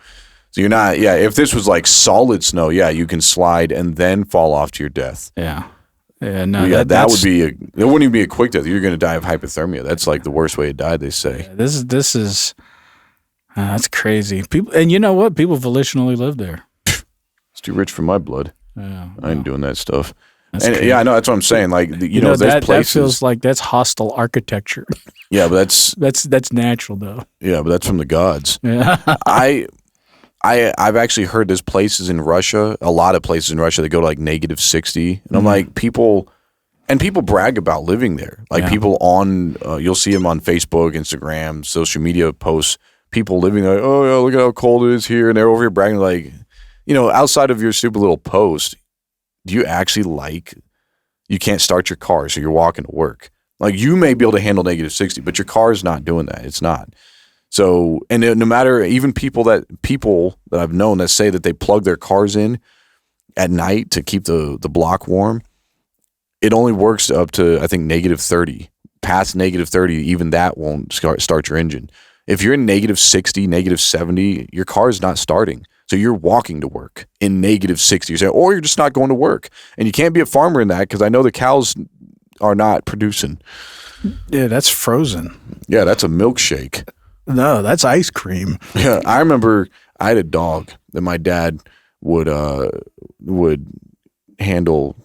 Speaker 2: So you're not. Yeah, if this was like solid snow, yeah, you can slide and then fall off to your death.
Speaker 1: Yeah. Yeah, no,
Speaker 2: yeah, that would be it wouldn't even be a quick death. You're going to die of hypothermia. That's like the worst way to die, they say.
Speaker 1: Yeah, this is that's crazy. People, and you know what? People volitionally live there.
Speaker 2: It's too rich for my blood.
Speaker 1: Yeah,
Speaker 2: I ain't doing that stuff.
Speaker 1: That's
Speaker 2: and
Speaker 1: crazy.
Speaker 2: yeah, I know, that's what I'm saying. Like, you know, there's places.
Speaker 1: That feels like that's hostile architecture.
Speaker 2: Yeah, but
Speaker 1: that's natural though.
Speaker 2: Yeah, but that's from the gods.
Speaker 1: Yeah.
Speaker 2: I've actually heard there's places in Russia, a lot of places in Russia that go to like -60, and I'm like, people brag about living there. Like people on, you'll see them on Facebook, Instagram, social media posts. People living there, oh yeah, look at how cold it is here, and they're over here bragging. Like, you know, outside of your stupid little post, do you actually you can't start your car, so you're walking to work. Like, you may be able to handle -60, but your car is not doing that. It's not. So, and no matter, even people that I've known that say that they plug their cars in at night to keep the block warm, it only works up to, I think, -30. Past -30, even that won't start your engine. If you're in -60, -70, your car is not starting. So you're walking to work in -60, or you're just not going to work. And you can't be a farmer in that, because I know the cows are not producing.
Speaker 1: Yeah, that's frozen.
Speaker 2: Yeah, that's a milkshake.
Speaker 1: No, that's ice cream.
Speaker 2: Yeah, I remember I had a dog that my dad would handle,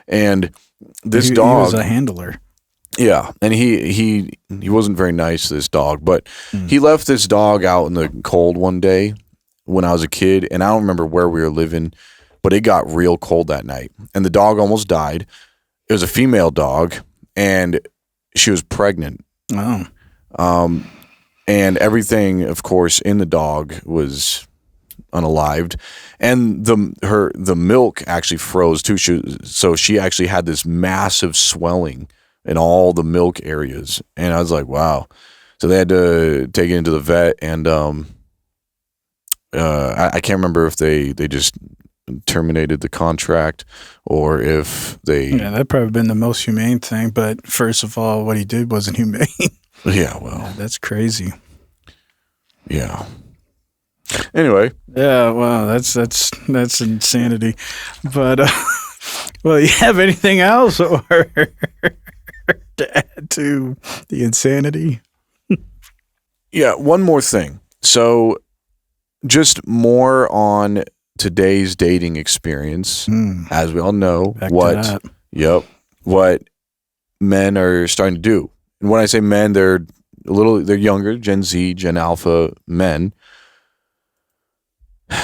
Speaker 2: and this dog,
Speaker 1: he was a handler.
Speaker 2: Yeah, and he wasn't very nice to this dog, but he left this dog out in the cold one day when I was a kid, and I don't remember where we were living, but it got real cold that night, and the dog almost died. It was a female dog, and she was pregnant.
Speaker 1: Oh.
Speaker 2: And everything, of course, in the dog was unalived, and the milk actually froze too. So she actually had this massive swelling in all the milk areas, and I was like, wow. So they had to take it into the vet, and I can't remember if they just terminated the contract or if they.
Speaker 1: Yeah, that'd probably been the most humane thing. But first of all, what he did wasn't humane.
Speaker 2: Yeah, well,
Speaker 1: yeah, that's crazy.
Speaker 2: Yeah. Anyway.
Speaker 1: Yeah, well, that's insanity. But well, you have anything else or to add to the insanity?
Speaker 2: Yeah, one more thing. So, just more on today's dating experience. As we all know, what men are starting to do. And when I say men, they're younger, Gen Z, Gen Alpha men.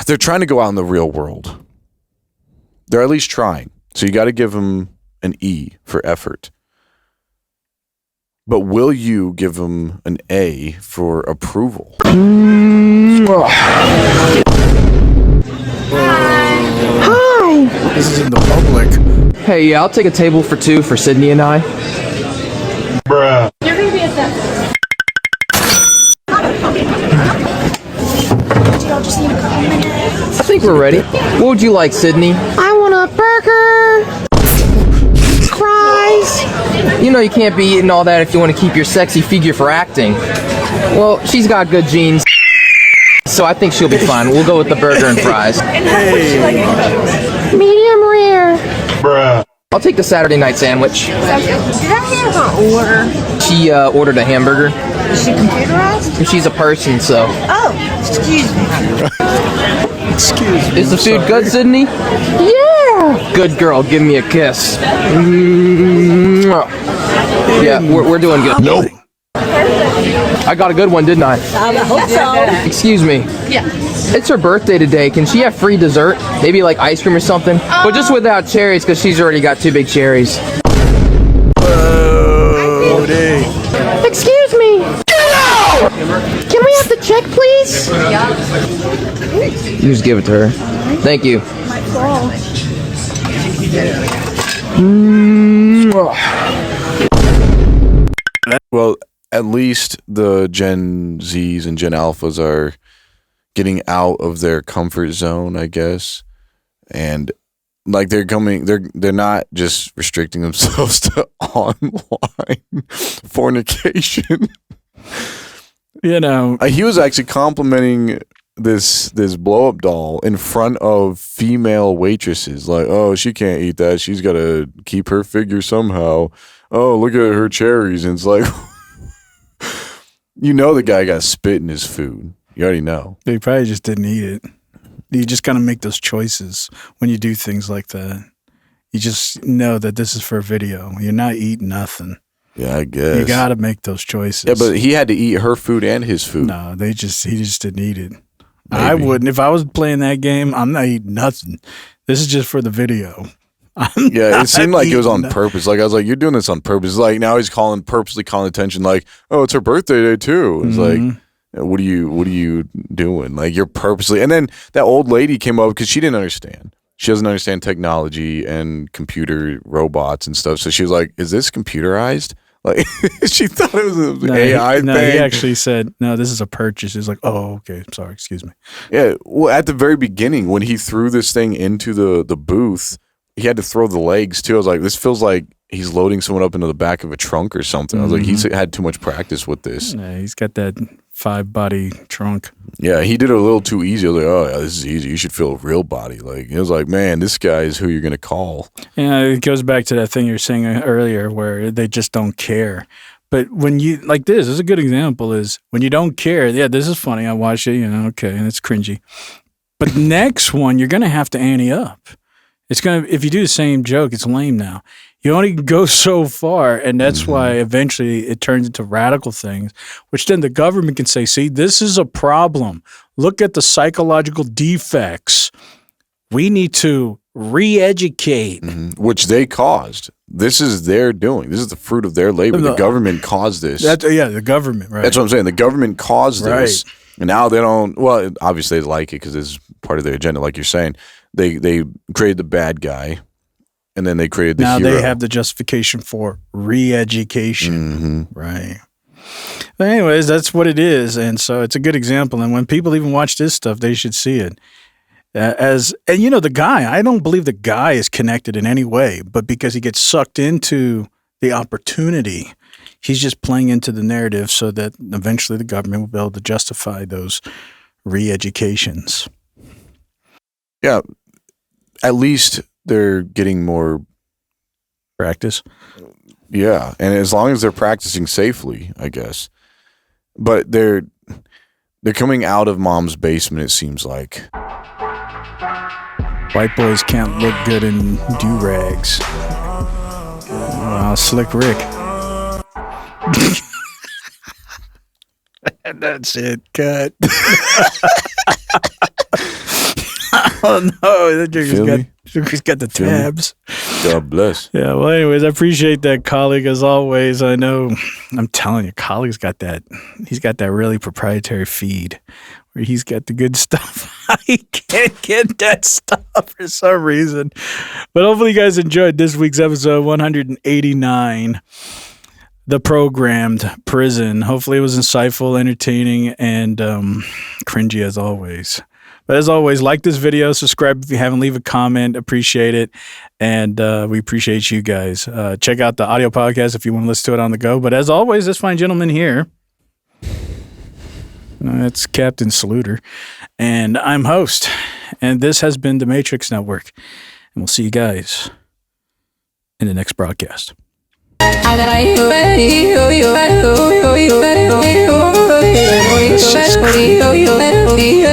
Speaker 2: They're trying to go out in the real world. They're at least trying. So you got to give them an E for effort. But will you give them an A for approval?
Speaker 7: Hi.
Speaker 1: This is in the public.
Speaker 7: Hey, yeah, I'll take a table for two for Sydney and I.
Speaker 3: Bruh.
Speaker 5: You're gonna be at that.
Speaker 7: I think we're ready. What would you like, Sydney? I want a burger. Fries. You know you can't be eating all that if you want to keep your sexy figure for acting. Well, she's got good genes, so I think she'll be fine. We'll go with the burger and fries. Medium rare.
Speaker 3: Bruh.
Speaker 7: I'll take the Saturday night sandwich.
Speaker 9: Did I have her order?
Speaker 7: She ordered a hamburger.
Speaker 9: Is she computerized?
Speaker 7: She's a person, so.
Speaker 9: Oh, excuse me.
Speaker 1: Excuse me.
Speaker 7: Is the food good, Sydney? Yeah. Good girl, give me a kiss. Yeah, we're doing good.
Speaker 3: Nope.
Speaker 7: I got a good one, didn't I?
Speaker 9: I hope so.
Speaker 7: Excuse me.
Speaker 9: Yeah.
Speaker 7: It's her birthday today. Can she have free dessert? Maybe like ice cream or something? But just without cherries, because she's already got 2 big cherries.
Speaker 1: Whoa, dude.
Speaker 7: Excuse me. Get out! Can we have the check, please? You just give it to her. Thank you.
Speaker 2: Well, at least the Gen Zs and Gen Alphas are getting out of their comfort zone, I guess. And like they're not just restricting themselves to online fornication.
Speaker 1: You know,
Speaker 2: he was actually complimenting this blow up doll in front of female waitresses. Like, oh, she can't eat that. She's got to keep her figure somehow. Oh, look at her cherries. And it's like, you know, the guy got spit in his food. You already know.
Speaker 1: They probably just didn't eat it. You just got to make those choices when you do things like that. You just know that this is for video. You're not eating nothing.
Speaker 2: Yeah, I guess.
Speaker 1: You got to make those choices.
Speaker 2: Yeah, but he had to eat her food and his food.
Speaker 1: No, he just didn't eat it. Maybe. I wouldn't. If I was playing that game, I'm not eating nothing. This is just for the video.
Speaker 2: Yeah, it seemed like it was on purpose. Like I was like, you're doing this on purpose. Like now he's purposely calling attention. Like, oh, it's her birthday day too. It's like, what are you doing? Like you're purposely. And then that old lady came up because she didn't understand. She doesn't understand technology and computer robots and stuff. So she was like, is this computerized? Like she thought it was an AI thing.
Speaker 1: No, he actually said, no, this is a purchase. He's like, oh, okay. Sorry, excuse me.
Speaker 2: Yeah, well, at the very beginning, when he threw this thing into the booth, he had to throw the legs too. I was like, this feels like he's loading someone up into the back of a trunk or something. I was like, he's had too much practice with this.
Speaker 1: Yeah, he's got that 5-body trunk.
Speaker 2: Yeah, he did it a little too easy. I was like, oh, yeah, this is easy. You should feel a real body. Like, it was like, man, this guy is who you're going to call.
Speaker 1: Yeah, it goes back to that thing you were saying earlier where they just don't care. But when you, like this is a good example, is when you don't care, yeah, this is funny. I watched it, okay, and it's cringy. But next one, you're going to have to ante up. It's going to, if you do the same joke, it's lame now. You only go so far, and that's why eventually it turns into radical things, which then the government can say, see, this is a problem. Look at the psychological defects. We need to re-educate.
Speaker 2: Which they caused. This is their doing. This is the fruit of their labor. The government caused this.
Speaker 1: The government, right.
Speaker 2: That's what I'm saying. The government caused this. And now they don't, well, obviously they like it because it's part of their agenda, like you're saying. They created the bad guy, and then they created the hero.
Speaker 1: Now they have the justification for re-education. Right. But anyways, that's what it is. And so it's a good example. And when people even watch this stuff, they should see it. And the guy, I don't believe the guy is connected in any way, but because he gets sucked into the opportunity, he's just playing into the narrative so that eventually the government will be able to justify those re-educations.
Speaker 2: Yeah. At least they're getting more
Speaker 1: practice.
Speaker 2: Yeah. And as long as they're practicing safely, I guess. But they're coming out of mom's basement, it seems like.
Speaker 1: White boys can't look good in do-rags. Wow, Slick Rick. That's it. Cut. Oh no, that Joker's got the tabs.
Speaker 2: God bless.
Speaker 1: Yeah, well anyways, I appreciate that, colleague, as always. I know, I'm telling you, colleague's got that, he's got that really proprietary feed where he's got the good stuff. I can't get that stuff for some reason. But hopefully you guys enjoyed this week's episode 189. The Programmed Prison. Hopefully it was insightful, entertaining, and cringy as always. But as always, like this video, subscribe if you haven't, leave a comment, appreciate it. And we appreciate you guys. Check out the audio podcast if you want to listen to it on the go. But as always, this fine gentleman here, that's Captain Saluter, and I'm host. And this has been the Matrix Network. And we'll see you guys in the next broadcast. This is crazy.